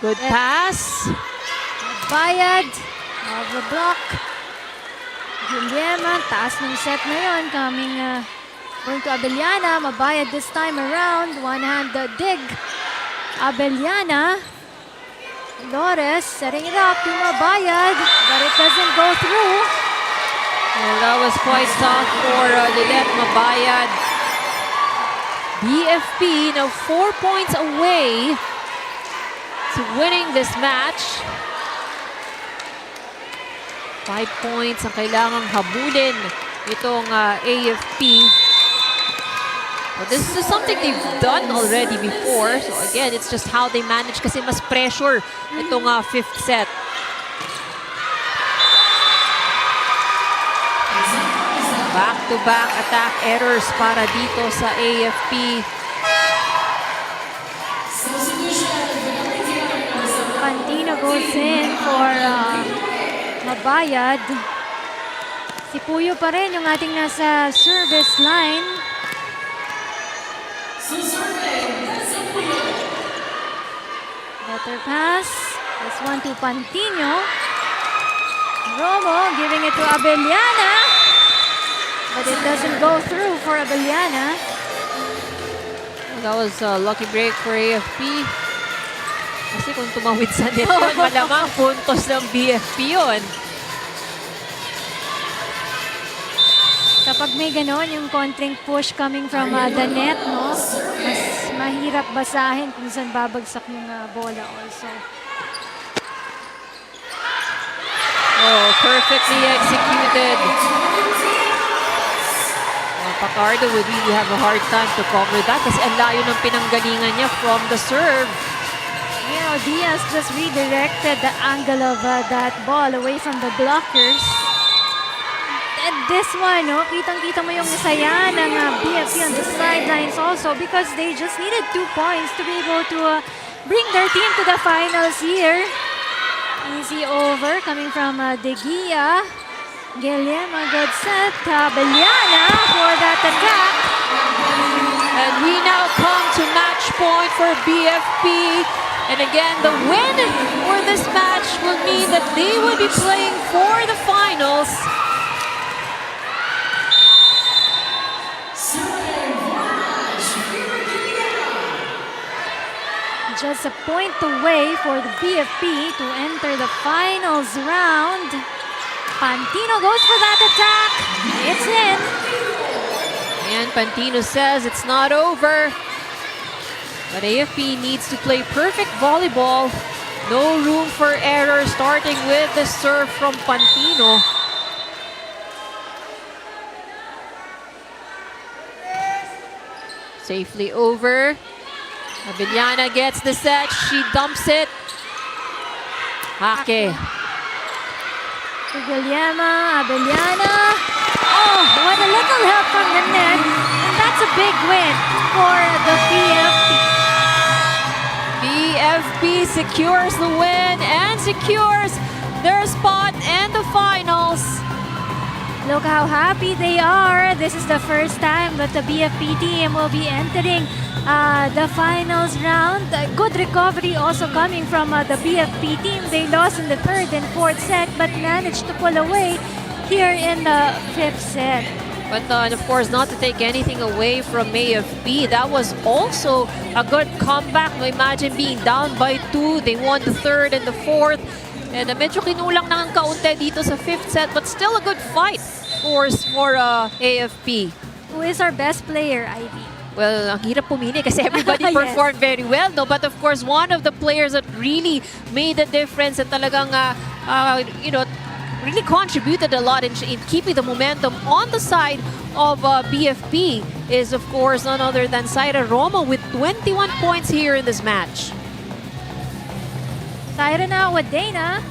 Good pass. Bayad of the block. Guillermo, taas ng set na yun. Coming going to Abellana. Mabayad this time around. One-hand dig. Abellana. Lores setting it up to Mabayad, but it doesn't go through. Well, that was quite tough for Lilet Mabayad. BFP now 4 points away to winning this match. 5 points ang kailangang habulin itong AFP. Well, this is something they've done already before. So again, it's just how they manage kasi mas pressure itong fifth set. Back-to-back attack errors para dito sa AFP. Pantino goes in for Mabayad. Si Puyo pa rin yung ating nasa service line. Better pass. This one to Pantino. Romo giving it to Abellana. But it doesn't go through for Abellana. That was a lucky break for AFP. Kasi kung tumawid sa net yun, malamang puntos ng BFP yun. Kapag may ganon, yung konting push coming from the net, no? Mas mahirap basahin kung saan babagsak yung bola also. Oh, perfectly executed. Pacardo would really have a hard time to cover that kasi ang layo ng pinanggalingan niya from the serve. You know, Diaz just redirected the angle of that ball away from the blockers. And this one, no, kitang-kita mo yung saya ng BFP on the sidelines also because they just needed 2 points to be able to bring their team to the finals here. Easy over coming from De Gia. Guillermo, good set. Abellana for that attack. And we now come to match point for BFP. And again, the win for this match will mean that they will be playing for the finals. Just a point away for the BFP to enter the finals round. Pantino goes for that attack. It's in. And Pantino says it's not over. But AFP needs to play perfect volleyball. No room for error, starting with the serve from Pantino. Safely over. Abellana gets the set. She dumps it. Hake. To Guillermo, Abellana. Oh, what a little help from the net. And that's a big win for the BFP. BFP secures the win and secures their spot in the finals. Look how happy they are. This is the first time that the BFP team will be entering the finals round. Good recovery also coming from the BFP team. They lost in the third and fourth set but managed to pull away here in the fifth set. But of course, not to take anything away from AFP, that was also a good comeback. No, imagine being down by 2. They won the third and the fourth. And medyo kinulang na ng kaunti dito sa fifth set, but still a good fight for AFP. Who is our best player, Ivy? Well, ang hirap pumili kasi everybody Yes. performed very well, no? But of course, one of the players that really made a difference and talagang, really contributed a lot in keeping the momentum on the side of BFP is, of course, none other than Zaira Romo with 21 points here in this match. Zaira na with Dana.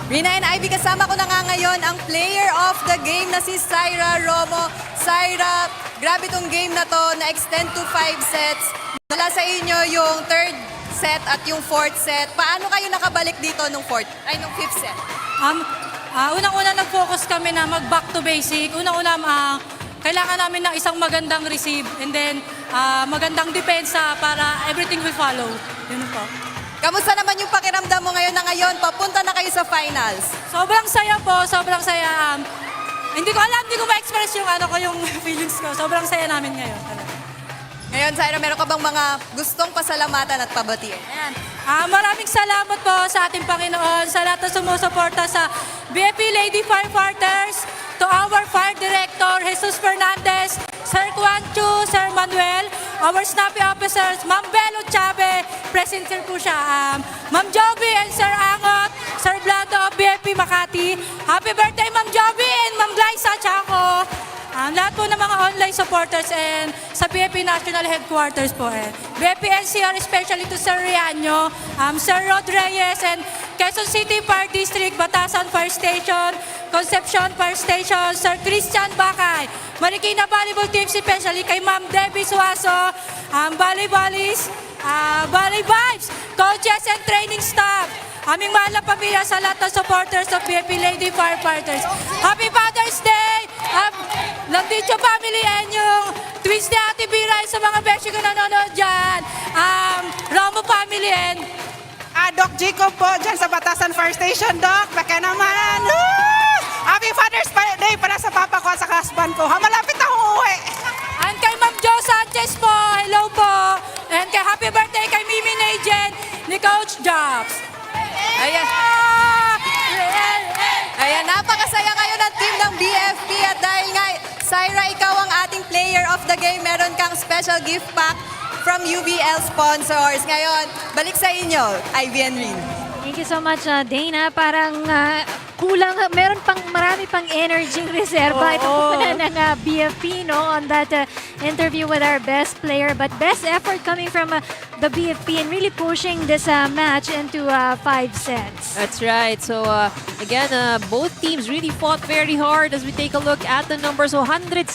Rina and Ivy, kasama ko na nga ngayon ang player of the game na si Zaira Romo. Zaira, grabe tong game na to, na-extend to 5 sets. Mula sa inyo yung third set at yung fourth set. Paano kayo nakabalik dito nung nung fifth set? Unang-una nag-focus kami na mag-back to basic. Unang-una, kailangan namin ng isang magandang receive and then magandang depensa para everything will follow. Yun po. Kamusta naman yung pakiramdam mo ngayon na ngayon? Papunta na kayo sa finals. Sobrang saya po, sobrang saya. Hindi ko alam, hindi ko ma-express yung feelings ko. Sobrang saya namin ngayon. Ngayon, Zaira, meron ka bang mga gustong pasalamatan at pabatiin? Ayan. Maraming salamat po sa ating Panginoon, sa lahat na sumusuporta sa BFP Lady Firefighters, to our Fire Director, Jesus Fernandez, Sir Juan Chu, Sir Manuel, our snappy officers, Ma'am Belo Chabe, present here po siya, Ma'am Joby and Sir Angot, Sir Blando of BFP Makati. Happy birthday, Ma'am Joby and Ma'am Glyza Chaco. Lahat po ng mga online supporters and sa BFP National Headquarters po BFP NCR, especially to Sir Rianyo, Sir Rod Reyes and Quezon City Fire District, Batasan Fire Station, Concepcion Fire Station, Sir Christian Bakay, Marikina Volleyball Team, especially kay Ma'am Debbie Suaso, Volleyballis, Volley Vibes, coaches and training staff. Aming mahal na pamilya sa lahat ng supporters of BFP Lady Firefighters. Happy Father's Day! Nandito family and yung twins ni Ate Biray sa mga beshi ko nanonood dyan. Romo family and Doc Jacob po dyan sa Batasan Fire Station, Doc. Baka naman. Happy Father's Day para sa papa ko at sa husband ko. Malapit na uuwi. and kay Ma'am Jo Sanchez po. Hello po. And kay happy birthday kay Mimi Najen ni Coach Jobs. Ayan. Ayan, napakasaya kayo ng team ng BFP at dahil nga, Syra, ikaw ang ating player of the game. Meron kang special gift pack from UVL sponsors. Ngayon, balik sa inyo, Ivy and Rin. Thank you so much, Dana. Parang kulang, meron pang marami pang energy reserva. Ito po pala ng BFP, no, on that interview with our best player. But best effort coming from the BFP and really pushing this match into 5 sets. That's right. So again, both teams really fought very hard as we take a look at the numbers. So 170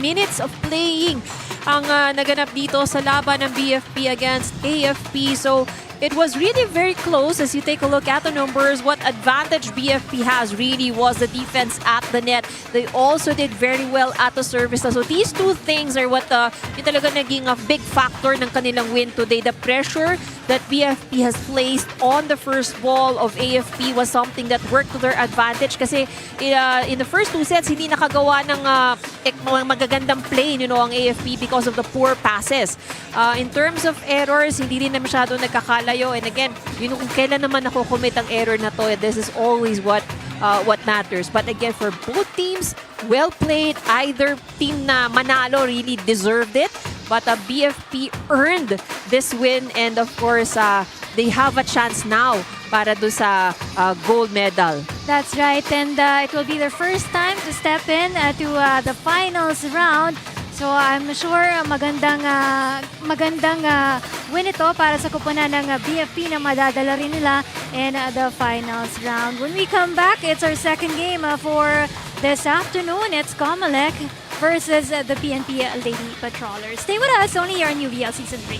minutes of playing ang naganap dito sa laban ng BFP against AFP. So it was really very close as you take a look at the numbers. What advantage BFP has really was the defense at the net. They also did very well at the service. So these two things are what yung talaga naging a big factor ng kanilang win today. The pressure that BFP has placed on the first ball of AFP was something that worked to their advantage kasi in the first 2 sets hindi nakagawa ng magagandang play, ang AFP because of the poor passes. In terms of errors, hindi rin na masyado nagkakalayo. And again, kung kailan naman commit ang error na to, this is always what matters. But again, for both teams, well played. Either team na manalo really deserved it. But BFP earned this win. And of course, they have a chance now para do sa gold medal. That's right. And it will be their first time to step in to the finals round. So I'm sure magandang win ito para sa kupunan ng BFP na madadala rin nila in the finals round. When we come back, it's our second game for this afternoon. It's COMELEC versus the PNP Lady Patrollers. Stay with us only here on UVL Season 3.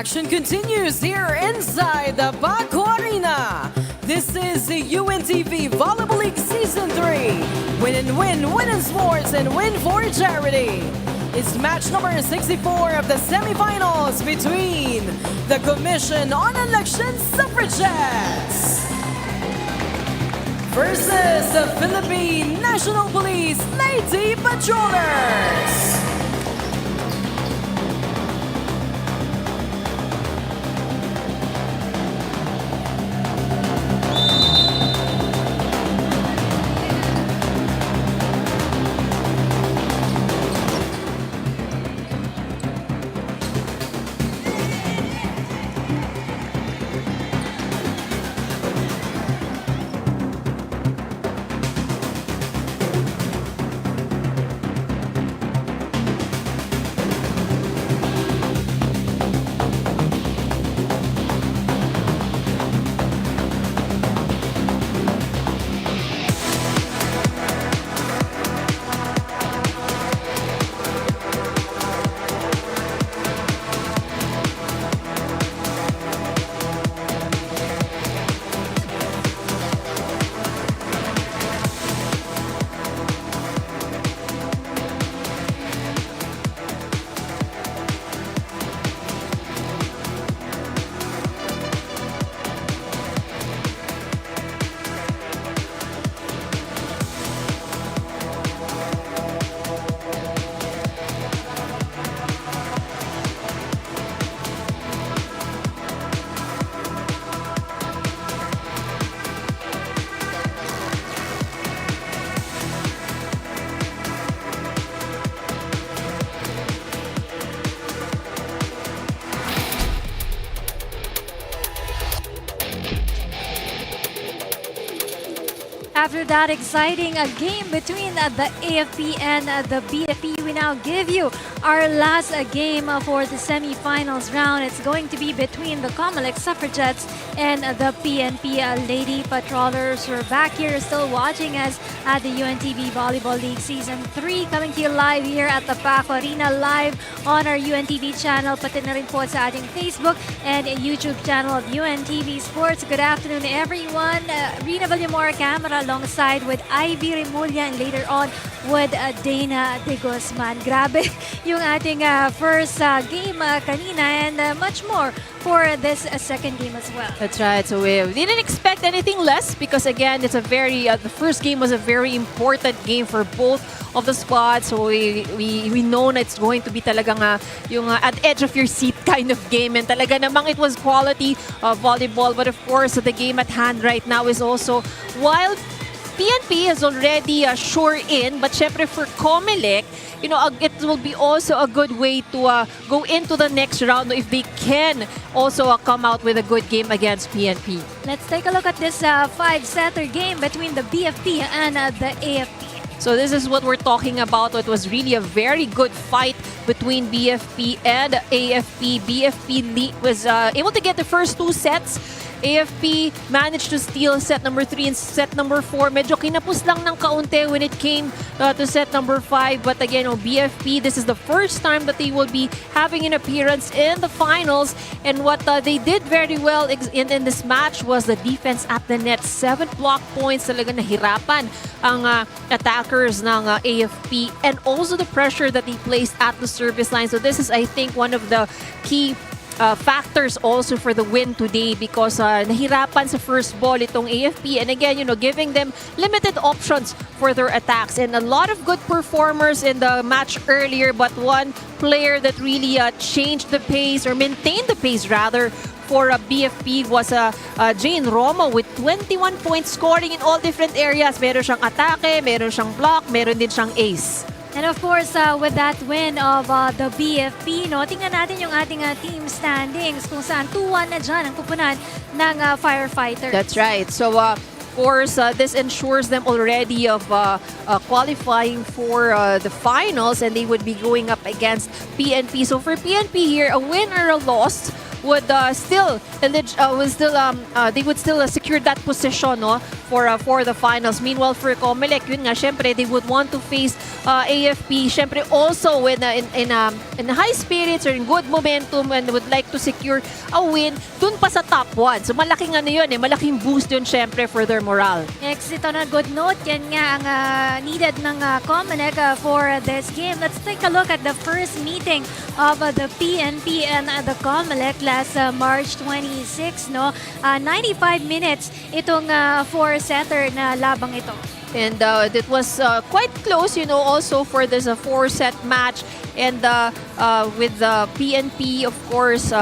Action continues here inside the Paco Arena. This is the UNTV Volleyball League Season 3. Win and win, win in sports, and win for charity. It's match number 64 of the semifinals between the Commission on Elections Suffragettes versus the Philippine National Police Lady Patrollers. After that exciting game between the AFP and the BFP, we now give you our last game for the semifinals round. It's going to be between the COMELEC Suffragettes and the PNP Lady Patrollers. We're back here still watching us at the UNTV Volleyball League Season 3, coming to you live here at the Paco Arena, live on our UNTV channel, pati na rin po sa ating Facebook and YouTube channel of UNTV Sports. Good afternoon, everyone. Rina Villamor camera alongside with Ivy Remulla and later on with Dana De Guzman. Grabe yung ating first game kanina and much more for this second game as well. That's right. So we didn't expect anything less because again, it's a very the first game was a very important game for both of the squads. So we know na it's going to be talagang yung at edge of your seat kind of game, and talaga namang it was quality volleyball. But of course, the game at hand right now is also, while PNP is already sure in, but syempre for COMELEC, you know, it will be also a good way to go into the next round if they can also come out with a good game against PNP. Let's take a look at this five-setter game between the BFP and the AFP. So this is what we're talking about. It was really a very good fight between BFP and AFP. BFP was able to get the first two sets. AFP managed to steal set number 3 and set number 4. Medyo kinapos lang ng kaunti when it came to set number 5. But again, BFP, this is the first time that they will be having an appearance in the finals. And what they did very well in this match was the defense at the net. 7 block points. Talaga nahirapan ang attackers ng AFP. And also the pressure that they placed at the service line. So this is, I think, one of the key factors also for the win today because nahirapan sa first ball itong AFP, and again, you know, giving them limited options for their attacks, and a lot of good performers in the match earlier, but one player that really changed the pace or maintained the pace rather for BFP was Jane Romo with 21 points scoring in all different areas. Meron siyang atake, meron siyang block, meron din siyang ace. And of course, with that win of the BFP, no, tingnan natin yung ating team standings kung saan 2-1 na dyan ang kupunan ng Firefighters. That's right. So, of course, this ensures them already of qualifying for the finals, and they would be going up against PNP. So for PNP here, a win or a loss would they would still secure that position, no, for the finals. Meanwhile, for COMELEC, yun nga, syempre, they would want to face AFP, syempre also in high spirits or in good momentum and would like to secure a win dun pa sa top 1. So malaking malaking boost yun syempre for their morale. Exit on a good note, yan nga ang needed ng COMELEC for this game. Let's take a look at the first meeting of the PNP and the COMELEC last March 26, no? 95 minutes itong four-setter na labang ito. And it was quite close, also for this 4-set match. And with the PNP, of course,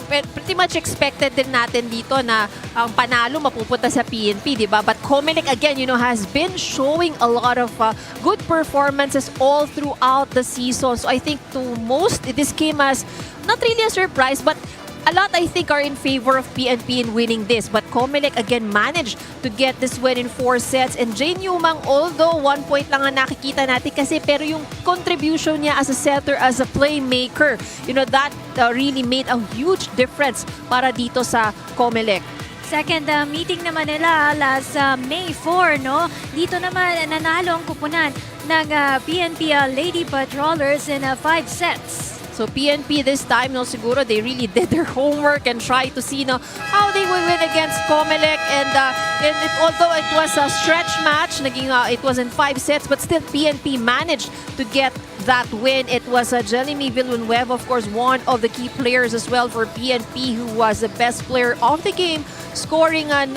pretty much expected din natin dito na ang panalo mapupunta sa PNP, di ba? But COMELEC, again, has been showing a lot of good performances all throughout the season. So I think to most, this came as not really a surprise, but a lot, I think, are in favor of PNP in winning this. But COMELEC again managed to get this win in 4 sets. And Jane Yumang, although 1 point lang ang nakikita natin kasi, pero yung contribution niya as a setter, as a playmaker, that really made a huge difference para dito sa COMELEC. Second meeting naman nila last May 4, no? Dito naman nanalo ang kupunan ng PNP Lady Patrollers in 5 sets. So PNP this time, siguro they really did their homework and tried to see how they would win against COMELEC. And although it was a stretch match, it was in 5 sets, but still PNP managed to get that win. It was Jelimy Villanueva, of course, one of the key players as well for PNP, who was the best player of the game, scoring 19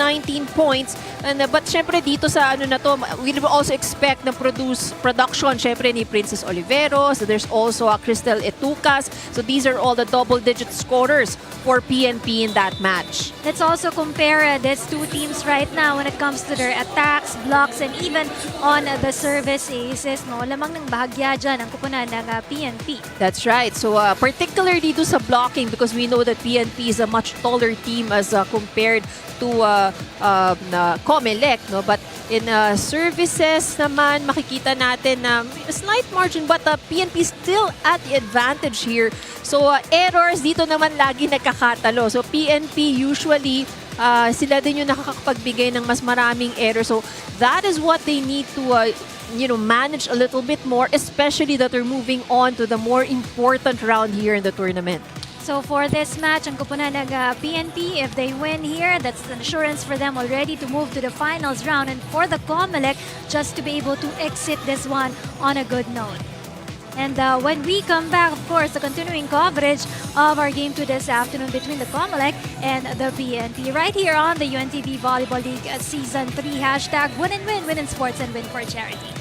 points. And but syempre dito sa we will also expect na production syempre ni Princess Oliveros. There's also Cristel Etucas. So these are all the double-digit scorers for PNP in that match. Let's also compare these two teams right now when it comes to their attacks, blocks, and even on the service aces. No, lamang ng bahagya dyan ang kupunan ng PNP. That's right. So particularly dito sa blocking, because we know that PNP is a much taller team as compared to COMELEC, no? But in services naman, makikita natin na a slight margin, but PNP still at the advantage here. So errors dito naman lagi nagkakatalo. So PNP usually sila din yung nakakapagbigay ng mas maraming errors. So that is what they need to manage a little bit more, especially that they're moving on to the more important round here in the tournament. So for this match, ang kupunan ng PNP, if they win here, that's an assurance for them already to move to the finals round. And for the COMELEC, just to be able to exit this one on a good note. And when we come back, of course, the continuing coverage of our game 2 this afternoon between the COMELEC and the PNP right here on the UNTV Volleyball League Season 3 #, win and win, win in sports and win for charity.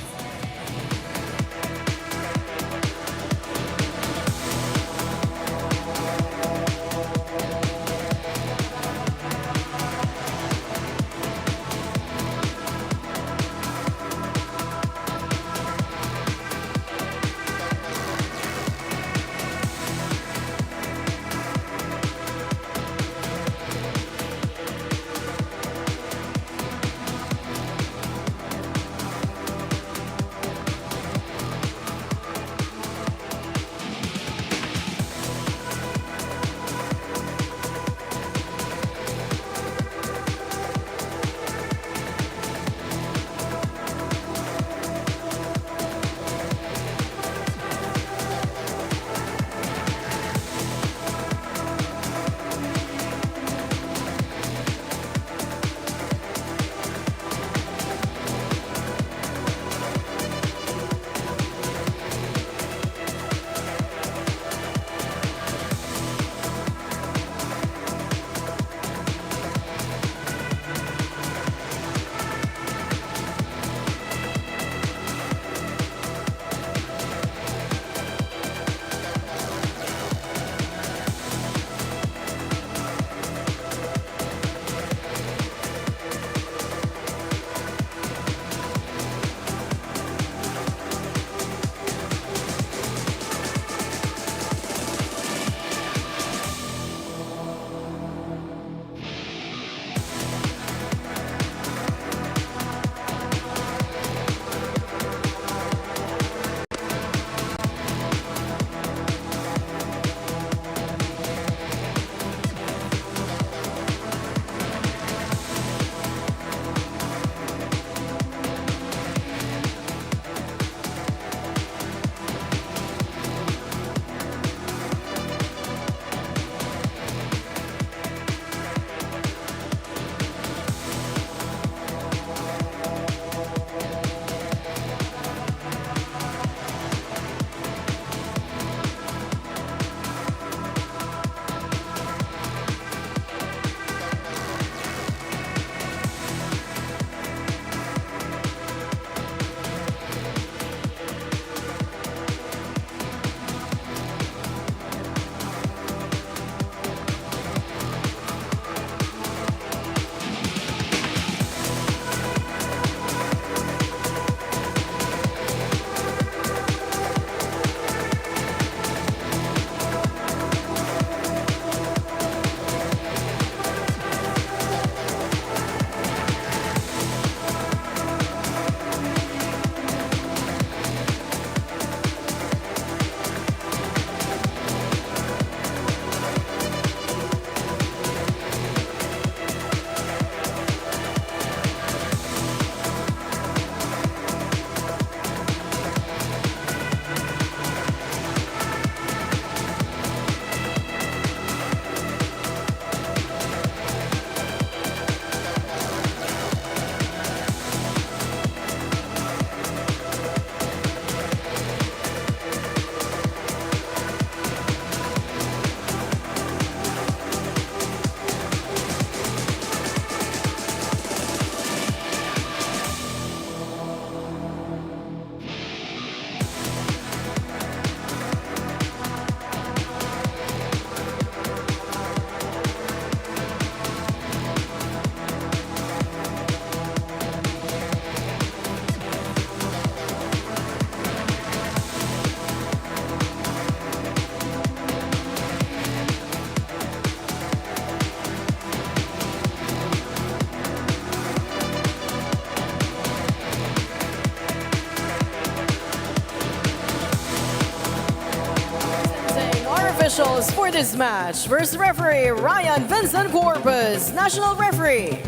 officials for this match. First referee, Ryan Vincent Corpus, national referee.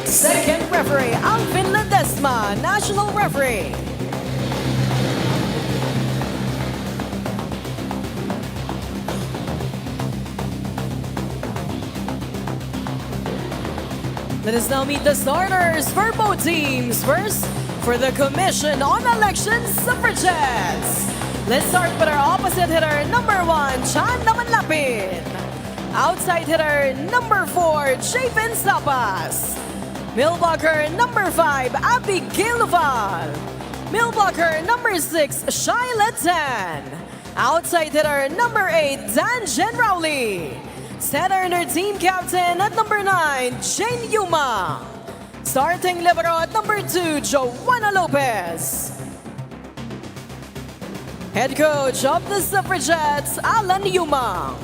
Second referee, Alvin Ledesma, national referee. Let us now meet the starters for both teams. First, for the Commission on Elections, Suffragettes. Let's start with our opposite hitter, number 1, Chan Namanlapin. Outside hitter, number 4, Chapin Sapas. Mill blocker, number 5, Abigail Luval. Mill blocker, number 6, Shaila Tan. Outside hitter, number 8, Dan Genrowley. Center and her team captain at number 9, Jane Yuma. Starting libero at number 2, Joanna Lopez. Head coach of the Suffragettes, Alan Yuma.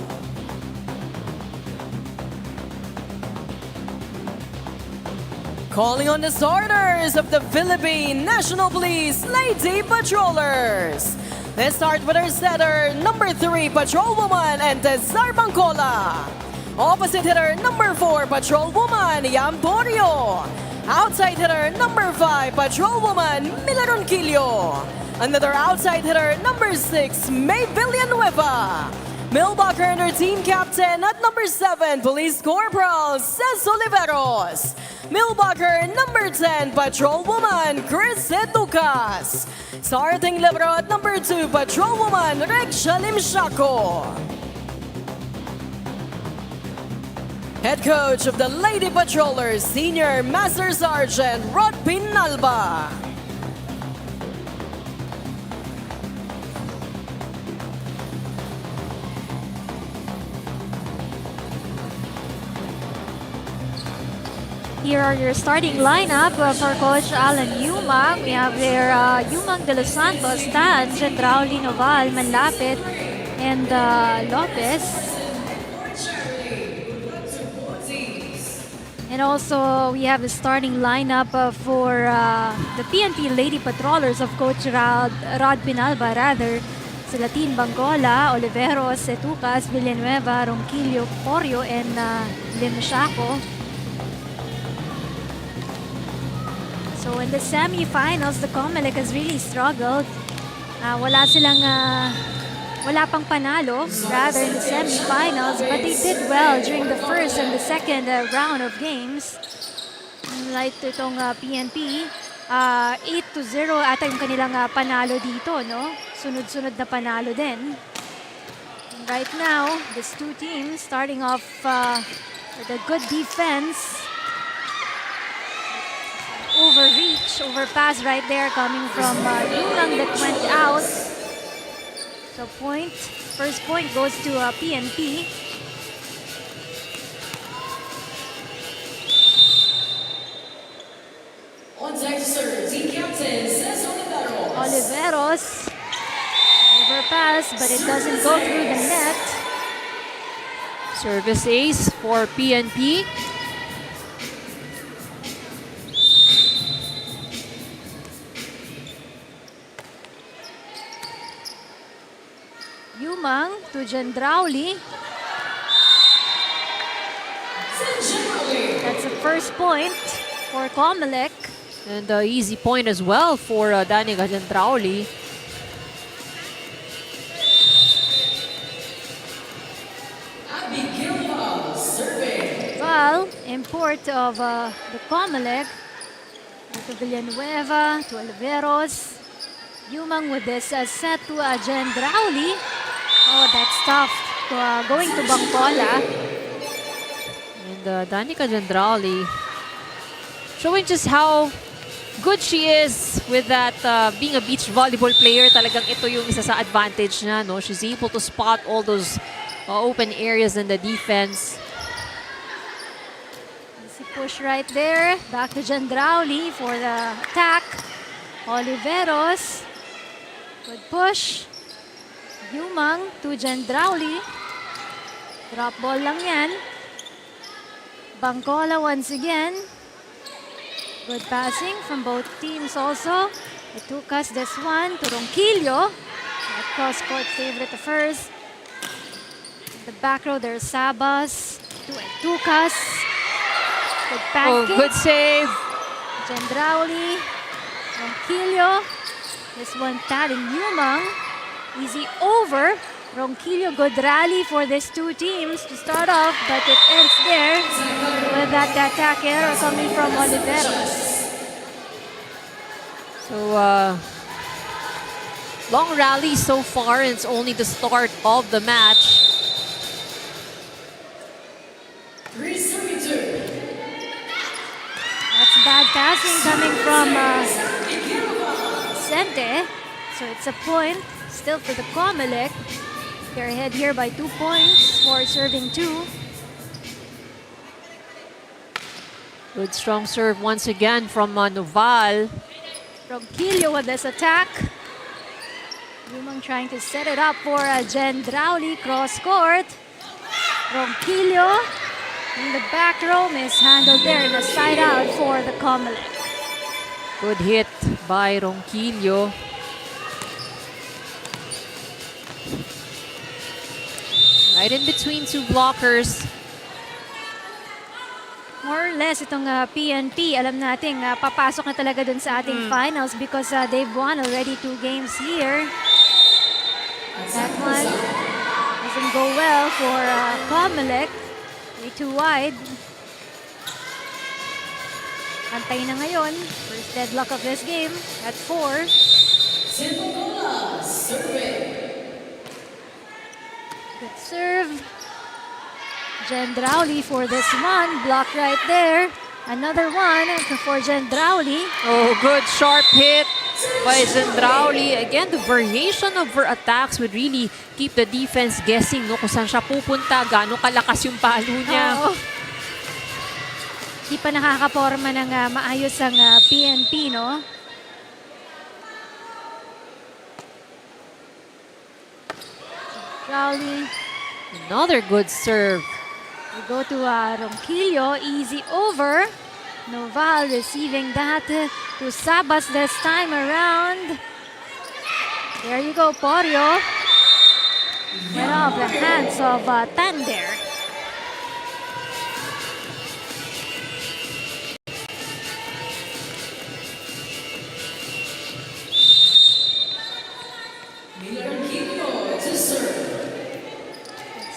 Calling on the starters of the Philippine National Police Lady Patrollers. Let's start with our setter, number 3, Patrolwoman and Cesar Bangcola. Opposite hitter, number 4, Patrolwoman Yamporio. Outside hitter, number 5, Patrolwoman Mila Ronquillo. Another outside hitter, number 6, May Villanueva. Millbacker and her team captain at number 7, Police Corporal Cez Oliveros. Millbacker number 10, Patrolwoman Chris Educas. Starting libero at number 2, Patrolwoman Rexha Limshaco. Head coach of the Lady Patrollers, Senior Master Sergeant Rod Pinalba. Here are your starting lineup for Coach Alan Yumang. We have there Yumang de los Santos, Tan, Gendrauli, Noval, Manlapit, and Lopez. And also, we have the starting lineup for the PNP Lady Patrollers of Coach Rod Pinalba, sila Tin Bangcola, Oliveros, Setucas, Villanueva, Ronquillo, Porio, and Limshaco. So in the semifinals, the COMELEC has really struggled. Wala pang panalo, in the semifinals, but they did well during the first and the second round of games. Like itong PNP, 8-0 ata yung kanilang panalo dito, no? Sunod-sunod na panalo din. And right now, these two teams starting off with a good defense. Overpass right there coming from Yunang that went out. So first point goes to PNP. On deck to serve, team captain Cez Oliveros. Oliveros. Overpass, but it doesn't go through the net. Service ace for PNP. Yumang to Gendrauli. That's the first point for COMELEC. And easy point as well for Danica Gendrauli. Well, import of the COMELEC. To Villanueva, to Oliveros. Yumang with this set to Gendrauli. Oh, that's tough. Going to Bangcola. And Danica Gendrauli showing just how good she is with that being a beach volleyball player. Talagang ito yung isa sa advantage niya, no? She's able to spot all those open areas in the defense. Easy push right there. Back to Gendrauli for the attack. Oliveros. Good push. Yumang to Gendrauli. Drop ball lang yan. Bangcola once again. Good passing from both teams also. It took us this one to Ronquillo. That Cross-court favorite of hers. In the back row, there's Sabas. Tukas. Good Oh, pancake. good save. Gendrauli. Ronquillo. This one tagging Yumang. Easy over. Ronquillo, good rally for these two teams to start off, but it ends there with that attack error coming from Oliveros. So, long rally so far, and it's only the start of the match. That's bad passing coming from Sente. So it's a point still for the COMELEC. They're ahead here by 2 points for serving 2. Good strong serve once again from Noval. Ronquillo with this attack. Yumang trying to set it up for Gendrauli cross court. Ronquillo in the back row, mishandled there in the side out for the COMELEC. Good hit by Ronquillo. Right in between two blockers. More or less itong PNP, alam natin papasok na talaga dun sa ating finals because they've won already 2 games here. That one doesn't go well for COMELEC. Way too wide. Antay na ngayon. First deadlock of this game at 4. Good serve. Gendrauli for this one. Block right there. Another one for Gendrauli. Oh, good sharp hit by Gendrauli. Again, the variation of her attacks would really keep the defense guessing, no, kung saan siya pupunta, gaano kalakas yung palo niya. Oo. Di pa nakakaporma ng maayos ang PNP, no? Gendrauli. Another good serve. We go to Ronquillo, easy over. Noval receiving that to Sabas this time around. There you go, Porio. Went off the hands of Tander.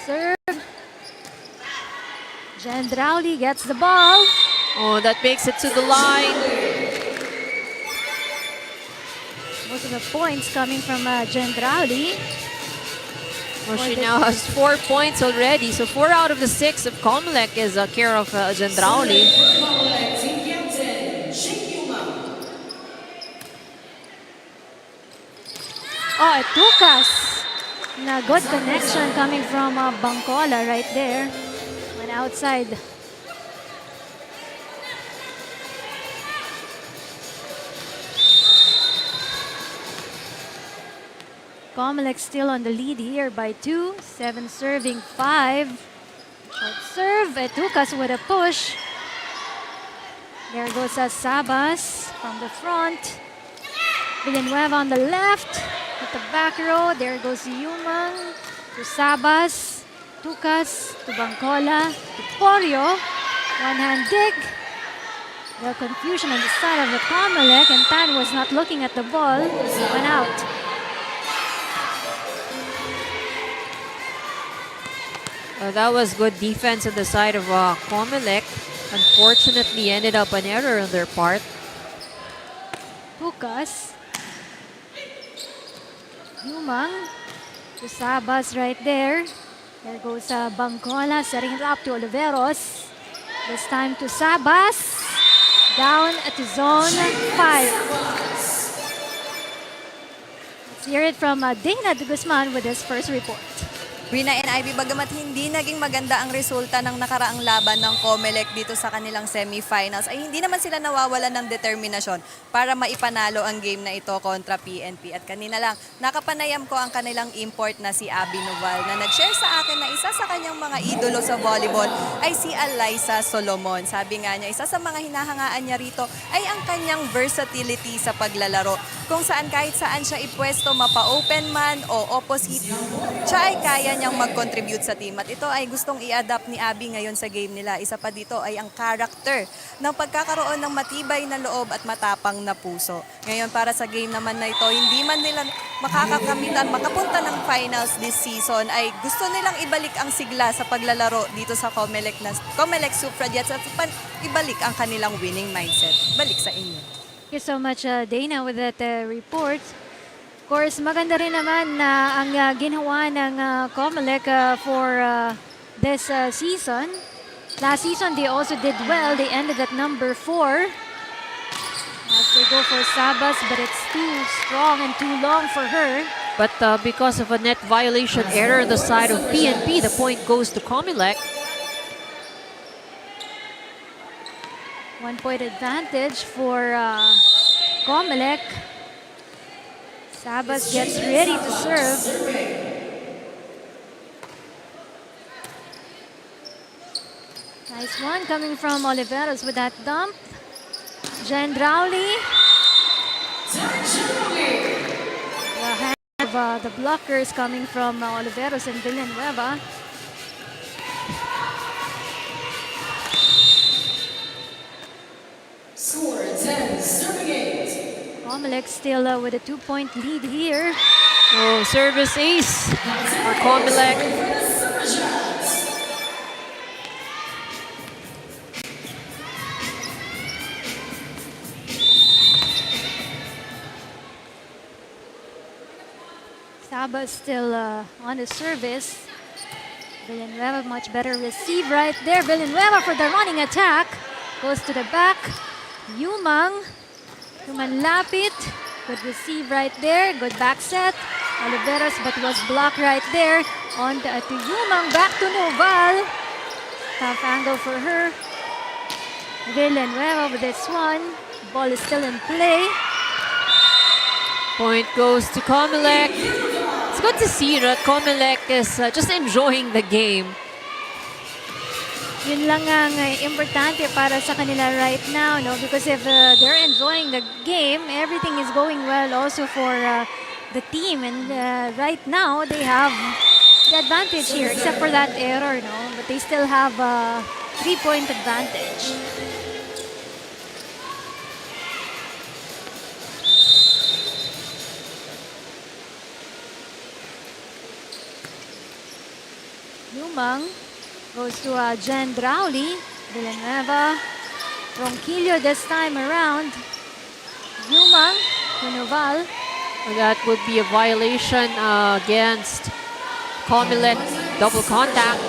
Serve. Gendrauli gets the ball. Oh, that makes it to the line. Most of the points coming from Gendrauli. Well, she now has 4 points already. So 4 out of the 6 of COMELEC is care of Gendrauli. Oh, it took us. Na good connection coming from Bangkola right there. Went outside. COMELEC still on the lead here by 2. 7 serving 5. Short serve. It took us with a push. There goes Sabas from the front. Villanueva on the left. At the back row, there goes Yumang to Sabas, Tukas, to Bangkola, to Porio. One-hand dig. The confusion on the side of the COMELEC, and Tan was not looking at the ball. Went out. That was good defense on the side of COMELEC. Unfortunately, ended up an error on their part. Tukas. Yumang to Sabas right there. There goes Bangkola setting it up to Oliveros. This time to Sabas. Down to zone 5. Let's hear it from Dana de Guzman with his first report. Rina and Ivy, bagamat hindi naging maganda ang resulta ng nakaraang laban ng COMELEC dito sa kanilang semifinals, ay hindi naman sila nawawalan ng determinasyon para maipanalo ang game na ito kontra PNP. At kanina lang, nakapanayam ko ang kanilang import na si Abby Noval na nag-share sa akin na isa sa kanyang mga idolo sa volleyball ay si Alyssa Solomon. Sabi nga niya, isa sa mga hinahangaan niya rito ay ang kanyang versatility sa paglalaro. kung saan kahit saan siya ipwesto, mapa-open man o opposite, siya ay kaya niyang mag-contribute sa team. At ito ay gustong i-adapt ni Abby ngayon sa game nila. Isa pa dito ay ang character ng pagkakaroon ng matibay na loob at matapang na puso. Ngayon para sa game naman na ito, hindi man nila makakakamitan, makapunta ng finals this season, ay gusto nilang ibalik ang sigla sa paglalaro dito sa COMELEC Suffragettes at ibalik ang kanilang winning mindset. Balik sa inyo. Thank you so much, Dana, with that report. Of course, maganda rin naman na ang ginawa ng COMELEC for this season. Last season, they also did well. They ended at number 4. As they go for Sabas, but it's too strong and too long for her. But because of a net violation error on the side of PNP, the point goes to COMELEC. 1 point advantage for COMELEC. Sabas gets ready to serve. Nice one coming from Oliveros with that dump. Jen Drowley. The hand of the blockers coming from Oliveros and Villanueva. Score 10, serving 8. COMELEC still with a 2-point lead here. Oh, service ace for COMELEC. Sabas still on the service. Villanueva much better receive right there. Villanueva for the running attack. Goes to the back. Yumang. Lapit. Good receive right there. Good back set. Oliveros but was blocked right there. On to Yumang. Back to Noval. Tough angle for her. Villanueva with this one. Ball is still in play. Point goes to COMELEC. It's good to see that COMELEC is just enjoying the game. Yun lang ang importante para sa kanila right now, no? Because if they're enjoying the game, everything is going well also for the team. And right now, they have the advantage here, except for that error, no? But they still have a 3-point advantage. Yumang goes to Jen Drowley. Villanueva. Ronquillo this time around. Yumang to Noval. That would be a violation against COMELEC double contact.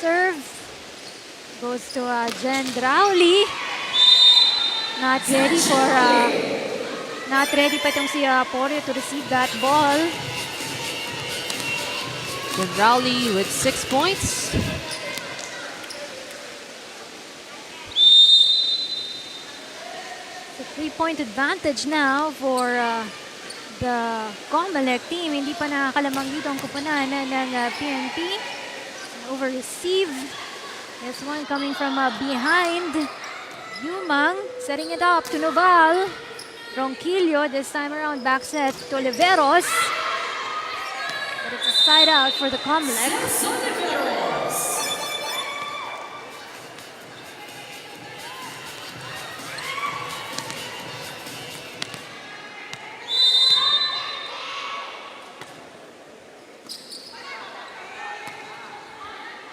Serve goes to Jen Drowley. Not ready pa itong si Porio to receive that ball. Jen Drowley with 6 points. It's a 3-point advantage now for the COMELEC team. Hindi pa nakakalamang dito ang kupunan ng PNP. Over-receive. This one coming from behind. Yumang setting it up to Noval. Ronquillo this time around back set to Oliveros. But it's a side out for the COMELEC.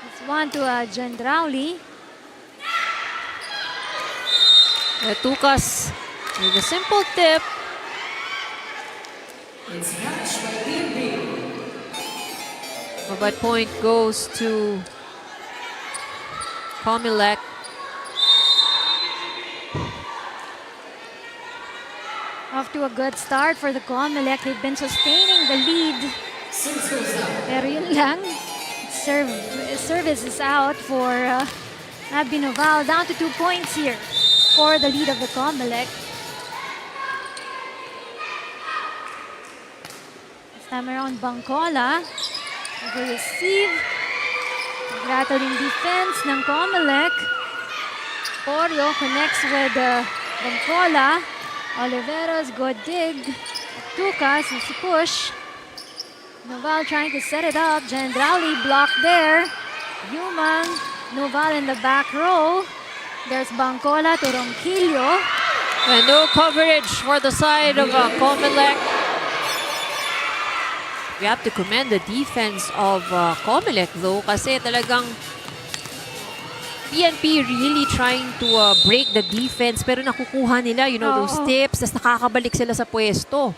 It's one to Jen Drowley. Tukas with a simple tip. It's matched by PNP. But point goes to COMELEC. Off to a good start for the COMELEC. They've been sustaining the lead. Pero yun lang, service is out for Abby Noval. Down to 2 points here for the lead of the COMELEC. This time around, Bangcola Receive. Rattling defense ng COMELEC. Porio connects with Bancola. Oliveros, good dig. Tucas is push. Noval trying to set it up. Gendrali blocked there. Human. Noval in the back row. There's Bancola to Ronquillo. And no coverage for the side of COMELEC. We have to commend the defense of COMELEC though kasi talagang PNP really trying to break the defense pero nakukuha nila, you know, those tips, tas nakakabalik sila sa pwesto.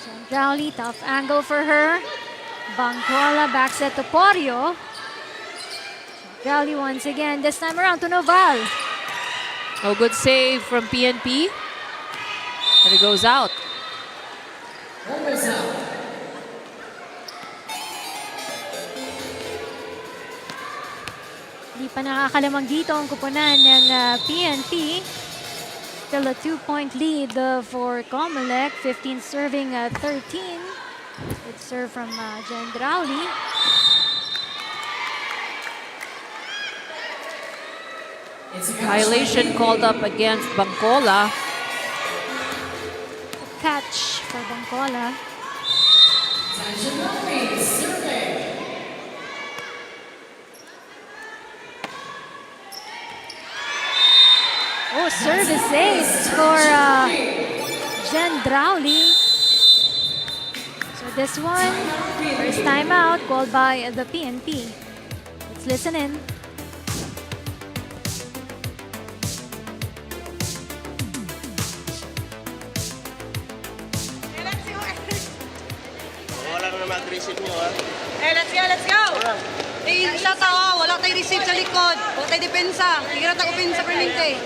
Gendrali, tough angle for her. Bancola back set to Porio. Gendrali once again, this time around to Noval. Oh, good save from PNP. And it goes out. Hindi pa nakakalamang dito ang kupunan ng PNP. Still a 2-point lead for COMELEC. 15 serving 13. Good serve from Gendrali. Violation called up against Bancola. Catch for Bancola. Oh, service ace for Gendrali. So this one, first time out called by the PNP. Let's listen in. Wala na naman aggressive nyo, ha? Let's go, let's go! Isa tao, wala tayo receive sa likod. Wala tayo depensa. Hindi na tayo pinsa permente.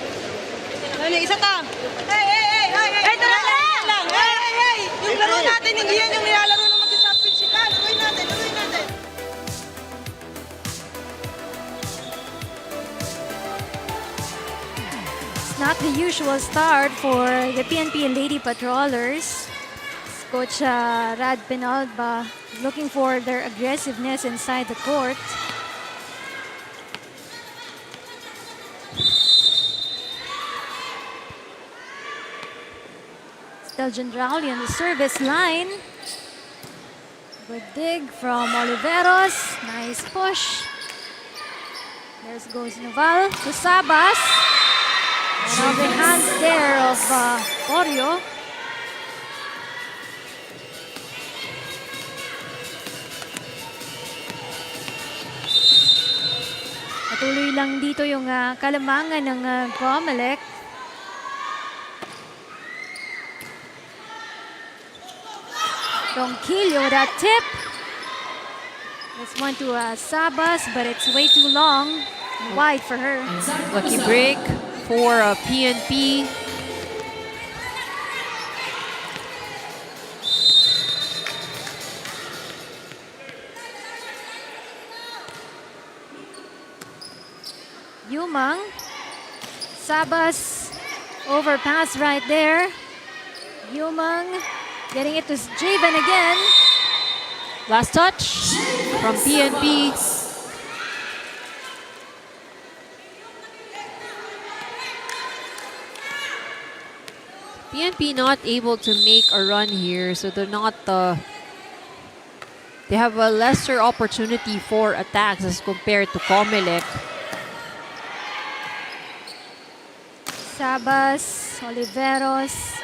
Isa ta. Hey! Ito na lang! Hey! Yung laro natin, hindi yan yung nilalaro ng mag-championship. Laruin natin. It's not the usual start for the PNP Lady Patrollers. Coach Rad Penalba looking for their aggressiveness inside the court. Still Gendrali on the service line. Good dig from Oliveros. Nice push. There goes Noval to Sabas. One of the hands there of Porio. Patuloy lang dito yung kalamangan ng COMELEC. Ronquillo with that tip. This one to Sabas, but it's way too long. Wide for her. Lucky break for PNP. Yumang. Sabas overpass right there. Yumang getting it to Javen again. Last touch from PNP. PNP not able to make a run here, so they're not. They have a lesser opportunity for attacks as compared to COMELEC. Sabas, Oliveros,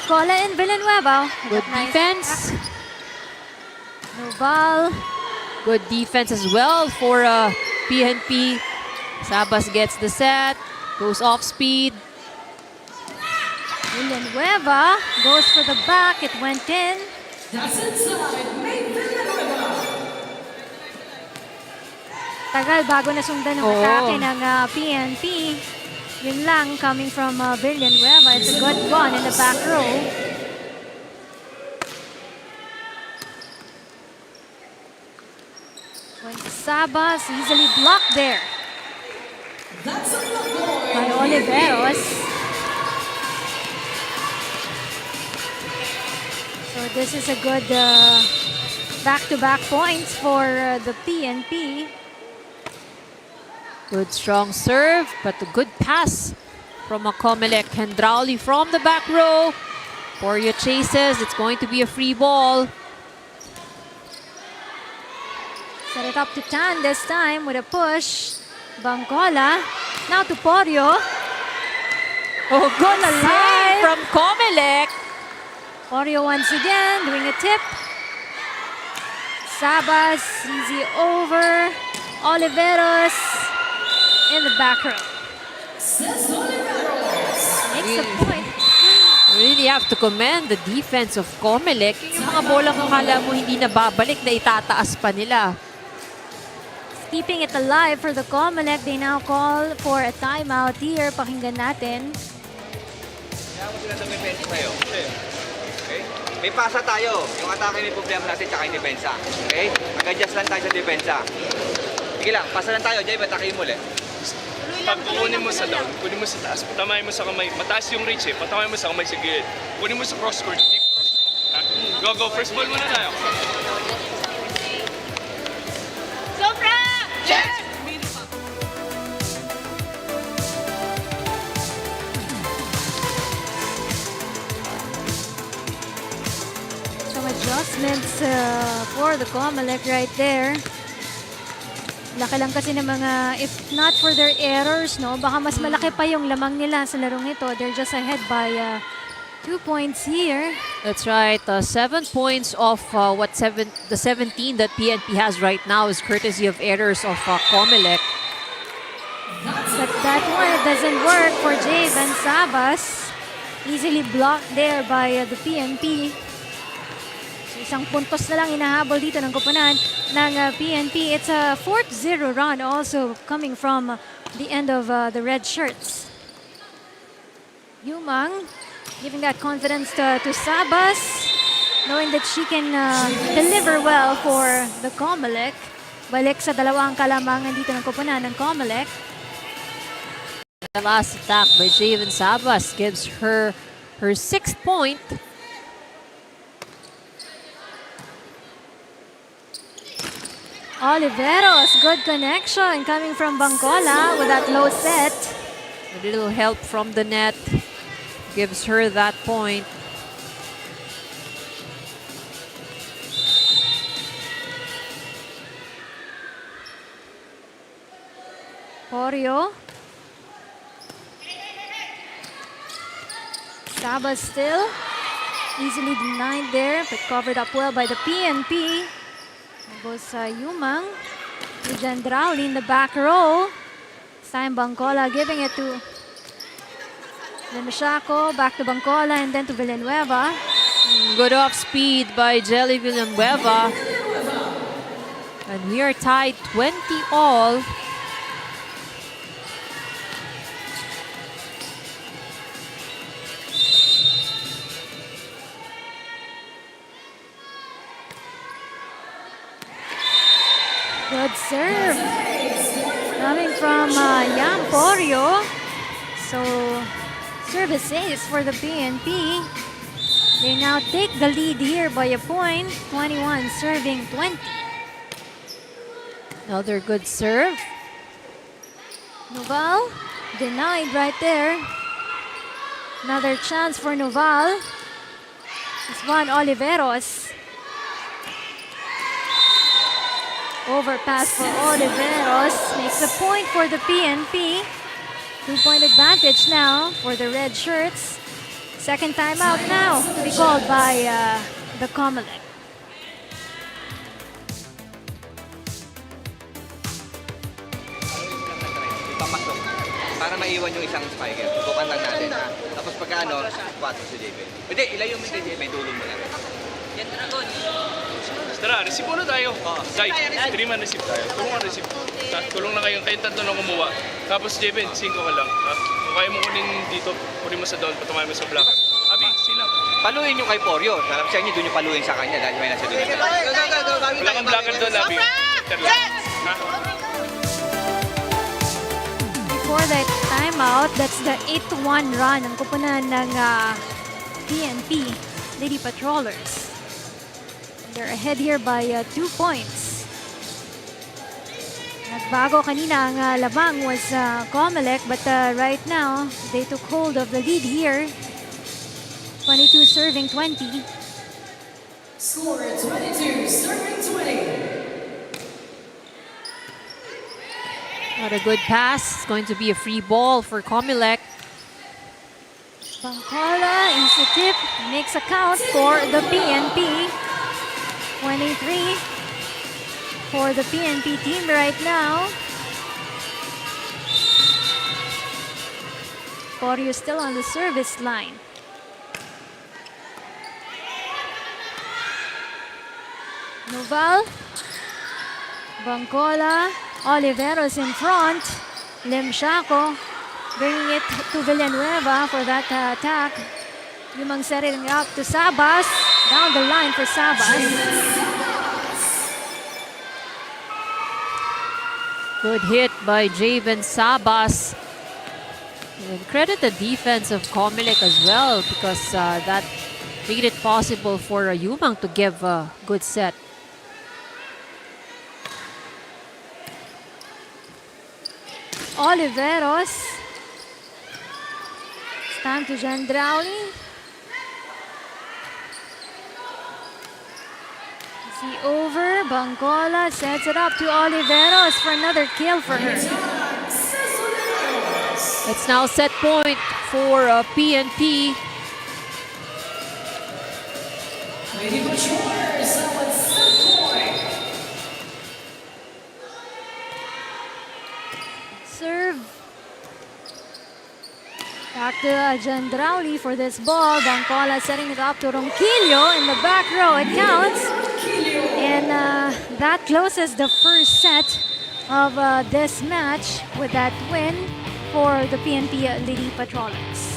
Cola and Villanueva. Good defense. Noval. Good defense as well for PNP. Sabas gets the set, goes off speed. Villanueva goes for the back. It went in. That's inside. Make Villanueva. Tagal bago nasundan ng atake ng PNP. Yun lang coming from Villanueva. It's a good one in the back row. Going to Sabas, easily blocked there That's a block boy. by Oliveros. this is a good back-to-back points for the PNP. Good strong serve, but a good pass from a COMELEC. Hendrauli from the back row. Porio chases. It's going to be a free ball. Set it up to Tan this time with a push. Bangkola. Now to Porio. Oh, good Alive. save from COMELEC. Porio once again doing a tip. Sabas, easy over. Oliveros in the back row. Makes a point. Really have to commend the defense of COMELEC. Yung mga bolang akala mo hindi na babalik, na itataas pa nila. Keeping it alive for the COMELEC. They now call for a timeout here. Pakinggan natin. Kaya mo sila ng defense tayo. Okay? May pasa tayo. Yung atake may problema natin tsaka yung depensa. Okay? Mag-adjust lang tayo sa depensa. Sige lang, pasa lang tayo. Jay, atakein mo ulit. Pag kunin mo sa down, kunin mo sa taas, patamayin mo sa kamay. Mataas yung reach patamayin mo sa kamay sa gilid. Kunin mo sa cross court, deep cross. Ha? Go, go. First ball muna tayo. Some adjustments for the COMELEC right there. Laki lang kasi ng mga, if not for their errors, no, baka mas malaki pa yung lamang nila sa larong ito. They're just ahead by 2 points here. That's right. 7 points off the 17 that PNP has right now is courtesy of errors of COMELEC. But that one, it doesn't work for Javen Sabas. Easily blocked there by the PNP. So isang puntos na lang inahabol dito ng koponan ng PNP. It's a 4-0 run also coming from the end of the red shirts. Yumang giving that confidence to Sabas, knowing that she can deliver well for the COMELEC. Balik sa dalawang kalamangan dito ng koponan ng COMELEC. The last attack by Javen Sabas gives her 6th point. Oliveros, good connection coming from Bangkola with that low set. A little help from the net gives her that point. Porio. Sabas still easily denied there, but covered up well by the PNP. There goes Yumang. Jandrauli in the back row. Time Bangkola giving it to Lemishako, back to Bangkola, and then to Villanueva. Good off speed by Jelly Villanueva. And we are tied 20 all. Good serve coming from Yam Porio. So service ace for the PNP. They now take the lead here by a point. 21 serving 20. Another good serve. Noval denied right there. Another chance for Noval. It's Juan Oliveros. Overpass for Oliveros makes a point for the PNP. 2-point advantage now for the red shirts. Second timeout now to be called by the COMELEC. Ipapasok. Para maiwan yung isang spiker. Tutukan lang natin. Ha? Tapos pagka 4 si JB. Hindi, ilayo mo yung JB. Tulong mo lang. Tara, receive muna tayo. Guys, 3-man receive tayo. Tulungan receive. Tulong na kayong tatlo na kumuha. Tapos, Jeben, 5 ka lang. Ha? Kung kaya mo kunin dito, kunin mo sa down, patumayan mo sa block. Abi, silang. Paluin nyo kay Porio. Sarap sa inyo, doon yung paluin sa kanya dahil may nasa doon. Wala kang blocker doon, Abi. Ha? Before that timeout, that's the 8-1 run ng kupunan ng PNP, Lady Patrollers. They're ahead here by 2 points. Nagbago kanina ang labang was COMELEC, but right now they took hold of the lead here. 22 serving 20. Score 22, serving 20. Not a good pass. It's going to be a free ball for COMELEC. Bangkola is the tip, makes a count for the PNP. 23 for the PNP team right now. Corio still on the service line. Noval, Bangkola, Oliveros in front. Limshaco bringing it to Villanueva for that attack. Yumang setting up to Sabas. Down the line for Sabas. Good hit by Javen Sabas. And credit the defense of COMELEC as well, because that made it possible for Yumang to give a good set. Oliveros. It's time to Jandrauli. See over. Bangkola sets it up to Oliveros for another kill for her. It's now set point for PNP. Lady Butchers, that was set point. Serve. Back to Jandrauli for this ball. Bangkola setting it up to Ronquillo in the back row. It counts. And that closes the first set of this match with that win for the PNP Lady Patrollers.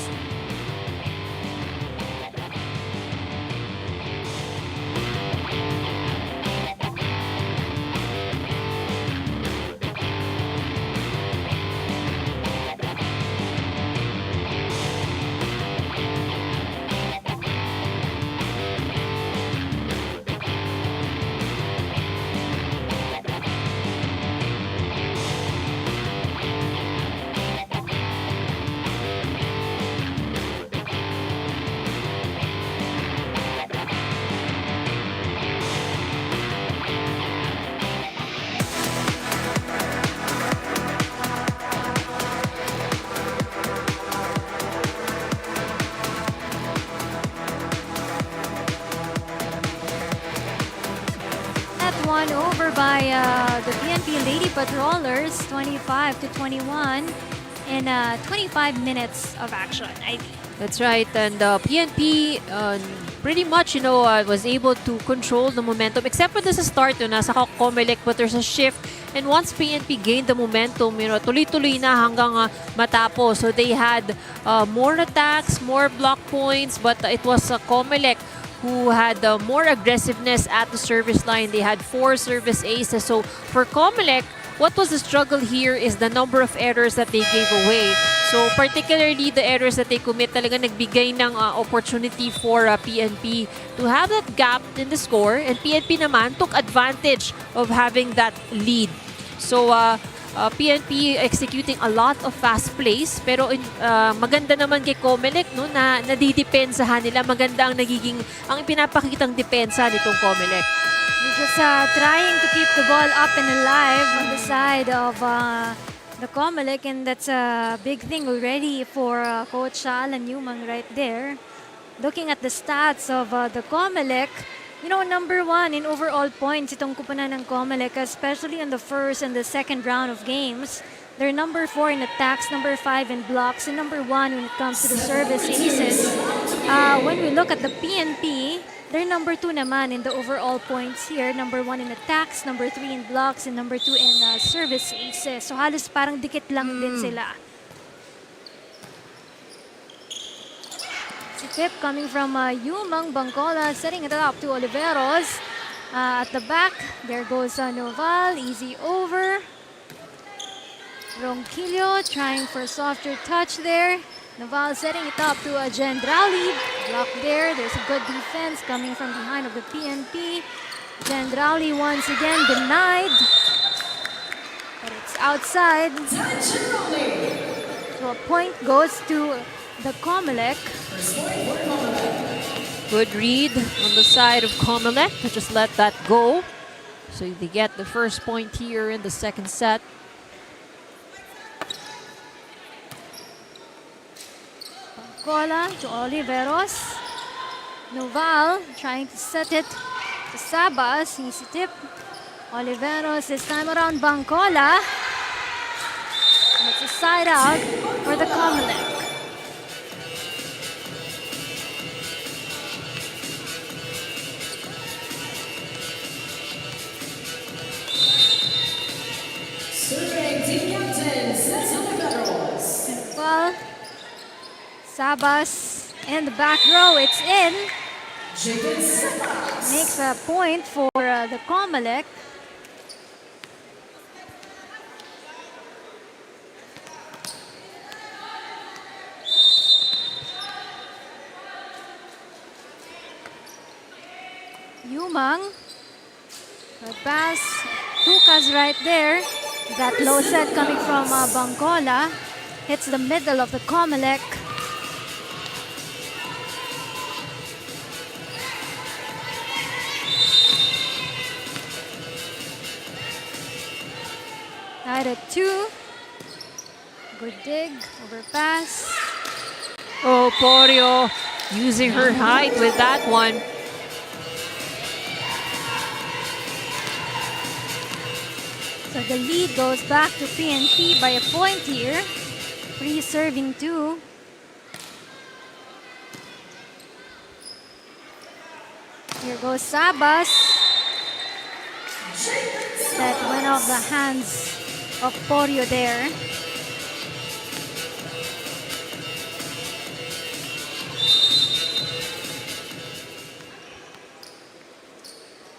Won over by the PNP Lady Patrollers, 25-21 in 25 minutes of action. That's right, and PNP pretty much, was able to control the momentum, except for this start, nasa COMELEC, but there's a shift. And once PNP gained the momentum, tuloy-tuloy na hanggang matapos. So they had more attacks, more block points, but it was COMELEC who had more aggressiveness at the service line. They had 4 service aces. So for COMELEC, what was the struggle here is the number of errors that they gave away. So particularly the errors that they commit talaga nagbigay ng opportunity for PNP to have that gap in the score, and PNP naman took advantage of having that lead. So PNP executing a lot of fast plays, pero maganda naman kay COMELEC na nadidepensahan nila. Maganda ang pinapakitang depensa nitong COMELEC. We're just trying to keep the ball up and alive on the side of the COMELEC, and that's a big thing already for Coach Alan Newman right there. Looking at the stats of the COMELEC, number 1 in overall points itong kupunan ng COMELEC, especially in the first and the second round of games. They're number 4 in attacks, number 5 in blocks, and number 1 when it comes to the service aces. When we look at the PNP, they're number 2 naman in the overall points here. Number 1 in attacks, number 3 in blocks, and number 2 in service aces. So halos parang dikit lang din sila. Tip coming from Yumang. Bangkola setting it up to Oliveros. At the back, there goes Noval. Easy over. Ronquillo trying for softer touch there. Noval setting it up to Gendrauli. Block there. There's a good defense coming from behind of the PNP. Gendrauli once again denied. But it's outside. So a point goes to the COMELEC. Good read on the side of COMELEC to just let that go. So they get the first point here in the second set. Cola to Oliveros. Noval trying to set it to Sabas. Easy tip. Oliveros this time around Bangcola. And it's a side out for the COMELEC. Well, Sabas in the back row, it's in. Makes a point for the COMELEC. Yumang, a pass, Tukas right there. That low set coming from Bangcola. Hits the middle of the COMELEC. Tied at 2. Good dig, overpass. Oh, Porio using her height with that one. So the lead goes back to PNP by a point here. Free serving 2. Here goes Sabas. That went off the hands of Porio there.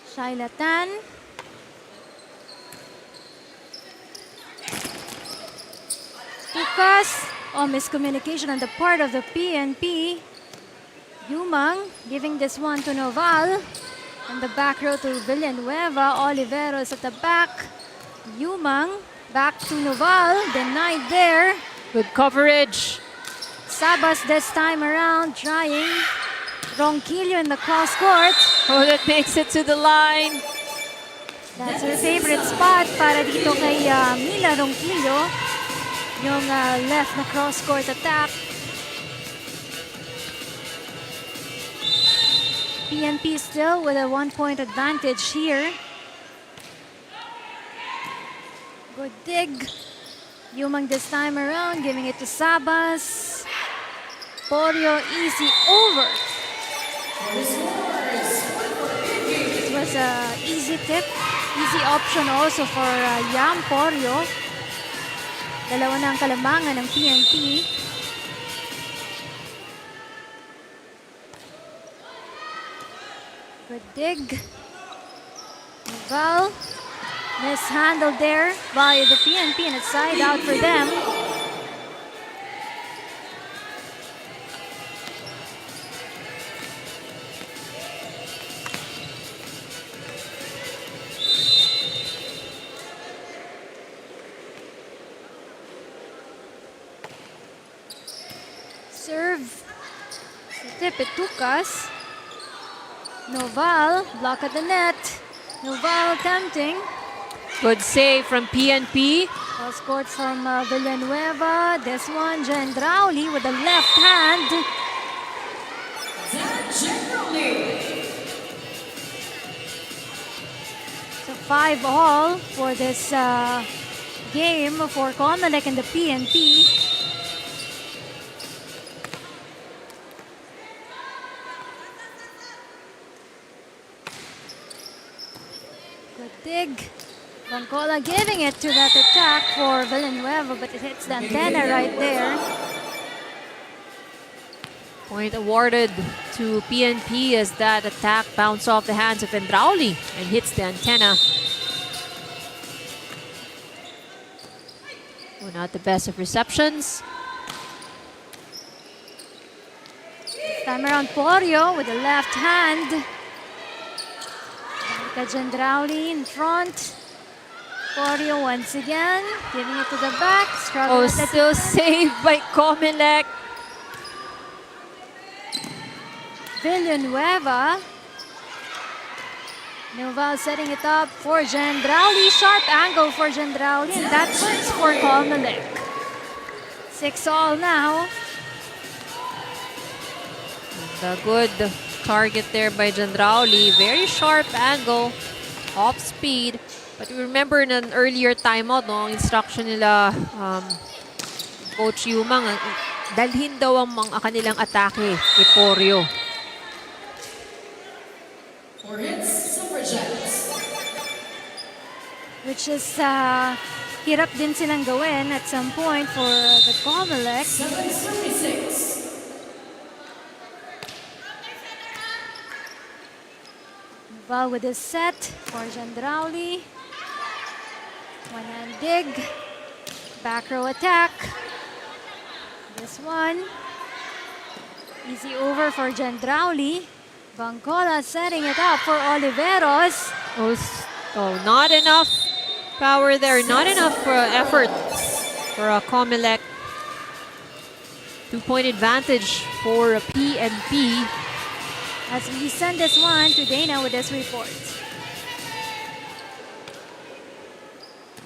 Shaila Tan. Tukas. Oh, miscommunication on the part of the PNP. Yumang giving this one to Noval. And the back row to Villanueva. Oliveros at the back. Yumang back to Noval. Denied there. Good coverage. Sabas this time around trying. Ronquillo in the cross court. Oh, that makes it to the line. That's her favorite spot para dito kay Mila Ronquillo. Yung left na cross court attack. PNP still with a 1-point advantage here. Good dig. Yumang this time around, giving it to Sabas. Porio easy over. This was a easy tip, easy option also for Yam Porio. Dalawa na ang kalamangan ng PNP. Good dig. Noval mishandled there by the PNP and it's side out for them. Serve. Tip it Tukas. Noval, block at the net. Noval tempting. Good save from PNP. Well scored from Villanueva. This one, Gendrauli with the left hand. So 5-all for this game for COMELEC and the PNP. Good dig. Bangcola giving it to that attack for Villanueva, but it hits the antenna right there. Point awarded to PNP as that attack bounced off the hands of Gendrauli and hits the antenna. Well, not the best of receptions. Time around Porio with the left hand. Jandrauli in front. Porio once again, giving it to the back. Oh, still saved by COMELEC. Villanueva. Noval setting it up for Jandrauli. Sharp angle for Jandrauli, and that hurts for COMELEC. 6-all now. The good target there by Jandrauli. Very sharp angle, off speed. But remember in an earlier timeout, no, ang instruction nila Coach Yumang, dalhin daw ang mga kanilang atake kay Porio. For hits, Suffragettes. Which is hirap din silang gawin at some point for the COMELEC. 7-36. Noval with a set for Jandrauli. One-hand dig. Back row attack. This one. Easy over for Jandrauli. Bangkola setting it up for Oliveros. Oh, not enough power there. Not enough effort for COMELEC. 2-point advantage for PNP. As we send this one to Dana with this report.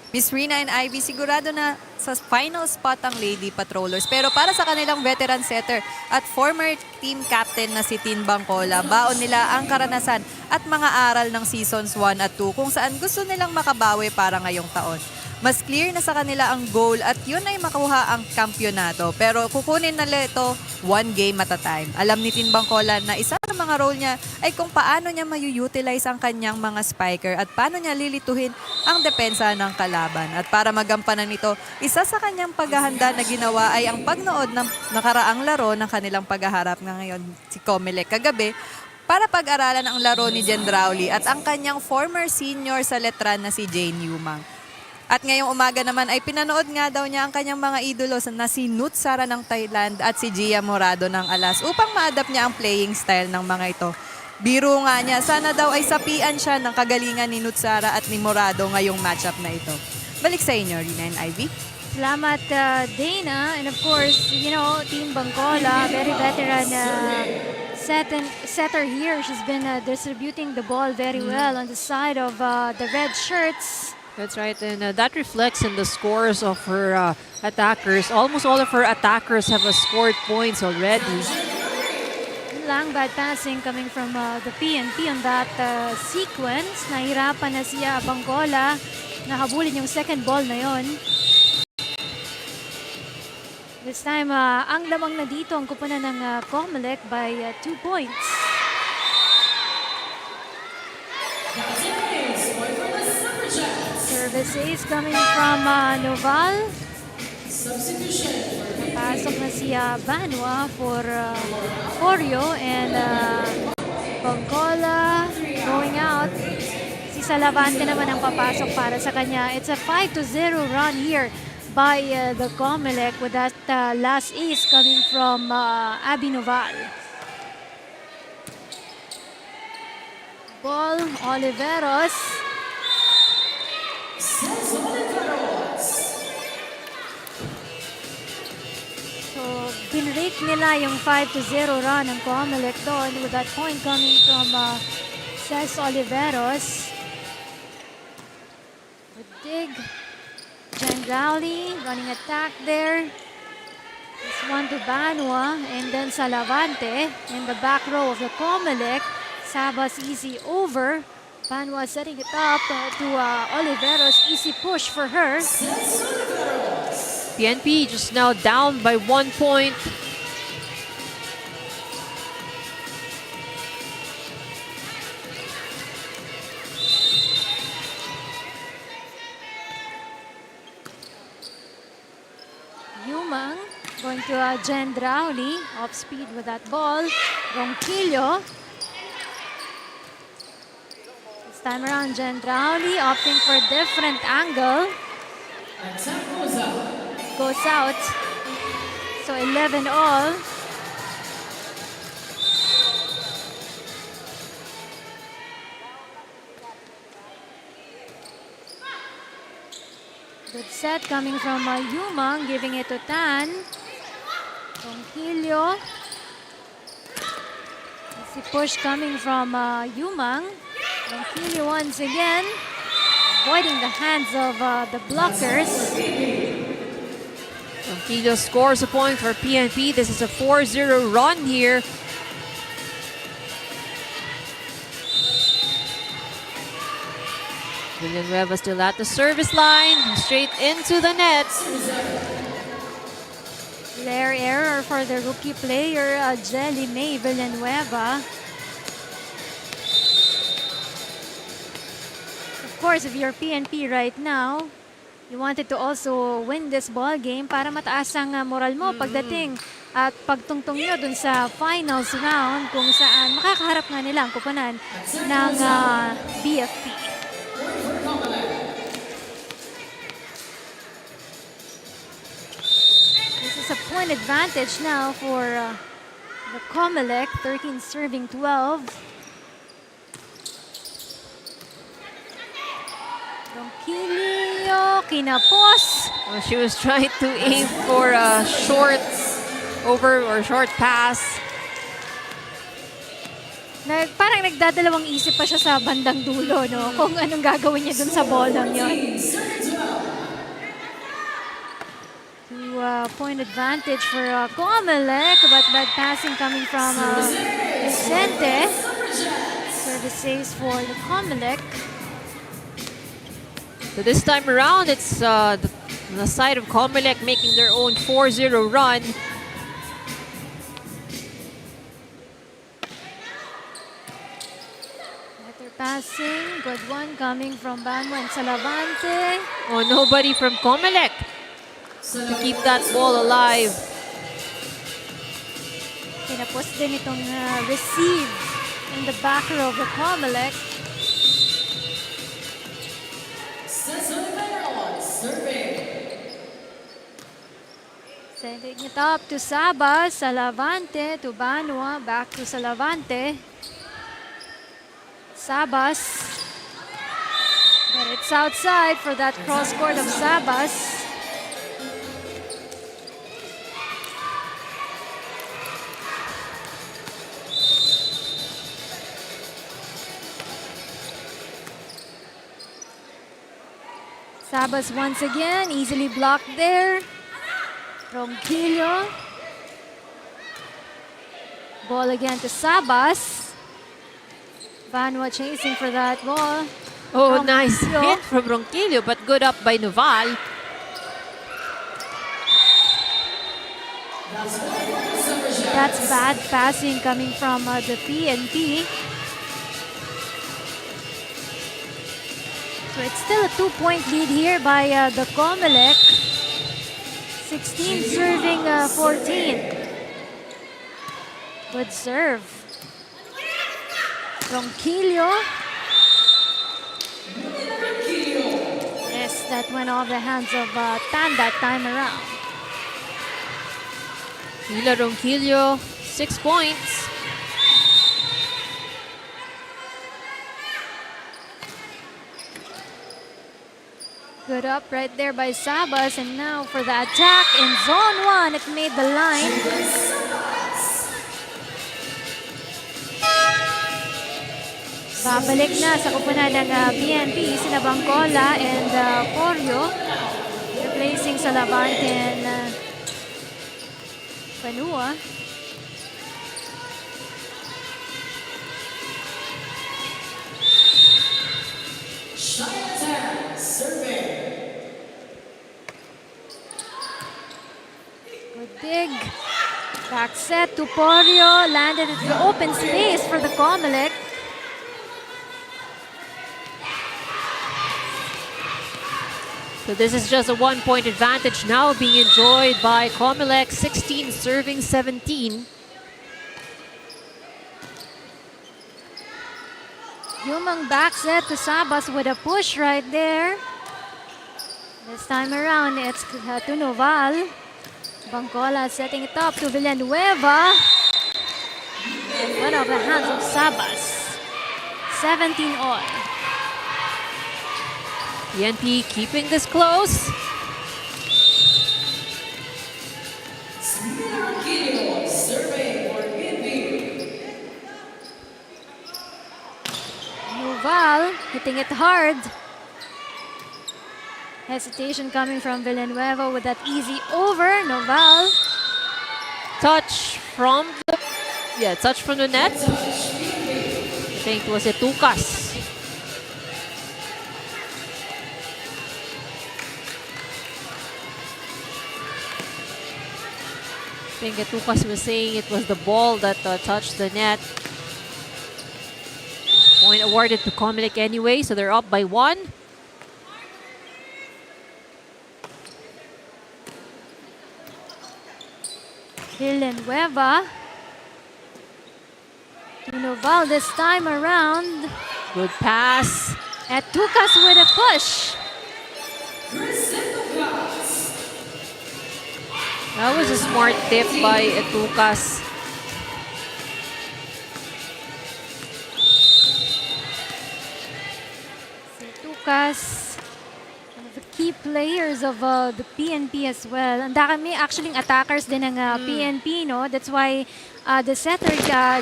Miss Rina and Ivy, sigurado na sa final spot ang Lady Patrollers. Pero para sa kanilang veteran setter at former team captain na si Tin Bangkola, baon nila ang karanasan at mga aral ng seasons 1 at 2 kung saan gusto nilang makabawi para ngayong taon. Mas clear na sa kanila ang goal at yun ay makuha ang kampyonato. Pero kukunin nila ito one game at a time. Alam ni Tin Bangkola na isa sa mga role niya ay kung paano niya mayu-utilize ang kanyang mga spiker at paano niya lilituhin ang depensa ng kalaban. At para magampanan nito, isa sa kanyang paghahanda na ginawa ay ang pagnood ng nakaraang laro ng kanilang paghaharap na ngayon si COMELEC kagabi para pag-aralan ang laro ni Jandrauli at ang kanyang former senior sa letran na si Jane Yumang. At ngayong umaga naman ay pinanood nga daw niya ang kanyang mga idolo na si Nut Sara ng Thailand at si Gia Morado ng Alas upang ma-adapt niya ang playing style ng mga ito. Biro nga niya, sana daw ay sapian siya ng kagalingan ni Nut Sara at ni Morado ngayong matchup na ito. Balik sa inyo, Rina and Ivy. Salamat, Dana. And of course, you know, Team Bangkola, very veteran setter here. She's been distributing the ball very well on the side of the red shirts. That's right, and that reflects in the scores of her attackers. Almost all of her attackers have scored points already. Lang bad passing coming from the PNP on that sequence. Nahirapan na siya Bangkola. Nahabulin yung second ball na yon. This time, ang lamang na dito ang kupunan ng COMELEC by 2 points. Service ace coming from Noval. Pasok na si Banwa for Porio and Bangkola going out. Si Salavante naman ang papasok para sa kanya. It's a 5-0 run here by the COMELEC with that last ace coming from Abby Noval. Ball, Oliveros. So, binrake nila yung 5-0 run ng COMELEC doon with that point coming from Cez Oliveros. With dig. Jandrauli running attack there. This one to Banwa and then Salavante in the back row of the COMELEC. Sabas easy over. Banwa setting it up to Oliveros. Easy push for her. PNP just now down by 1 point. Yumang going to Jandrauli. Off speed with that ball. Ronquillo. This time around Jandrauli opting for a different angle. Goes out. So 11 all. set coming from Yumang, giving it to Tan. Ronquillo. Easy push coming from Yumang. Ronquillo once again, avoiding the hands of the blockers. Ronquillo scores a point for PNP. This is a 4-0 run here. Villanueva still at the service line, straight into the net. Flare error for the rookie player, Jelly May Villanueva. Of course, if you're PNP right now, you wanted to also win this ball game para mataas ang moral mo pagdating at pagtungtong nyo dun sa finals round kung saan makakaharap nga nila ang kupunan ng BFP. This is a point advantage now for the COMELEC, 13 serving 12. Ronquillo, kinapos. Well, she was trying to aim for a short over or short pass. Parang nagdadalawang isip pa siya sa bandang dulo, no? Kung anong gagawin niya dun sa bolang yun. Point advantage for COMELEC, but bad passing coming from Vicente. Service saves for the COMELEC. So this time around, it's the side of COMELEC making their own 4-0 run. Better passing, good one coming from Banmo and Salavante. Oh, nobody from COMELEC to keep that ball alive. Kinapos din itong receive in the back row of the COMELEC. Sending it up to Sabas, Salavante to Banwa, back to Salavante. Sabas. But it's outside for that cross court of Sabas. Sabas once again, easily blocked there. Ronquillo. Ball again to Sabas. Banwa chasing for that ball. Oh, nice Ronquillo. hit from Ronquillo, but good up by Noval. That's bad passing coming from the PNP. So it's still a 2-point lead here by the COMELEC. 16 serving 14. Good serve. Ronquillo. Yes, that went off the hands of Tan that time around. Mila Ronquillo, 6 points. Good up right there by Sabas, and now for the attack in zone 1, it made the line. Babalik na sa kupunan ng PNP, sina Bangcola and Corio, replacing Salavante and Panua. Good dig. Back set to Porio. Landed at the open space for the COMELEC. So this is just a 1-point advantage now being enjoyed by COMELEC, 16 serving 17. Yumang back set to Sabas with a push right there. This time around, it's to Noval. Bangcola setting it up to Villanueva. And one of the hands of Sabas. 17 all. PNP keeping this close. Noval hitting it hard. Hesitation coming from Villanueva with that easy over. Noval. Touch from the net. I think it was Tukas. I think Tukas was saying it was the ball that touched the net. Point awarded to COMELEC anyway, so they're up by 1. Villanueva to Noval this time around. Good pass. At Tukas with a push. That was a smart tip by Tukas. Tukas, one of the key players of the PNP as well. Ang dami actually attackers din ng PNP, no? That's why the setter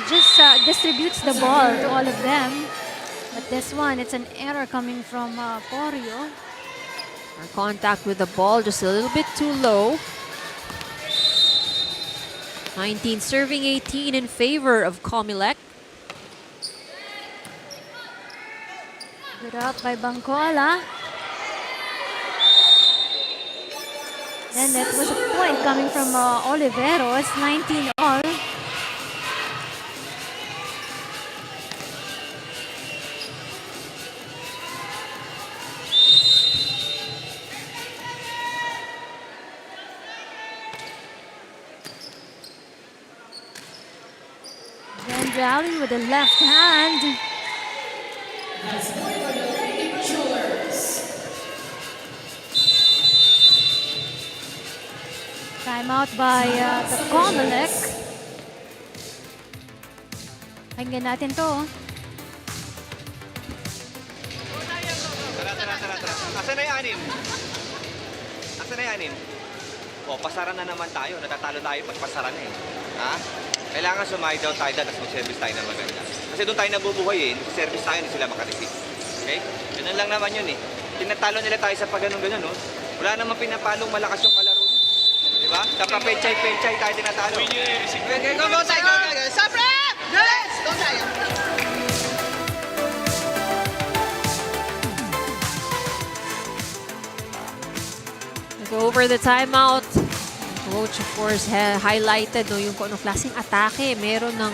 just distributes the ball to all of them. But this one, it's an error coming from Porio. Our contact with the ball just a little bit too low. 19 serving 18 in favor of COMELEC. Good up by Bangcola. Then that was a point coming from Oliveros, 19 all. Then Rally with the left hand. Timeout by the COMELEC. Pakinggan natin to. Tara. Asan na yung 6? Asan na yung 6? O, pasaran na naman tayo. Natatalo tayo pag pasaran eh. Ha? Kailangan sumahay daw tayo tapos mag-service tayo na maganda. Kasi doon tayo nabubuhay eh. Service tayo, hindi sila makareceive. Okay? Ganun lang naman yun eh. Tinatalo nila tayo sa pag-ganun-ganun, no? Wala namang pinapalong malakas yung kalaro. Diba? Sa pa-penchay-penchay tayo tinatalo. Go tayo! Sabra! Yes! Go tayo! Over the timeout, coach of course highlighted no, yung kung anong klaseng atake meron ng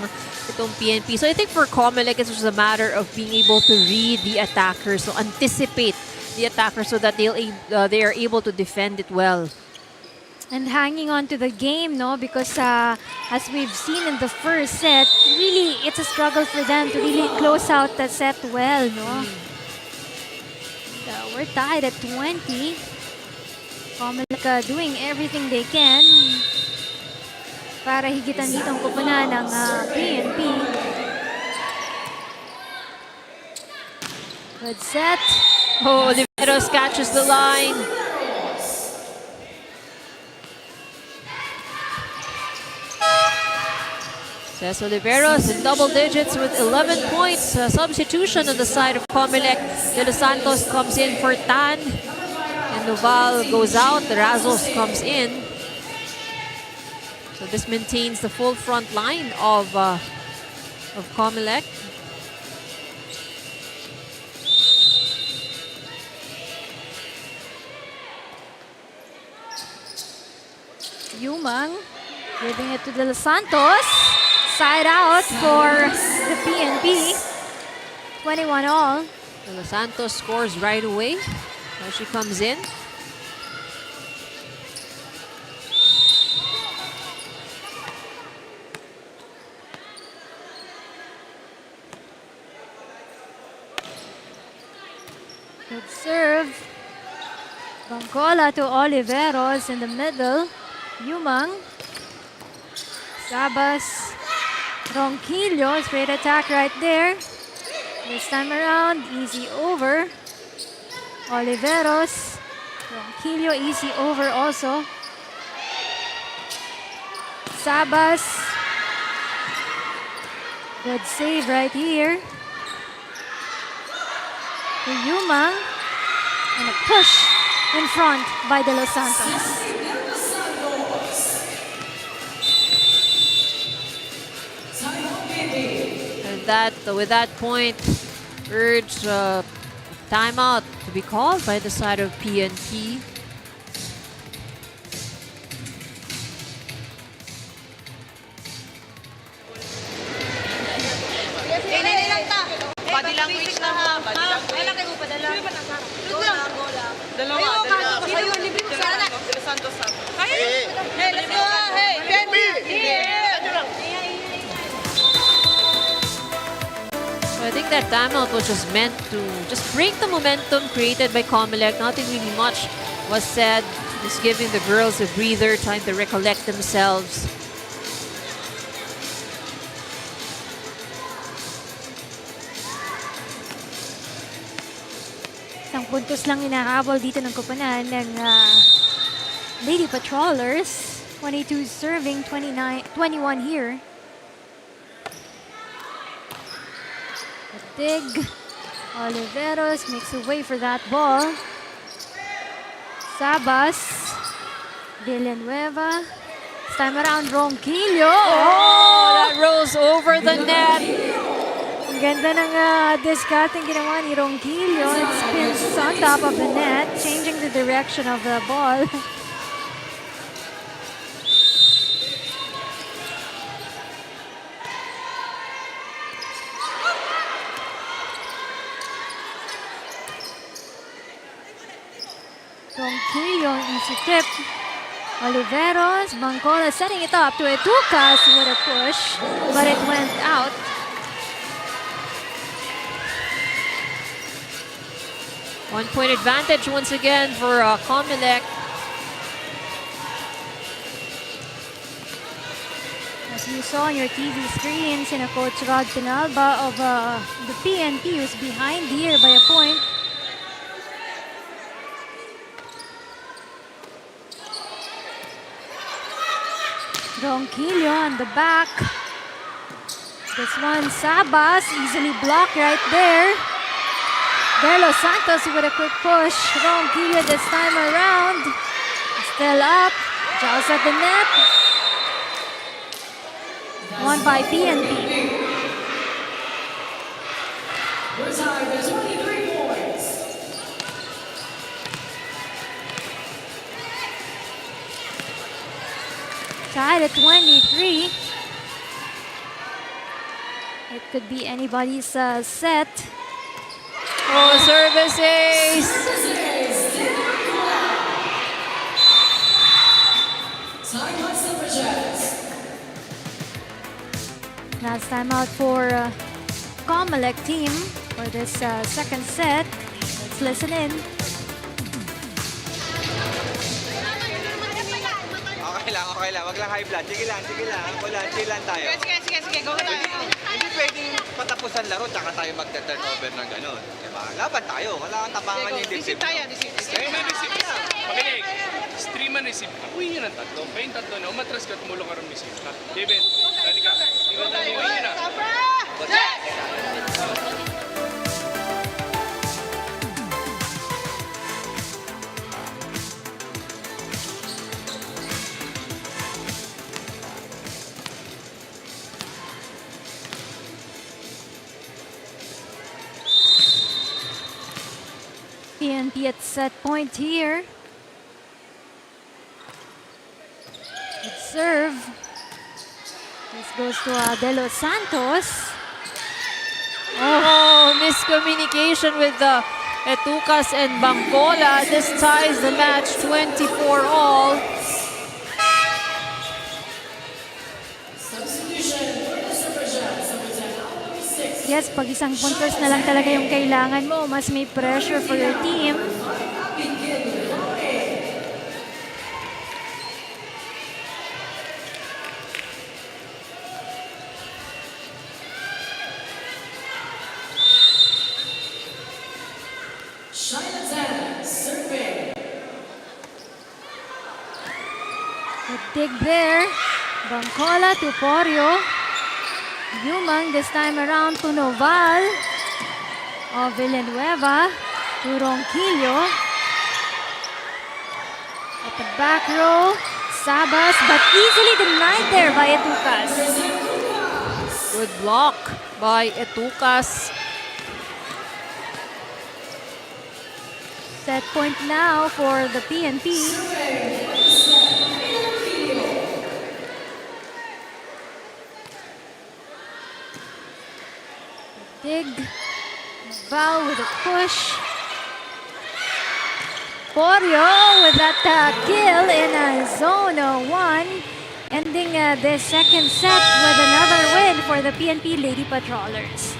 itong PNP. So I think for COMELEC, it's just a matter of being able to read the attackers, so anticipate the attackers so that they are able to defend it well. And hanging on to the game, no? Because as we've seen in the first set, really, it's a struggle for them to really close out the set well, no? We're tied at 20. COMELEC doing everything they can para higitan dito ang kupunan ng PNP. Good set. Oh, Oliveros catches the line. Says Oliveros in double digits with 11 points. Substitution on the side of COMELEC. De Los Santos comes in for Tan. And Noval goes out. Razos comes in. So this maintains the full front line of COMELEC. Yumang giving it to De Los Santos. Side out for the PNP. 21 all. De Los Santos scores right away. There she comes in. Good serve. Bangcola to Oliveros in the middle. Yumang. Sabas. Ronquillo. Straight attack right there. This time around, easy over. Oliveros. Ronquillo, easy over also. Sabas. Good save right here. to Yumang. And a push in front by De Los Santos. And with that point, urge timeout to be called by the side of PNP. Body language na ha. Body language. Kailan kayo padala? Dalawa. Ayun, libre mo sana. Santos sa. Hey, let's go. Hey, PNP. So I think that timeout was just meant to just break the momentum created by COMELEC. Nothing really much was said. Just giving the girls a breather, time to recollect themselves. Isang puntos lang inahabol dito ng koponan ng Lady Patrollers. 22 serving, 21 here. Dig. Oliveros makes a way for that ball. Sabas. Villanueva. This time around, Ronquillo. Oh, that rolls over the net. Ang ganda ng discarding ginawa ni Ronquillo. It spins on top of the net, changing the direction of the ball. Ronquillo, easy tip. Oliveros, Bancola setting it up to Etucas with a push, but it went out. One-point advantage once again for COMELEC. As you saw on your TV screen, sina Coach Rod Pinalba of the PNP who's behind here by a point. Ronquillo on the back. This one, Sabas, easily blocked right there. De Los Santos with a quick push. Ronquillo this time around. Still up. Jaws at the net. Won by PNP. We're tied at 23 points. Tied at 23. It could be anybody's set. Oh, service ace. Time on Suffragettes. Last time out for COMELEC team for this second set. Let's listen in. Okay lang. Wag lang high blood. Sige lang. Chill lang tayo. Sige. Go na. Hindi pwedeng patapusan laro tsaka tayo magta-turnover ng gano'n. Diba? Laban tayo. Wala kang tapangan yung dibdib. Streaman receive. Pakinig. Streaman receive. Uwi yun ang tatlo. Kayong tatlo na. Umatras ka, tumulong ka rin receive. David, dali ka. Uwi na. PNP at set point here. Good serve. This goes to De Los Santos. Oh, miscommunication with the Etucas and Bancola. This ties the match 24-all. Yes, pag isang puntos na lang talaga yung kailangan mo, mas may pressure for your team. Good dig there. Bancola to Porio. Yumang this time around to Noval. of Villanueva to Ronquillo. At the back row, Sabas, but easily denied there by Etucas. Good block by Etucas. Set point now for the PNP. Dig, Val with a push. Porio with that kill in zone 1. Ending the second set with another win for the PNP Lady Patrollers.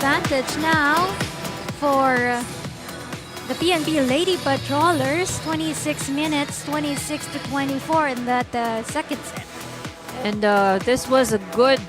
Advantage now for the PNP Lady Patrollers. 26 minutes, 26 to 24 in that second set. And this was a good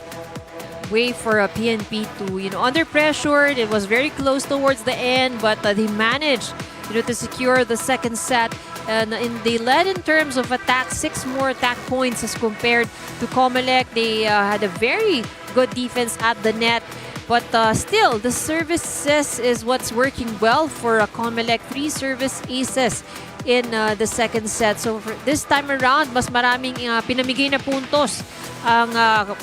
way for a PNP to, under pressure. It was very close towards the end, but they managed, to secure the second set. And they led in terms of attack, 6 more attack points as compared to COMELEC. They had a very good defense at the net. But still, the services is what's working well for COMELEC. 3 service aces in the second set. So for this time around, mas maraming pinamigay na puntos ang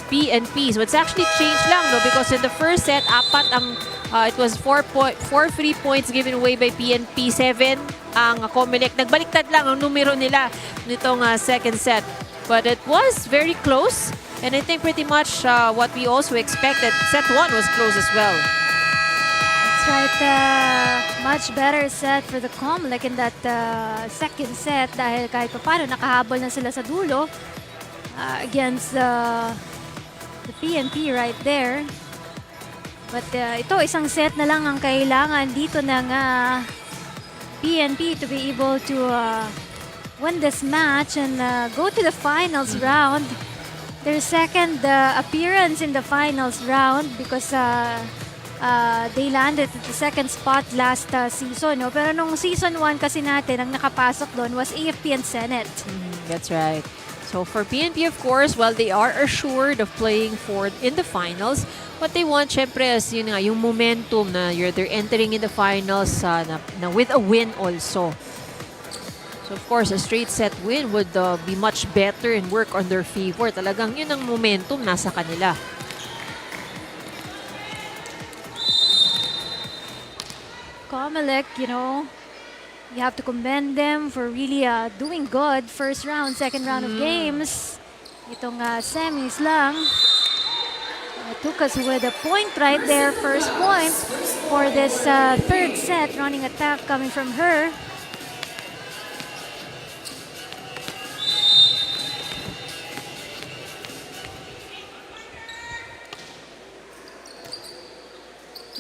PNP. So it's actually changed lang, no? Because in the first set, apat ang it was 4 free points given away by PNP, 7 ang COMELEC. Nagbaliktad lang ang numero nila nitong second set. But it was very close. And I think pretty much what we also expected. Set 1 was close as well. That's right. Much better set for the COMELEC in that second set dahil kahit paano nakahabol na sila sa dulo against the PNP right there. But ito, isang set na lang ang kailangan dito ng PNP to be able to win this match and go to the finals round. Their second appearance in the finals round because they landed at the second spot last season. No? Pero nung season 1 kasi natin, ang nakapasok doon was AFP and Senate. That's right. So for PNP, of course, well, they are assured of playing in the finals. What they want, syempre, is yung momentum na they're entering in the finals na with a win also. So of course, a straight set win would be much better and work on their favor. Talagang yun ang momentum nasa kanila. COMELEC, you have to commend them for really doing good first round, second round of games. Itong semis lang. Took us with a point right there, first point for this third set. Running attack coming from her.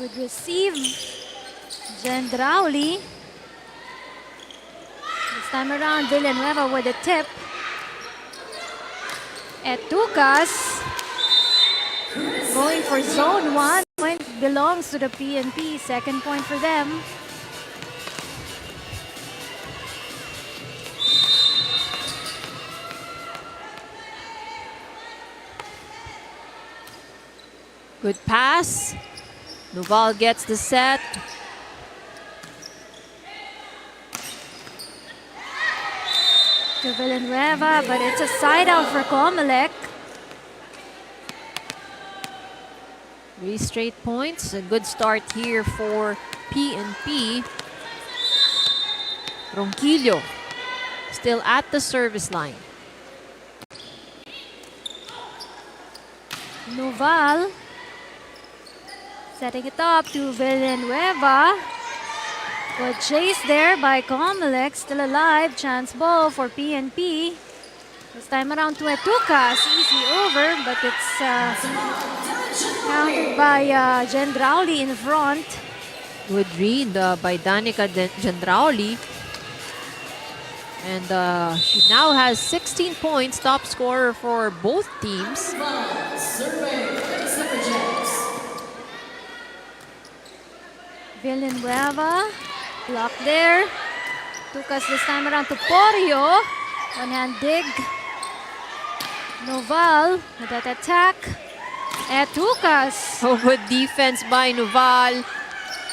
Would receive Gendrauli. This time around, Villanueva with a tip. Etucas going for zone 1. Point belongs to the PNP. Second point for them. Good pass. Nuval gets the set. To Villanueva, but it's a side out for COMELEC. 3 straight points. A good start here for PNP. Ronquillo. still at the service line. Noval setting it up to Villanueva. Good chase there by COMELEC, still alive. Chance ball for PNP. This time around to Etucas, easy over, but it's countered by Gendrauli in front. Good read by Danica Gendrauli. And she now has 16 points, top scorer for both teams. Villanueva, block there. Etucas this time around to Porio. One-hand dig. Noval with that attack. Etucas. So good defense by Noval.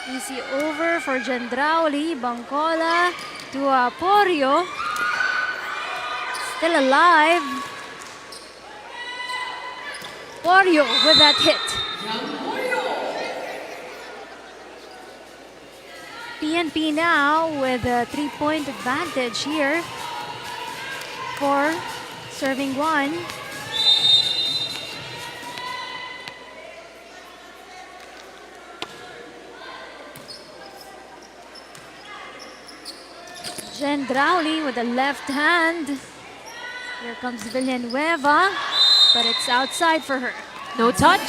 Easy over for Gendrauli. Bangkola to Porio. Still alive. Porio with that hit. PNP now with a 3-point advantage here for serving one. Gendrauli with the left hand. Here comes Villanueva, but it's outside for her. No touch.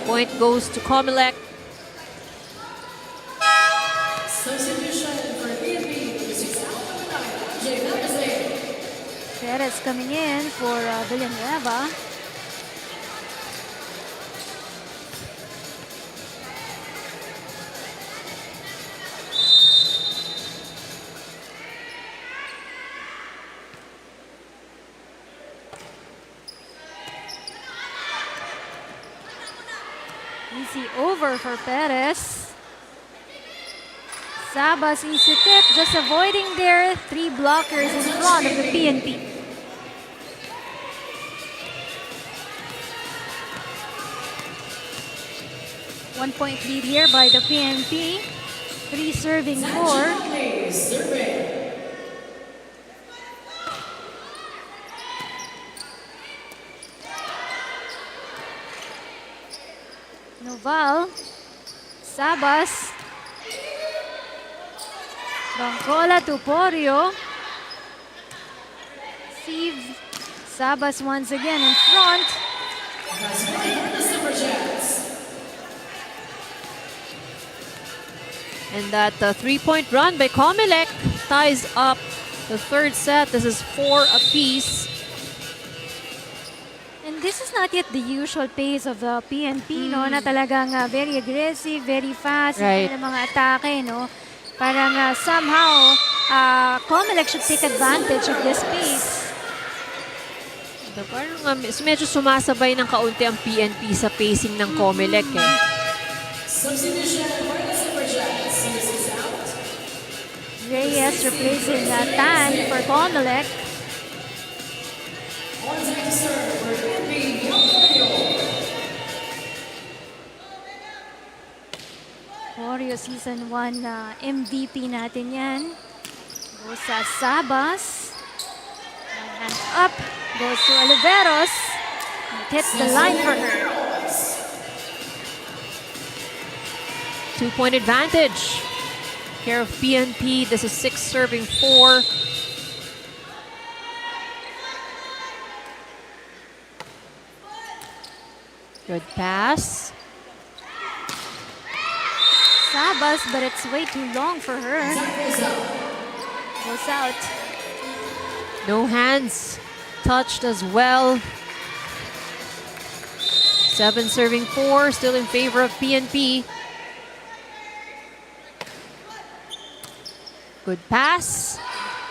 Point goes to COMELEC. Perez coming in for Villanueva. Easy over for Perez. Sabas easy tip, just avoiding their 3 blockers in front of the PNP. One-point lead here by the PNP. 3 serving 4. Noval, Sabas, Bangkola to Porio. Steve, Sabas once again in front. And that 3-point run by COMELEC ties up the third set. This is 4 apiece. And this is not yet the usual pace of the PNP, no? Na talagang very aggressive, very fast, Right. yung mga atake, no? Parang somehow, COMELEC should take advantage of this pace. Parang medyo sumasabay ng kaunti ang PNP sa pacing ng COMELEC. Reyes replacing Tan for COMELEC. Porio Season 1 MVP natin yan. Goes sa Sabas. One hand up. Goes to Oliveros. It hits the line for her. 2-point advantage. Care of PNP. This is 6 serving 4. Good pass. Sabas, but it's way too long for her. Goes out. No hands touched as well. 7 serving 4, still in favor of PNP. Good pass.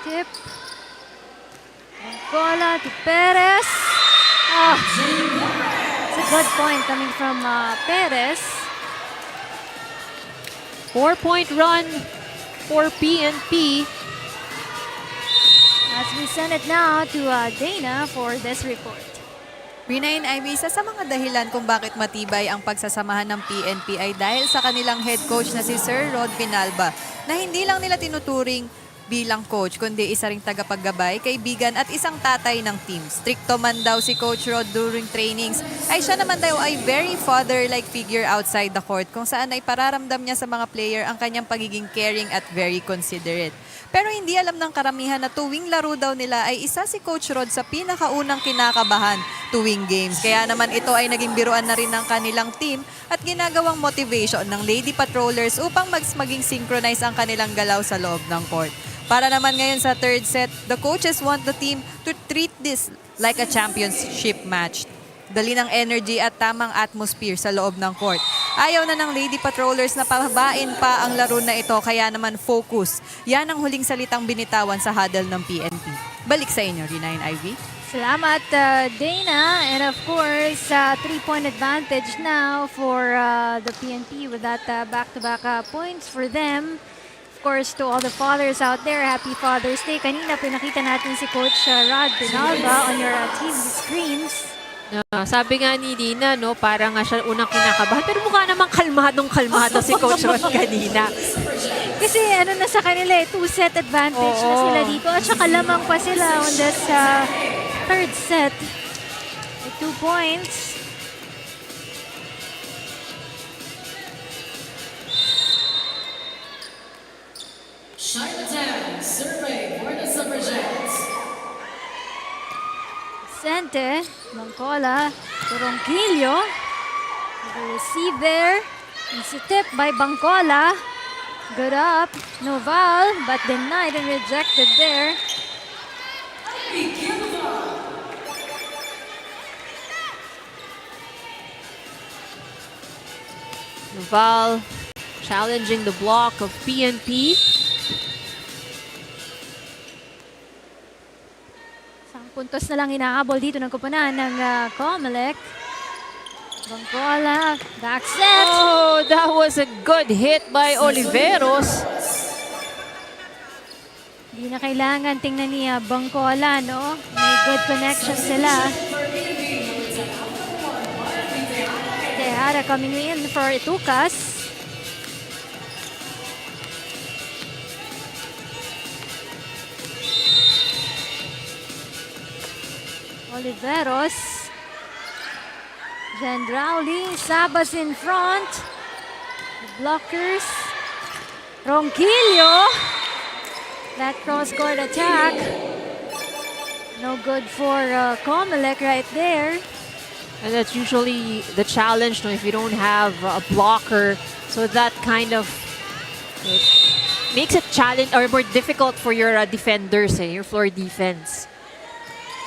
Tip. Bangkola to Perez. Oh, it's a good point coming from Perez. 4-point run for PNP. As we send it now to Dana for this report. Rina and Ivy, isa sa mga dahilan kung bakit matibay ang pagsasamahan ng PNP ay dahil sa kanilang head coach na si Sir Rod Pinalba, na hindi lang nila tinuturing bilang coach, kundi isa ring tagapaggabay, kaibigan at isang tatay ng team. Stricto man daw si Coach Rod during trainings, ay siya naman daw ay very father-like figure outside the court, kung saan ay pararamdam niya sa mga player ang kanyang pagiging caring at very considerate. Pero hindi alam ng karamihan na tuwing laro daw nila ay isa si Coach Rod sa pinakaunang kinakabahan tuwing games. Kaya naman ito ay naging biruan na rin ng kanilang team at ginagawang motivation ng Lady Patrollers upang maging synchronize ang kanilang galaw sa loob ng court. Para naman ngayon sa third set, the coaches want the team to treat this like a championship match. Dali ng energy at tamang atmosphere sa loob ng court. Ayaw na ng Lady Patrollers na pababain pa ang laro na ito, kaya naman focus. Yan ang huling salitang binitawan sa huddle ng PNP. Balik sa inyo, Rina and Ivy. Salamat, Dana. And of course, 3-point advantage now for the PNP with that back-to-back points for them. Of course, to all the fathers out there, happy Father's Day. Kanina pinakita natin si Coach Rod Pinalba on your TV screens. Sabi nga ni Dina, no, parang nga siya unang kinakabahan. Pero mukha namang kalmadong-kalmado si Coach Rod kanina. Kasi ano na sa kanila, 2-set advantage na sila dito. At saka lamang pa sila on this third set. With 2 points. Chinatown, survey for the Suffragettes. Sente, Bangcola, Turongquillo. The receive there. It's a tip by Bangcola. Good up, Noval, but denied and rejected there. Noval challenging the block of PNP. Puntos na lang inahabol dito ng kupunan ng COMELEC. Bangcola, back set. Oh, that was a good hit by Oliveros. Hindi na kailangan tingnan ni Bangcola, no? May good connection sila. Tejada coming in for Itukas. Oliveros. Gendrauli. Sabas in front. The blockers. Ronquillo. That cross-court attack. No good for COMELEC right there. And that's usually the challenge, no, if you don't have a blocker. So that kind of makes it challenge or more difficult for your defenders, your floor defense.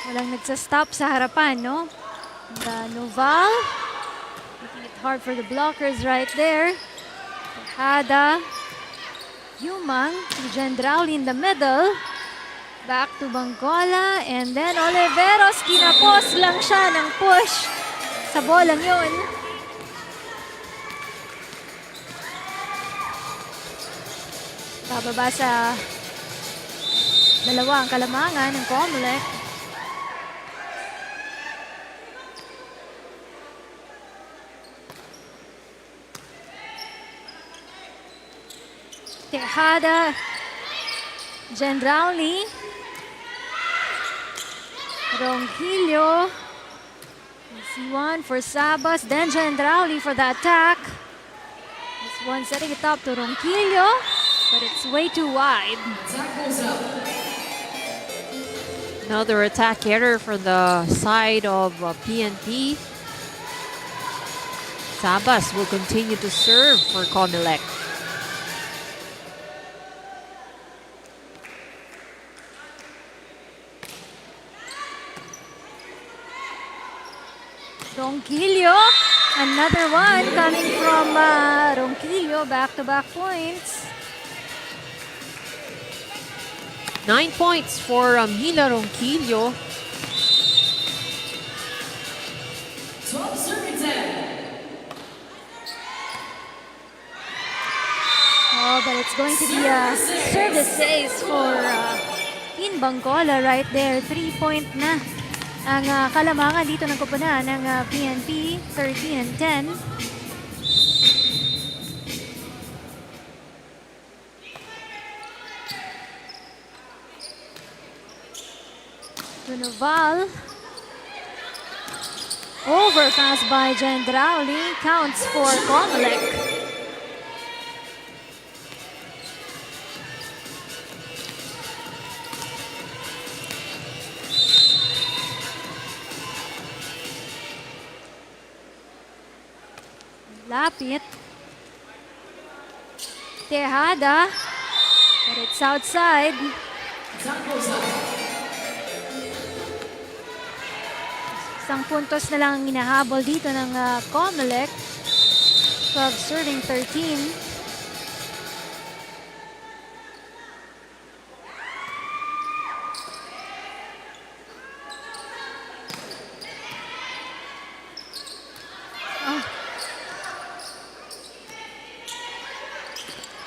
Walang nagsa-stop sa harapan, no? Noval. Making it hard for the blockers right there. Tejada. Yumang. Gendrauli in the middle. Back to Bangcola. And then Oliveros. Kinapos lang siya ng push. Sa bolang yun. Bababa sa dalawang kalamangan ng COMELEC. Tejada, Gendrauli, Ronquillo, easy one for Sabas, then Gendrauli for the attack. This one setting it up to Ronquillo, but it's way too wide. Another attack error from the side of PNP. Sabas will continue to serve for COMELEC. Ronquillo, another one coming from Ronquillo, back-to-back points. 9 points for Mila Ronquillo. Oh, but it's going to be a service ace for Team Bangcola right there. 3-point na ang kalamangan dito ng kupunan ng PNP, 13 and 10. Noval. Overpass by Gendrauli. Counts for COMELEC. Lapit. Tejada. But it's outside. Isang puntos na lang ang hinahabol dito ng COMELEC. 12 serving 13.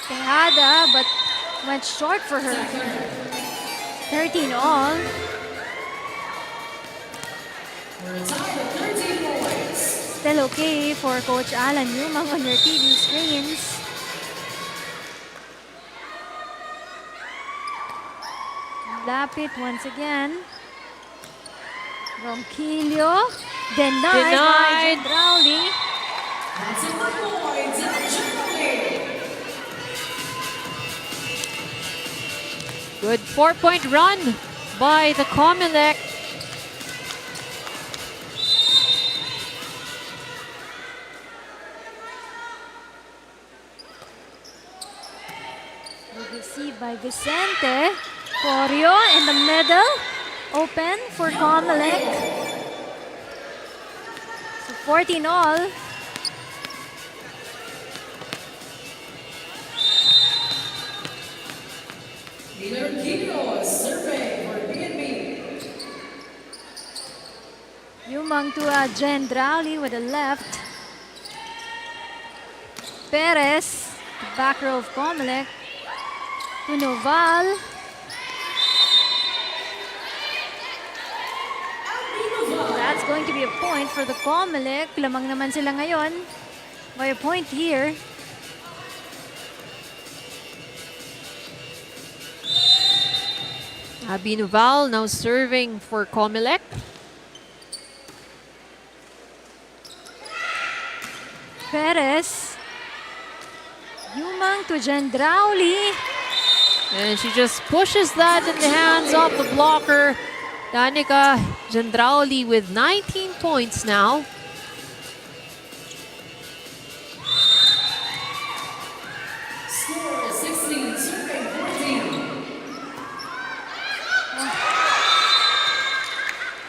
Tejada, but went short for her. 13 all. Still okay for Coach Alan Yumang on your TV screens. Lapit once again. Ronquillo. Denied by Gendrauli. Good 4-point run by the COMELEC. Received by Vicente. Corio in the middle. Open for COMELEC. So 14 all. Yumang to Gendrauli with the left. Perez, the back row of COMELEC. To Noval. That's going to be a point for the COMELEC. Lamang naman sila ngayon. By a point here. Abby Noval now serving for COMELEC. Perez. Yumang to Gendrauli. And she just pushes that in the hands of the blocker. Danica Gendrauli with 19 points now. Score 16, serving 14.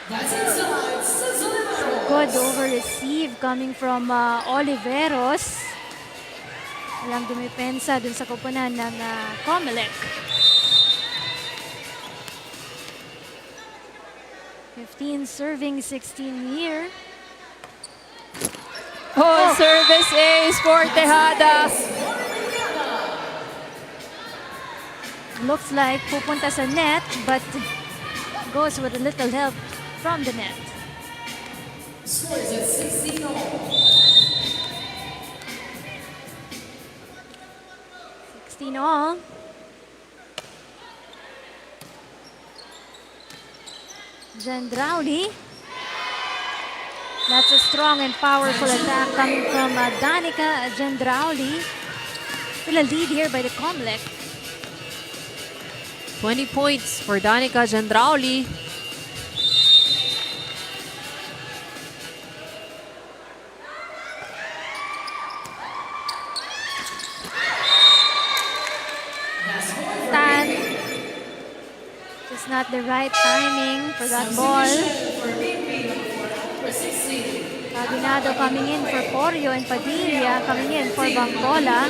That's inside. Good over receive coming from Oliveros. Walang dumipensa dun sa koponan ng COMELEC. 15 serving, 16 here. Oh, service ace for Tejada. Looks like pupunta sa net, but goes with a little help from the net. Scores at 16 all. 16 all. Gendrauli. That's a strong and powerful attack coming from Danica Gendrauli. Still a lead here by the COMELEC. 20 points for Danica Gendrauli. Just not the right timing for that ball. Cabinado coming in for Corio and Padilla coming in for Bangkola.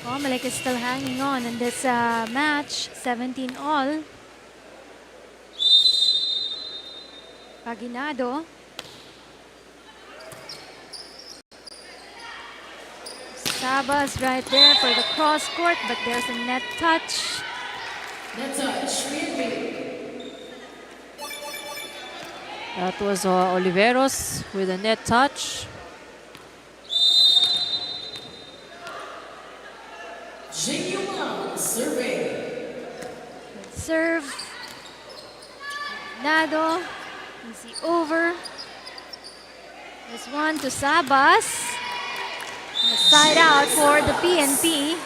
COMELEC is still hanging on in this match, 17 all. Paginado. Sabas right there for the cross court, but there's a net touch. Net touch. That was Oliveros with a net touch. Serve. Nado. Easy over. This one to Sabas. And a side out for the PNP.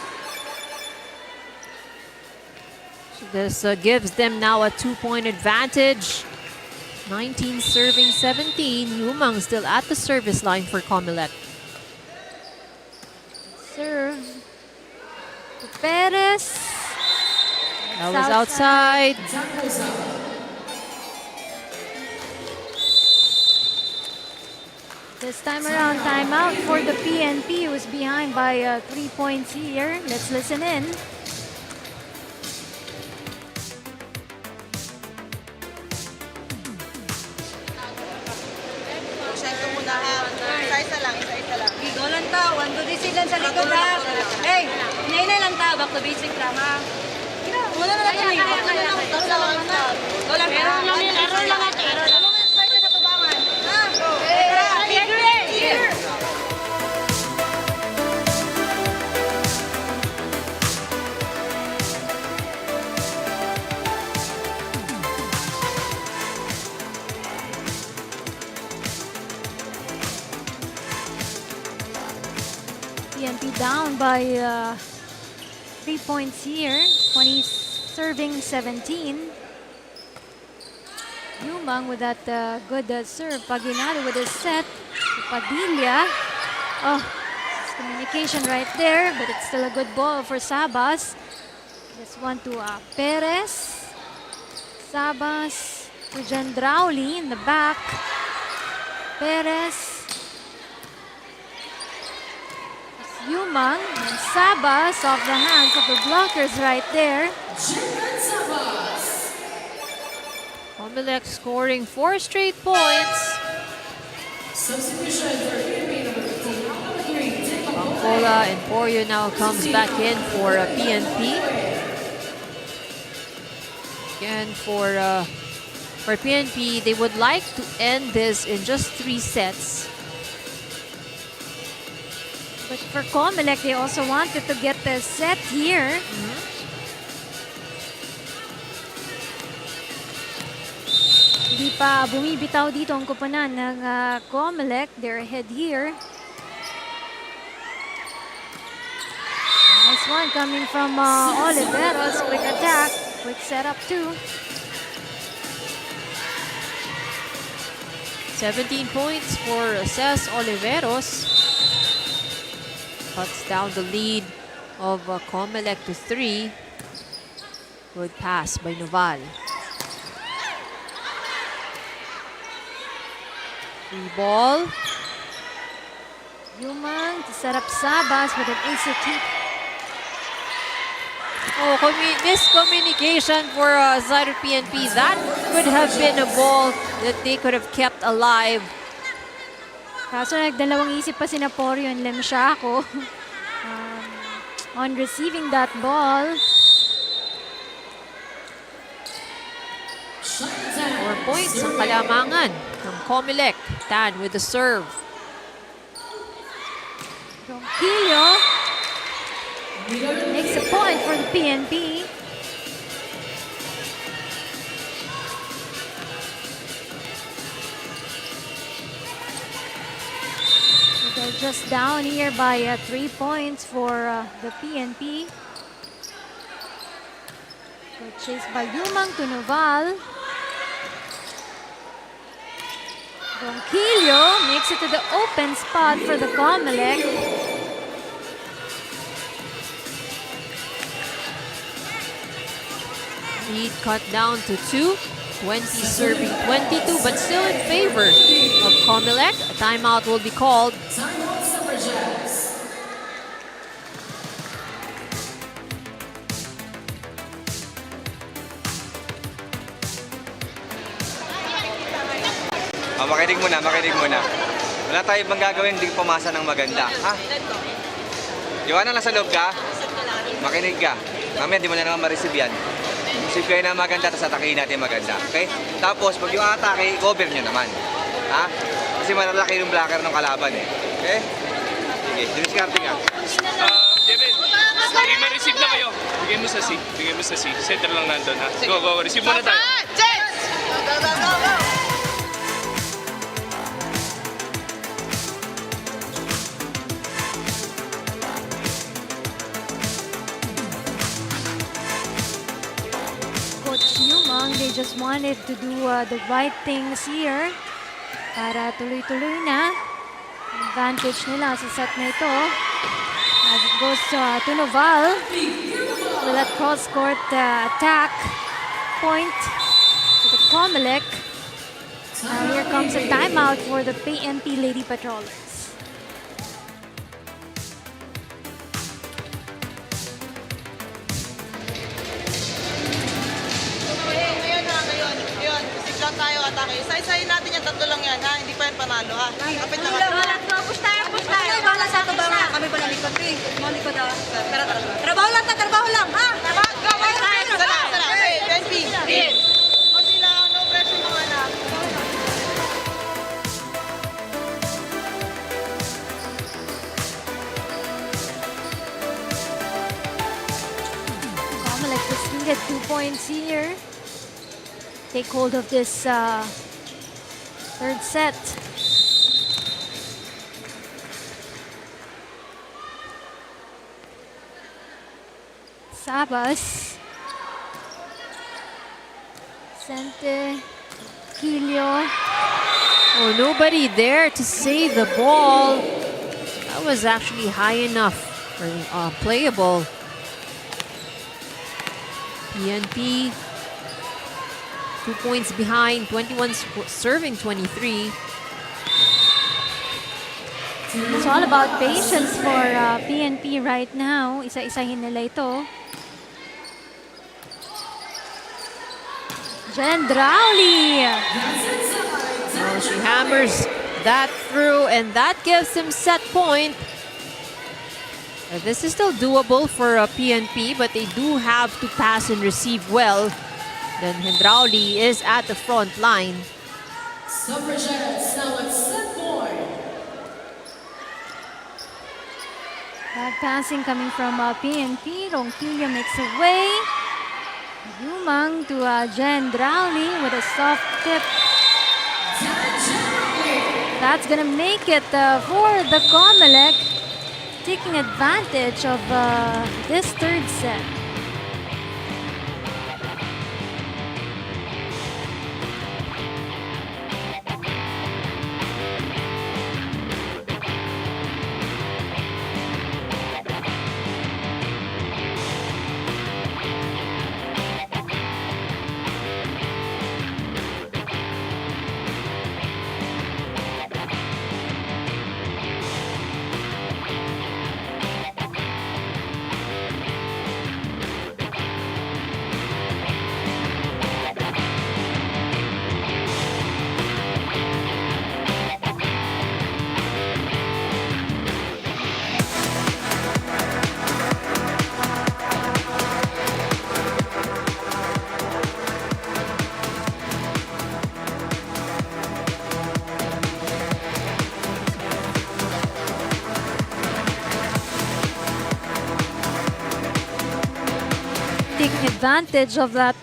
So this gives them now a 2-point advantage. 19 serving 17. Yumang still at the service line for COMELEC. Serve. To Perez. That was outside. This time around, timeout for the PNP, who's behind by 3 points here. Let's listen in. Go lang ta, 1 to 3 lang sa likod ha. Hey, hinay lang ta, back to basic lang ha. Wala na natin eh. Go lang, error lang yun, error lang ate. Error lang. Start na sa tubangan. Ha? Here. PNP down by 3 points here. 20 serving 17. Yumang with that good serve. Paginado with a set to Padilla. Oh, it's communication right there, but it's still a good ball for Sabas. This one to Perez. Sabas to Jandrauli in the back. Perez. Yumang and Sabas off the hands of the blockers right there. COMELEC scoring 4 straight points. Bangkola and Porio now comes back in for PNP. Again, for PNP, they would like to end this in just 3 sets. But for COMELEC, they also wanted to get the set here. Hindi pa bumibitaw dito ang koponan ng COMELEC. They're ahead here. Nice one coming from Oliveros. Quick attack. Quick setup too. 17 points for Cés Oliveros. Cuts down the lead of COMELEC to 3. Good pass by Noval. Free ball. Yumang to set up Sabas with an institute. Oh, miscommunication for side of PNP. That could have been a ball that they could have kept alive. Kaso nagdalawang isip pa sina Porio and Lemshaco on receiving that ball. 4 points ang kalamangan ng COMELEC. Tan with the serve. Ronquillo makes a point for the PNP. They're just down here by 3 points for the PNP. So chased by Yumang to Noval. Ronquillo makes it to the open spot for the COMELEC. Lead cut down to 2. 20 serving 22, but still in favor of COMELEC. A timeout will be called. Makinig muna. Wala tayo bang gagawin, hindi pumasa ng maganda. Ha? Joanna, nasa loob ka? Makinig ka. Mamaya, di mo na naman ma-receive yan. Receive kayo na maganda, tapos atakihin natin maganda. Okay? Tapos, pag yung atake, cover nyo naman. Ha? Kasi malalaki yung blocker ng kalaban eh. Okay? Sige, diniskarte ka. Jeben, Sige, ma-receive na kayo. Bigay mo sa C. Bigay mo sa C. Center lang nandun, ha? Go, go. Receive muna tayo. Coach Yumang, they just wanted to do the right things here para tuloy-tuloy na. Advantage nila sa set na ito. As it goes to Noval with that cross-court attack point to the COMELEC. And here comes a timeout for the PNP Lady Patrollers. Ngayon. Isip lang tayo, atake. Isa-isayin natin yan, tatlo lang yan, ha? Hindi pa yan panalo, ha? Kapit na kapit. Push tayo. Bala sa ito, bala. Kami pala likod, eh. Mga likod, ha? Tara. Trabaho lang, ha? Trabaho tayo. Sana. Okay, 20. Kunti lang, no pressure mga anak. COMELEC just needed 2 points here. Take hold of this third set. Sabas. Sente. Quilio. Oh, nobody there to save the ball. That was actually high enough for playable. PNP 2 points behind, 21 serving 23. It's all about patience for PNP right now. Isa-isahin nila ito. Jen Drowley. Oh, she hammers that through, and that gives him set point. This is still doable for PNP, but they do have to pass and receive well. Then Hendrauli is at the front line. Suffragettes now at set point. Bad passing coming from PNP. Ronquillo makes a way. Yumang to Jen Drowley with a soft tip. That's gonna make it for the COMELEC, taking advantage of this third set. Taking advantage of that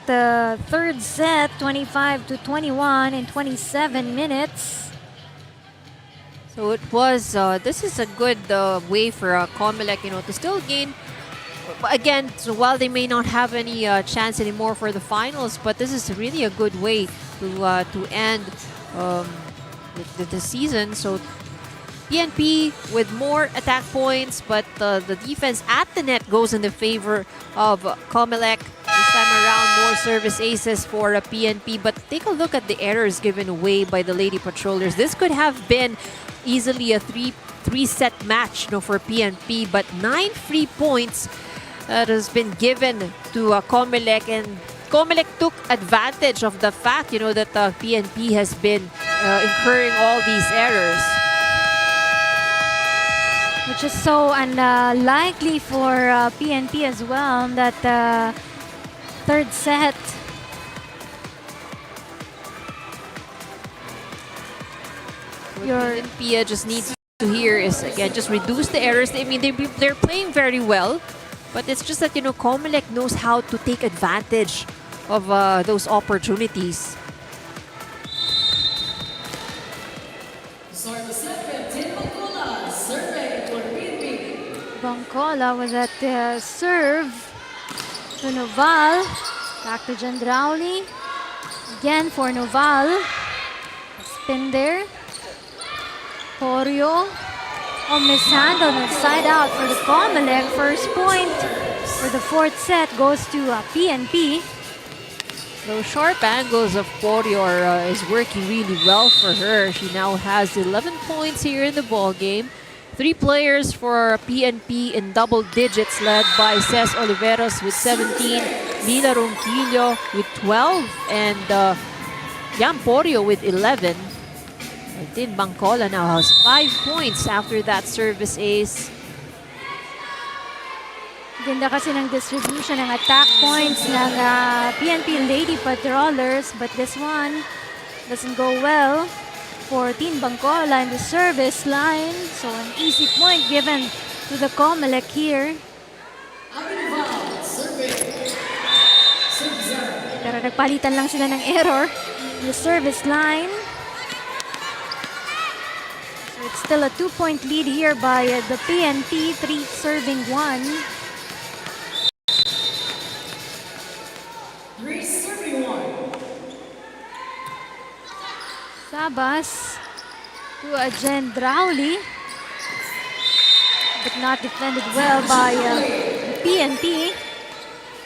third set, 25-21 in 27 minutes. So it was, this is a good way for COMELEC, to still gain. Again, so while they may not have any chance anymore for the finals, but this is really a good way to end the season. So PNP with more attack points, but the defense at the net goes in the favor of COMELEC. This time around, more service aces for PNP. But take a look at the errors given away by the Lady Patrollers. This could have been easily a three-set match for PNP, but 9 free points that has been given to COMELEC, and COMELEC took advantage of the fact, that PNP has been incurring all these errors. Which is so unlikely for PNP as well, that third set. What PNP just needs to hear is, again, just reduce the errors. I mean, they're playing very well. But it's just that, COMELEC knows how to take advantage of those opportunities. Bangcola with that serve to Noval. Back to Jandrauli. Again for Noval. Spin there. Porio. Oh, mishandled and side out for the COMELEC. First point for the fourth set goes to PNP. Those sharp angles of Porio is working really well for her. She now has 11 points here in the ball game. 3 players for PNP in double digits, led by Ces Oliveros with 17, Mila Ronquillo with 12, and Yam Porio with 11. And then Bangcola now has 5 points after that service ace. Ganda kasi ng distribution ng attack points ng PNP Lady Patrollers, but this one doesn't go well for Team Bangcola in the service line. So an easy point given to the COMELEC here. Pero nagpalitan lang sila ng error in the service line. So it's still a 2-point lead here by the PNP, 3 serving 1. Sabas to Jandrauli, but not defended well by PNP.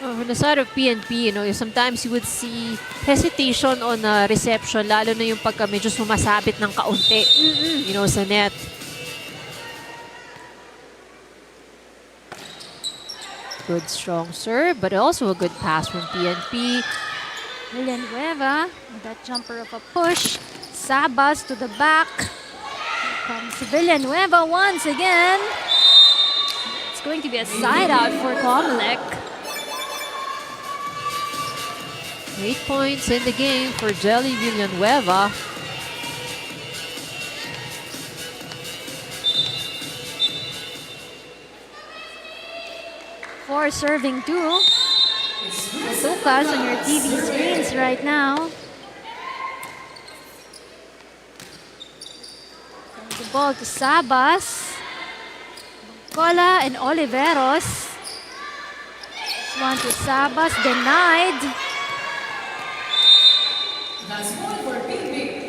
On the side of PNP, sometimes you would see hesitation on reception, lalo na yung pagka medyo sumasabit ng kaunti, sa net. Good strong serve, but also a good pass from PNP. Villanueva with that jumper of a push. Sabas to the back. Here comes Villanueva once again. It's going to be a side out for COMELEC. 8 points in the game for Jelly Villanueva. For serving 2. Tukas on your TV screens right now. Send the ball to Sabas. Bangcola and Oliveros. This one to Sabas, denied. That's one for PNP.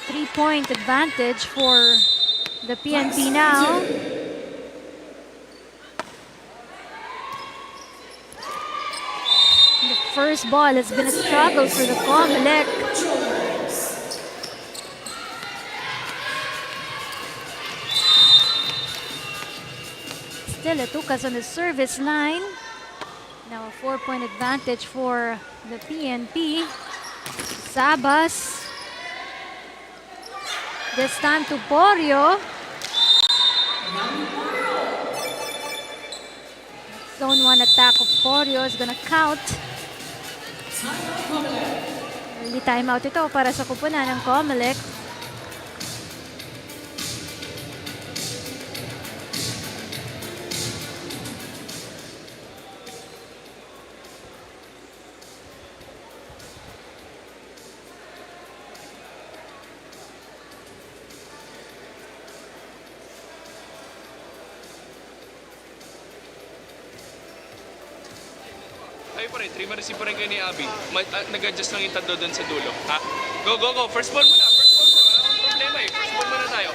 Three-point advantage for the PNP now. The first ball has been a struggle for the COMELEC. Still a Tukas on the service line. Now a 4-point advantage for the PNP. Sabas. This time to Porio. Zone 1 attack of Porio is gonna count. Early timeout ito para sa kupunan ng COMELEC. Tayo pa rin, 3 ma-receive pa rin kayo ni Abby. Nag-adjust lang yung tatlo doon sa dulo. Ha? Go, go, go! First ball muna! First ball muna! Walang problema eh. First ball muna tayo.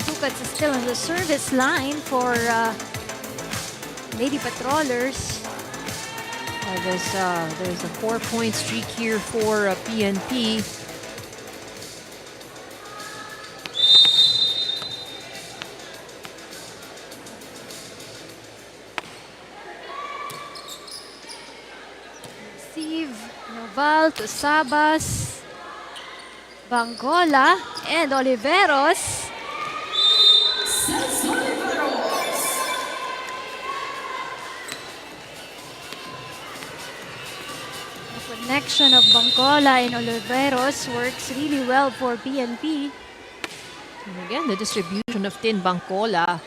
Tukas is still on the service line for Lady Patrollers. There's a 4-point streak here for PNP. Receive Noval to Sabas, Bangcola, and Oliveros. Connection of Bangcola and Oliveros works really well for PNP. And again, the distribution of Tin Bangcola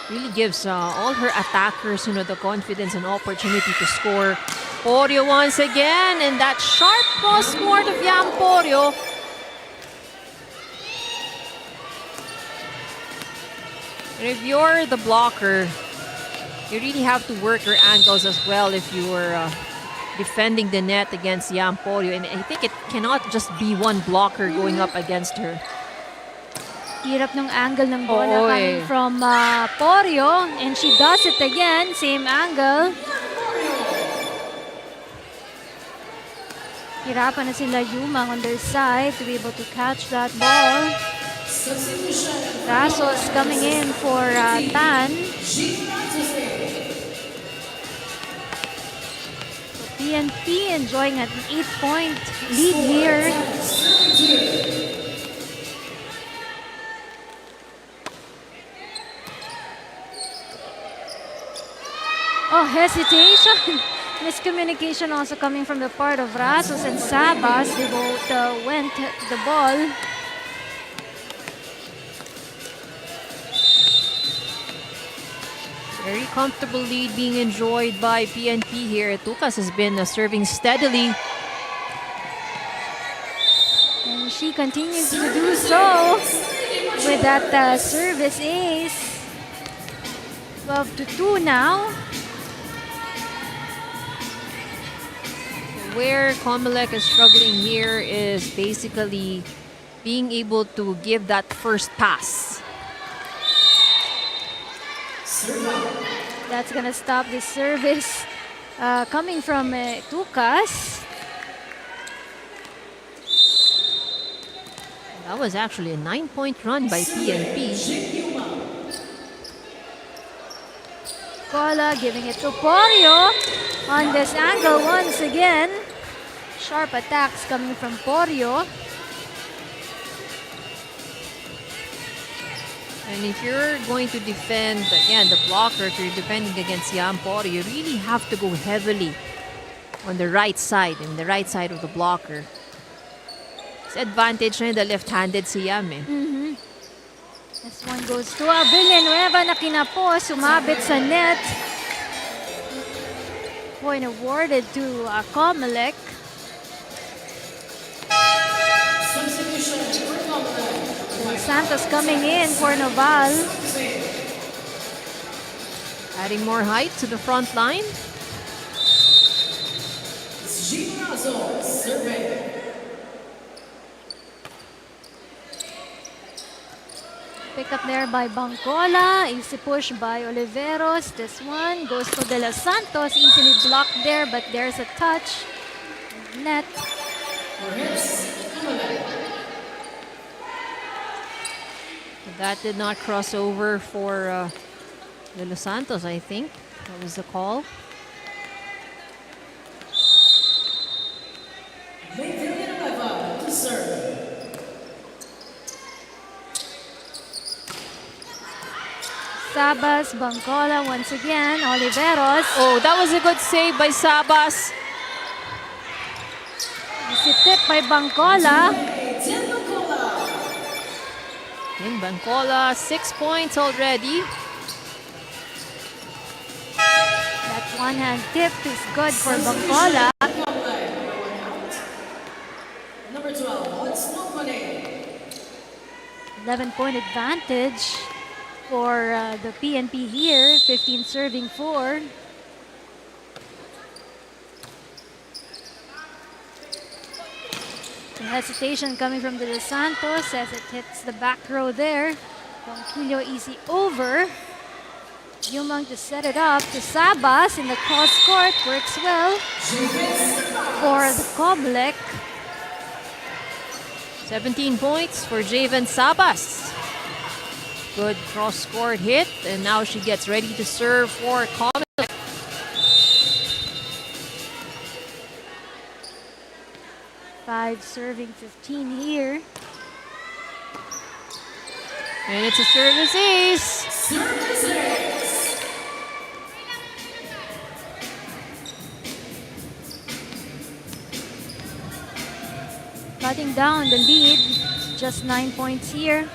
really gives all her attackers, the confidence and opportunity to score. Porio once again, and that sharp cross court of Yam Porio. And if you're the blocker, you really have to work your angles as well if you are defending the net against Yam Porio. And I think it cannot just be one blocker going up against her. Hirap ng angle ng bola Oo, coming from Porio. And she does it again. Same angle. Hirapan na sila Yumang on their side to be able to catch that ball. Rasos coming in for Tan. So PNP enjoying an 8-point lead here. Oh, hesitation. Miscommunication also coming from the part of Rasos and Sabas. They both went the ball. Very comfortable lead being enjoyed by PNP here. Tukas has been serving steadily. And she continues to do so with that service ace. 12-2 now. Where COMELEC is struggling here is basically being able to give that first pass. That's gonna stop the service coming from Tukas. That was actually a 9-point run by PNP. Cola giving it to Porio on this angle once again. Sharp attacks coming from Porio. And if you're going to defend, again, the blocker, if you're defending against Yam Porio, you really have to go heavily on the right side, in the right side of the blocker. It's advantage na the left-handed si Yam eh. This one goes to Villanueva na kinapos, sumabit sa net. Point awarded to COMELEC. Santos coming in for Noval. Adding more height to the front line. Pick up there by Bangcola. Easy push by Oliveros. This one goes to De Los Santos. Easily blocked there, but there's a touch. Net. That did not cross over for De Los Santos, I think. That was the call. Sabas, Bangcola once again. Oliveros. Oh, that was a good save by Sabas. Easy tip by Bangcola. In Bangcola, 6 points already. That one-hand tip is good for Bangcola. Number 12, what's no money? 11-point advantage for the PNP here. 15 serving 4. The hesitation coming from De Los Santos as it hits the back row there. Ronquillo easy over. Yumang to set it up to Sabas in the cross court. Works well for the COMELEC. 17 points for Javen Sabas. Good cross-court hit, and now she gets ready to serve for COMELEC. Five serving 15 here. And it's a service ace. cutting down the lead. Just 9 points here.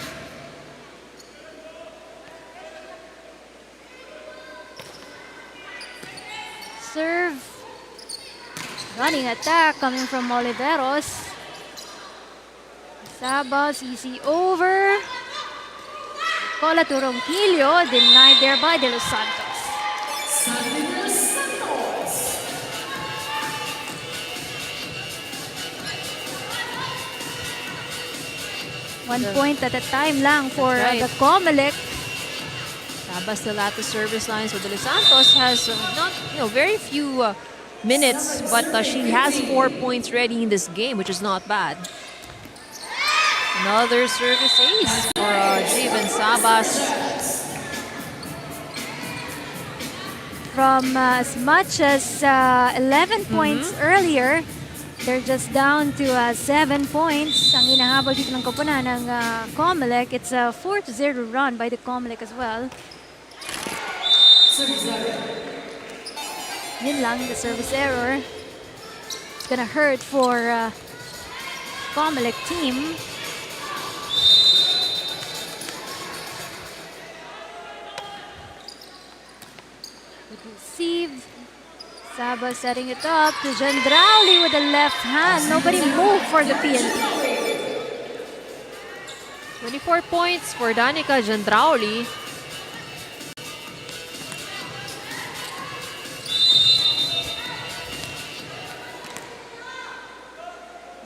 Serve. Running attack coming from Oliveros. Sabas, easy over. Cola to Ronquillo, denied there by De Los Santos. 1 point at a time lang for That's right. the COMELEC. Sabas still at the service line. So De Los Santos has not, very few minutes, but she has 4 points ready in this game, which is not bad. Another service ace for Javen Sabas. From as much as 11 points earlier, they're just down to 7 points. Ang hinahabol dito ng koponan ng COMELEC. It's a 4-0 run by the COMELEC as well. Yun lang, the service error. It's gonna hurt for COMELEC team. Received. Saba setting it up to Gendrauli with the left hand. Nobody moved for the PNP. 24 points for Danica Gendrauli.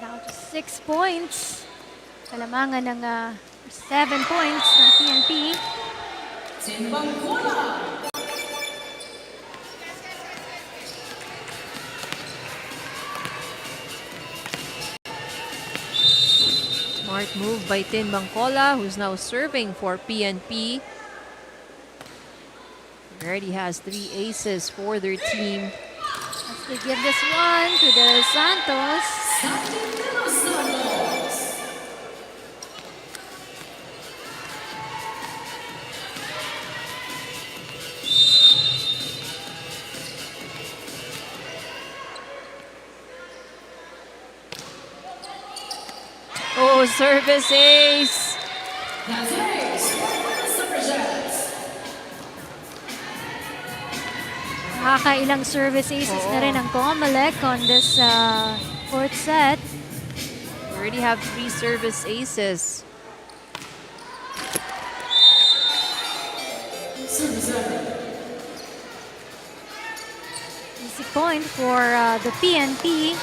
Now to 6 points. Kalamangan ng 7 points ng PNP. Smart move by Tin Bangcola, who's now serving for PNP. Already has 3 aces for their team. As they give this one to De Los Santos. Oh, service ace! Nakakailang service aces na rin ang COMELEC on this fourth set. We already have 3 service aces. Easy point for the PNP.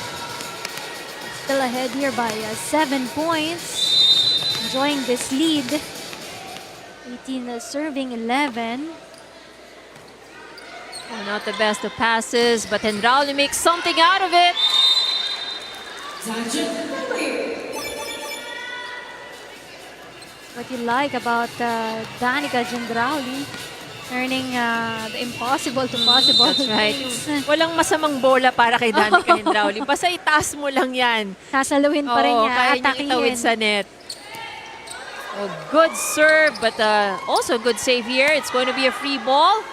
Still ahead here by 7 points. Enjoying this lead. 18 serving 11. Oh, not the best of passes, but Gendrauli makes something out of it. What you like about Danica Gendrauli, turning the impossible to possible. That's right. things. Walang masamang bola para kay Danica Gendrauli. Basta itaas mo lang yan. Sasaluhin pa rin niya, kaya niyang itawid atakihin. sa net. Oh, good serve, but also good save here. It's going to be a free ball.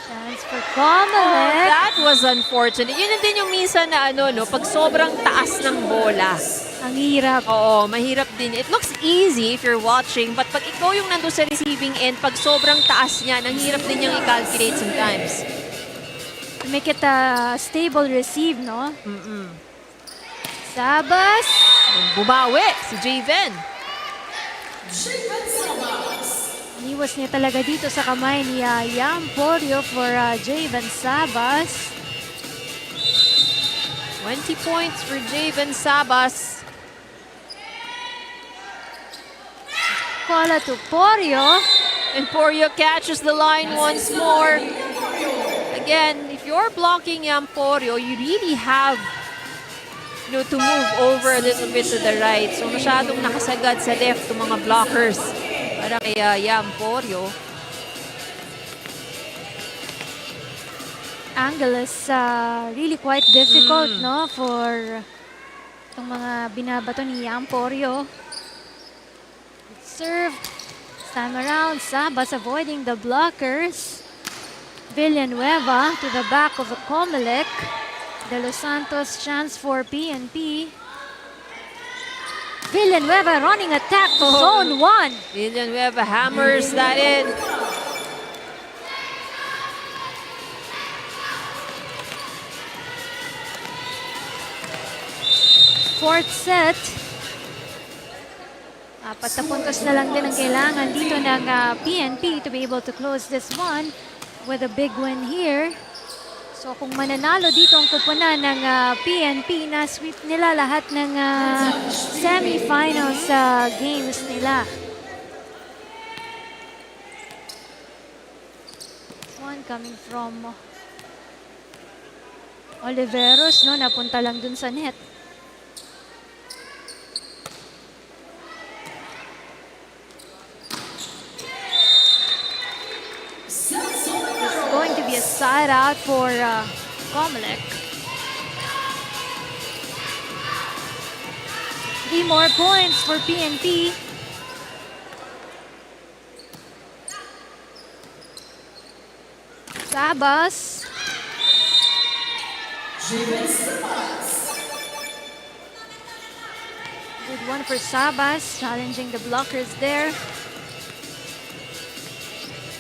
Chance for Oh, COMELEC. that was unfortunate. Yun din yung minsan na pag sobrang taas ng bola. Ang hirap. Oo, mahirap din. It looks easy if you're watching, but pag ikaw yung nandun sa receiving end, pag sobrang taas niya, ang hirap din niyang i-calculate sometimes. To make it a stable receive, no? Sabas. Bumawi si Javen. Iniwas niya talaga dito sa kamay ni Yam Porio for Javen Sabas. 20 points for Javen Sabas. Cola to Porio. And Porio catches the line once more. Again, if you're blocking Porio, you really have to move over a little bit to the right. So masyadong nakasagad sa left ng mga blockers para kay Porio. Angle is really quite difficult, no? For itong mga binabato ni Yam Porio. Serve. This time around, Sabas avoiding the blockers. Villanueva to the back of the COMELEC. De Los Santos chance for PNP. Villanueva running attack to zone 1. Villanueva hammers that in. Fourth set. 4 na puntos na lang din ang kailangan dito ng PNP to be able to close this one with a big win here. So kung mananalo dito ang kupunan ng PNP, na-sweep nila lahat ng semifinals games nila. This one coming from Oliveros, no? Napunta lang dun sa net. Going to be a side out for COMELEC. 3 more points for PNP. Sabas. Good one for Sabas, challenging the blockers there.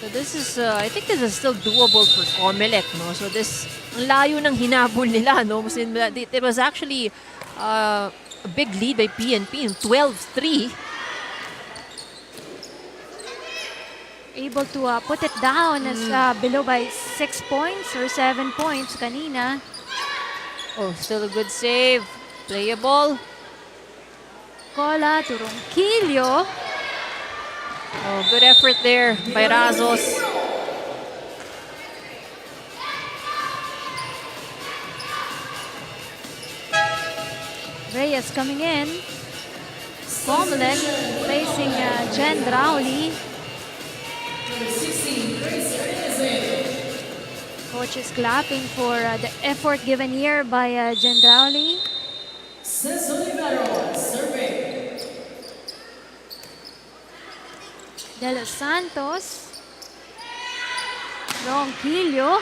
So this is, I think this is still doable for COMELEC, no? So this, ang layo ng hinabol nila, no? It was actually a big lead by PNP, 12-3. Able to put it down as below by 6 points or 7 points kanina. Oh, still a good save. Playable. Cola to Ronquillo. Oh, good effort there by Razos. Reyes coming in. COMELEC facing Jen Rowley. Coach is clapping for the effort given here by Jen Rowley. De Los Santos. Ronquillo.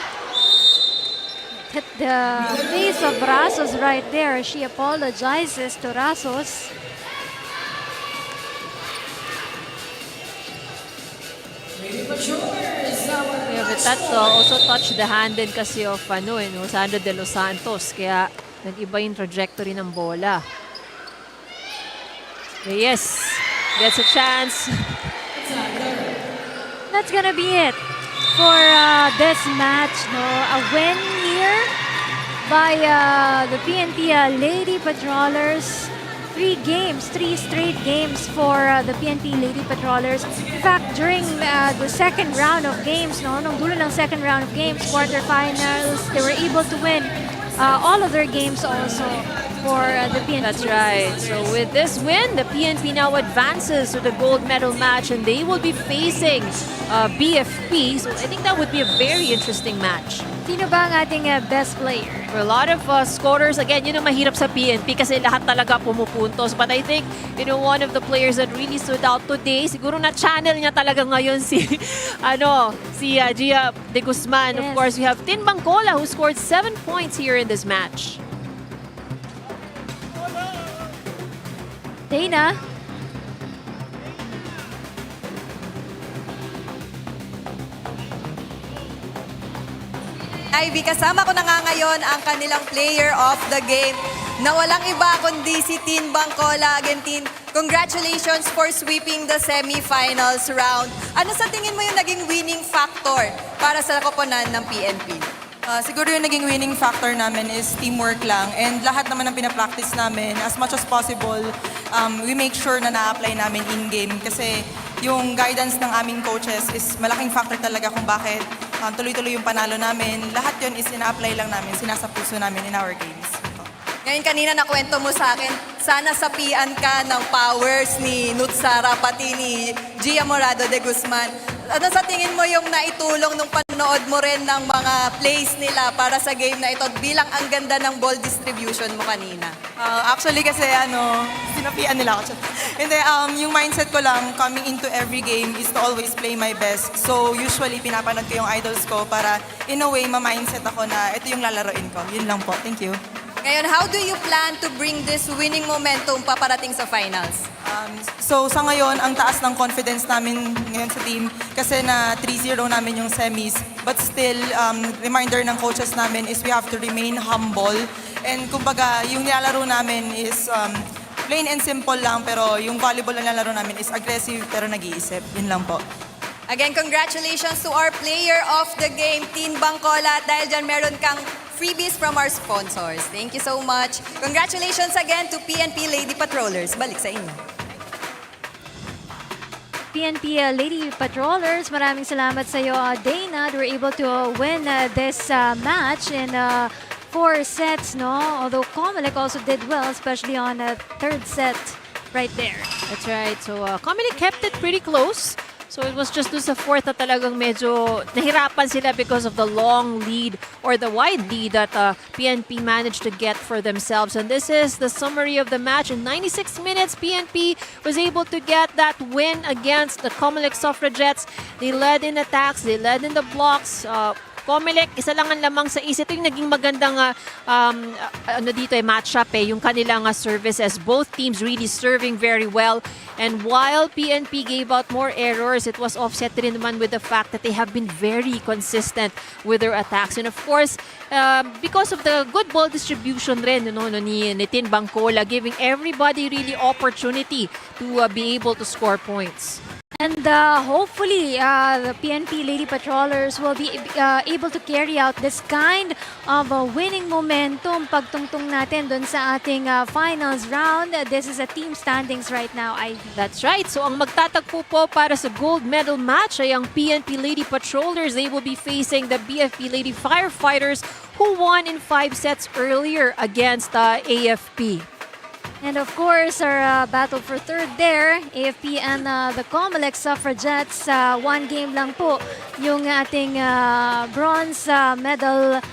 Hit the face of Razos right there. She apologizes to Razos. Yeah, but that also touched the hand din kasi of Sandra De Los Santos. Kaya nag-iba yung trajectory ng bola. Yes, gets a chance. That's gonna be it for this match. No, a win here by the PNP Lady Patrollers. 3 straight games for the PNP Lady Patrollers. In fact, during the second round of games, nung dulo ng second round of games, quarterfinals, they were able to win all of their games also for the PNP. That's right. So with this win, the PNP now advances to the gold medal match and they will be facing BFP. So I think that would be a very interesting match. Sino ba ang ating best player? For a lot of scorers, again, yun ang mahirap sa PNP kasi lahat talaga pumupuntos. But I think, one of the players that really stood out today, siguro na-channel niya talaga ngayon si Gia de Guzman. Yes. Of course, we have Tin Bangcola who scored 7 points here in this match. Dana. Ivy, kasama ko na nga ngayon ang kanilang player of the game na walang iba kundi si Tin Bangcola. Again, Tin, congratulations for sweeping the semifinals round. Ano sa tingin mo yung naging winning factor para sa koponan ng PNP? Siguro yung naging winning factor namin is teamwork lang. And lahat naman ng pinapractice namin, as much as possible, we make sure na na-apply namin in-game. Kasi yung guidance ng aming coaches is malaking factor talaga kung bakit tuloy-tuloy yung panalo namin. Lahat yun is ina-apply lang namin, sinasapuso namin in our games. Ngayon kanina nakwento mo sa akin, sana sapian ka ng powers ni Nutsara pati ni Gia Morado de Guzman. Ano sa tingin mo yung naitulong nung panood mo rin ng mga plays nila para sa game na ito bilang ang ganda ng ball distribution mo kanina? Actually kasi sinapian nila ako. Hindi, yung mindset ko lang coming into every game is to always play my best. So usually pinapanood ko yung idols ko para in a way ma-mindset ako na ito yung lalaroin ko. Yun lang po. Thank you. Ngayon, how do you plan to bring this winning momentum paparating sa finals? So sa ngayon, ang taas ng confidence namin ngayon sa team kasi na 3-0 namin yung semis. But still, reminder ng coaches namin is we have to remain humble. And kumbaga, yung nilalaro namin is plain and simple lang, pero yung volleyball na nilalaro namin is aggressive pero nag-iisip. Yun lang po. Again, congratulations to our player of the game, Team Bangkola. At dahil dyan, meron kang freebies from our sponsors. Thank you so much. Congratulations again to PNP Lady Patrollers. Balik sa inyo. PNP Lady Patrollers, maraming salamat sa iyo, Dana. They were able to win this match in 4 sets, no? Although COMELEC also did well, especially on the third set right there. That's right. So, COMELEC kept it pretty close. So, it was just doon sa fourth na talagang medyo nahirapan sila because of the long lead or the wide lead that PNP managed to get for themselves. And this is the summary of the match. In 96 minutes, PNP was able to get that win against the COMELEC Suffragettes. They led in attacks, they led in the blocks. COMELEC, isa lang ang lamang sa is. Ito yung naging magandang matchup yung kanilang services. Both teams really serving very well. And while PNP gave out more errors, it was offset rin naman with the fact that they have been very consistent with their attacks. And of course, because of the good ball distribution rin ni Team Bangkola, giving everybody really opportunity to be able to score points. And hopefully, the PNP Lady Patrollers will be able to carry out this kind of winning momentum pagtungtong natin dun sa ating finals round. This is a team standings right now, Ivy. That's right. So ang magtatagpo po para sa gold medal match ay ang PNP Lady Patrollers. They will be facing the BFP Lady Firefighters who won in 5 sets earlier against AFP. And of course, our battle for third there, AFP and the COMELEC Suffragettes, 1 game lang po yung ating bronze medal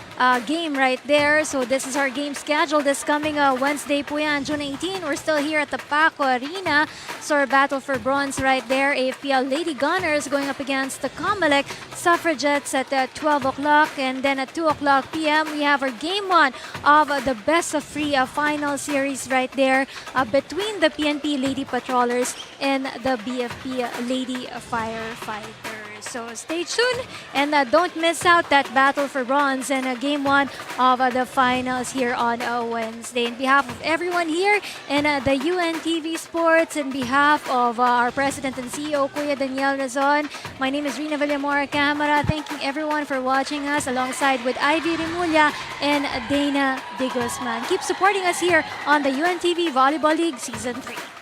game right there. So this is our game schedule this coming Wednesday po yan, June 18. We're still here at the Paco Arena. So our battle for bronze right there, AFP Lady Gunners going up against the COMELEC Suffragettes at 12 o'clock. And then at 2 o'clock p.m., we have our game 1 of the best of 3 final series right there between the PNP Lady Patrollers and the BFP Lady Firefighters. So stay tuned and don't miss out that battle for bronze and game 1 of the finals here on Wednesday. On behalf of everyone here in the UNTV Sports, on behalf of our President and CEO, Kuya Daniel Razon, my name is Rina Villamora Camara. Thanking everyone for watching us alongside with Ivy Remulla and Dana De Guzman. Keep supporting us here on the UNTV Volleyball League Season 3.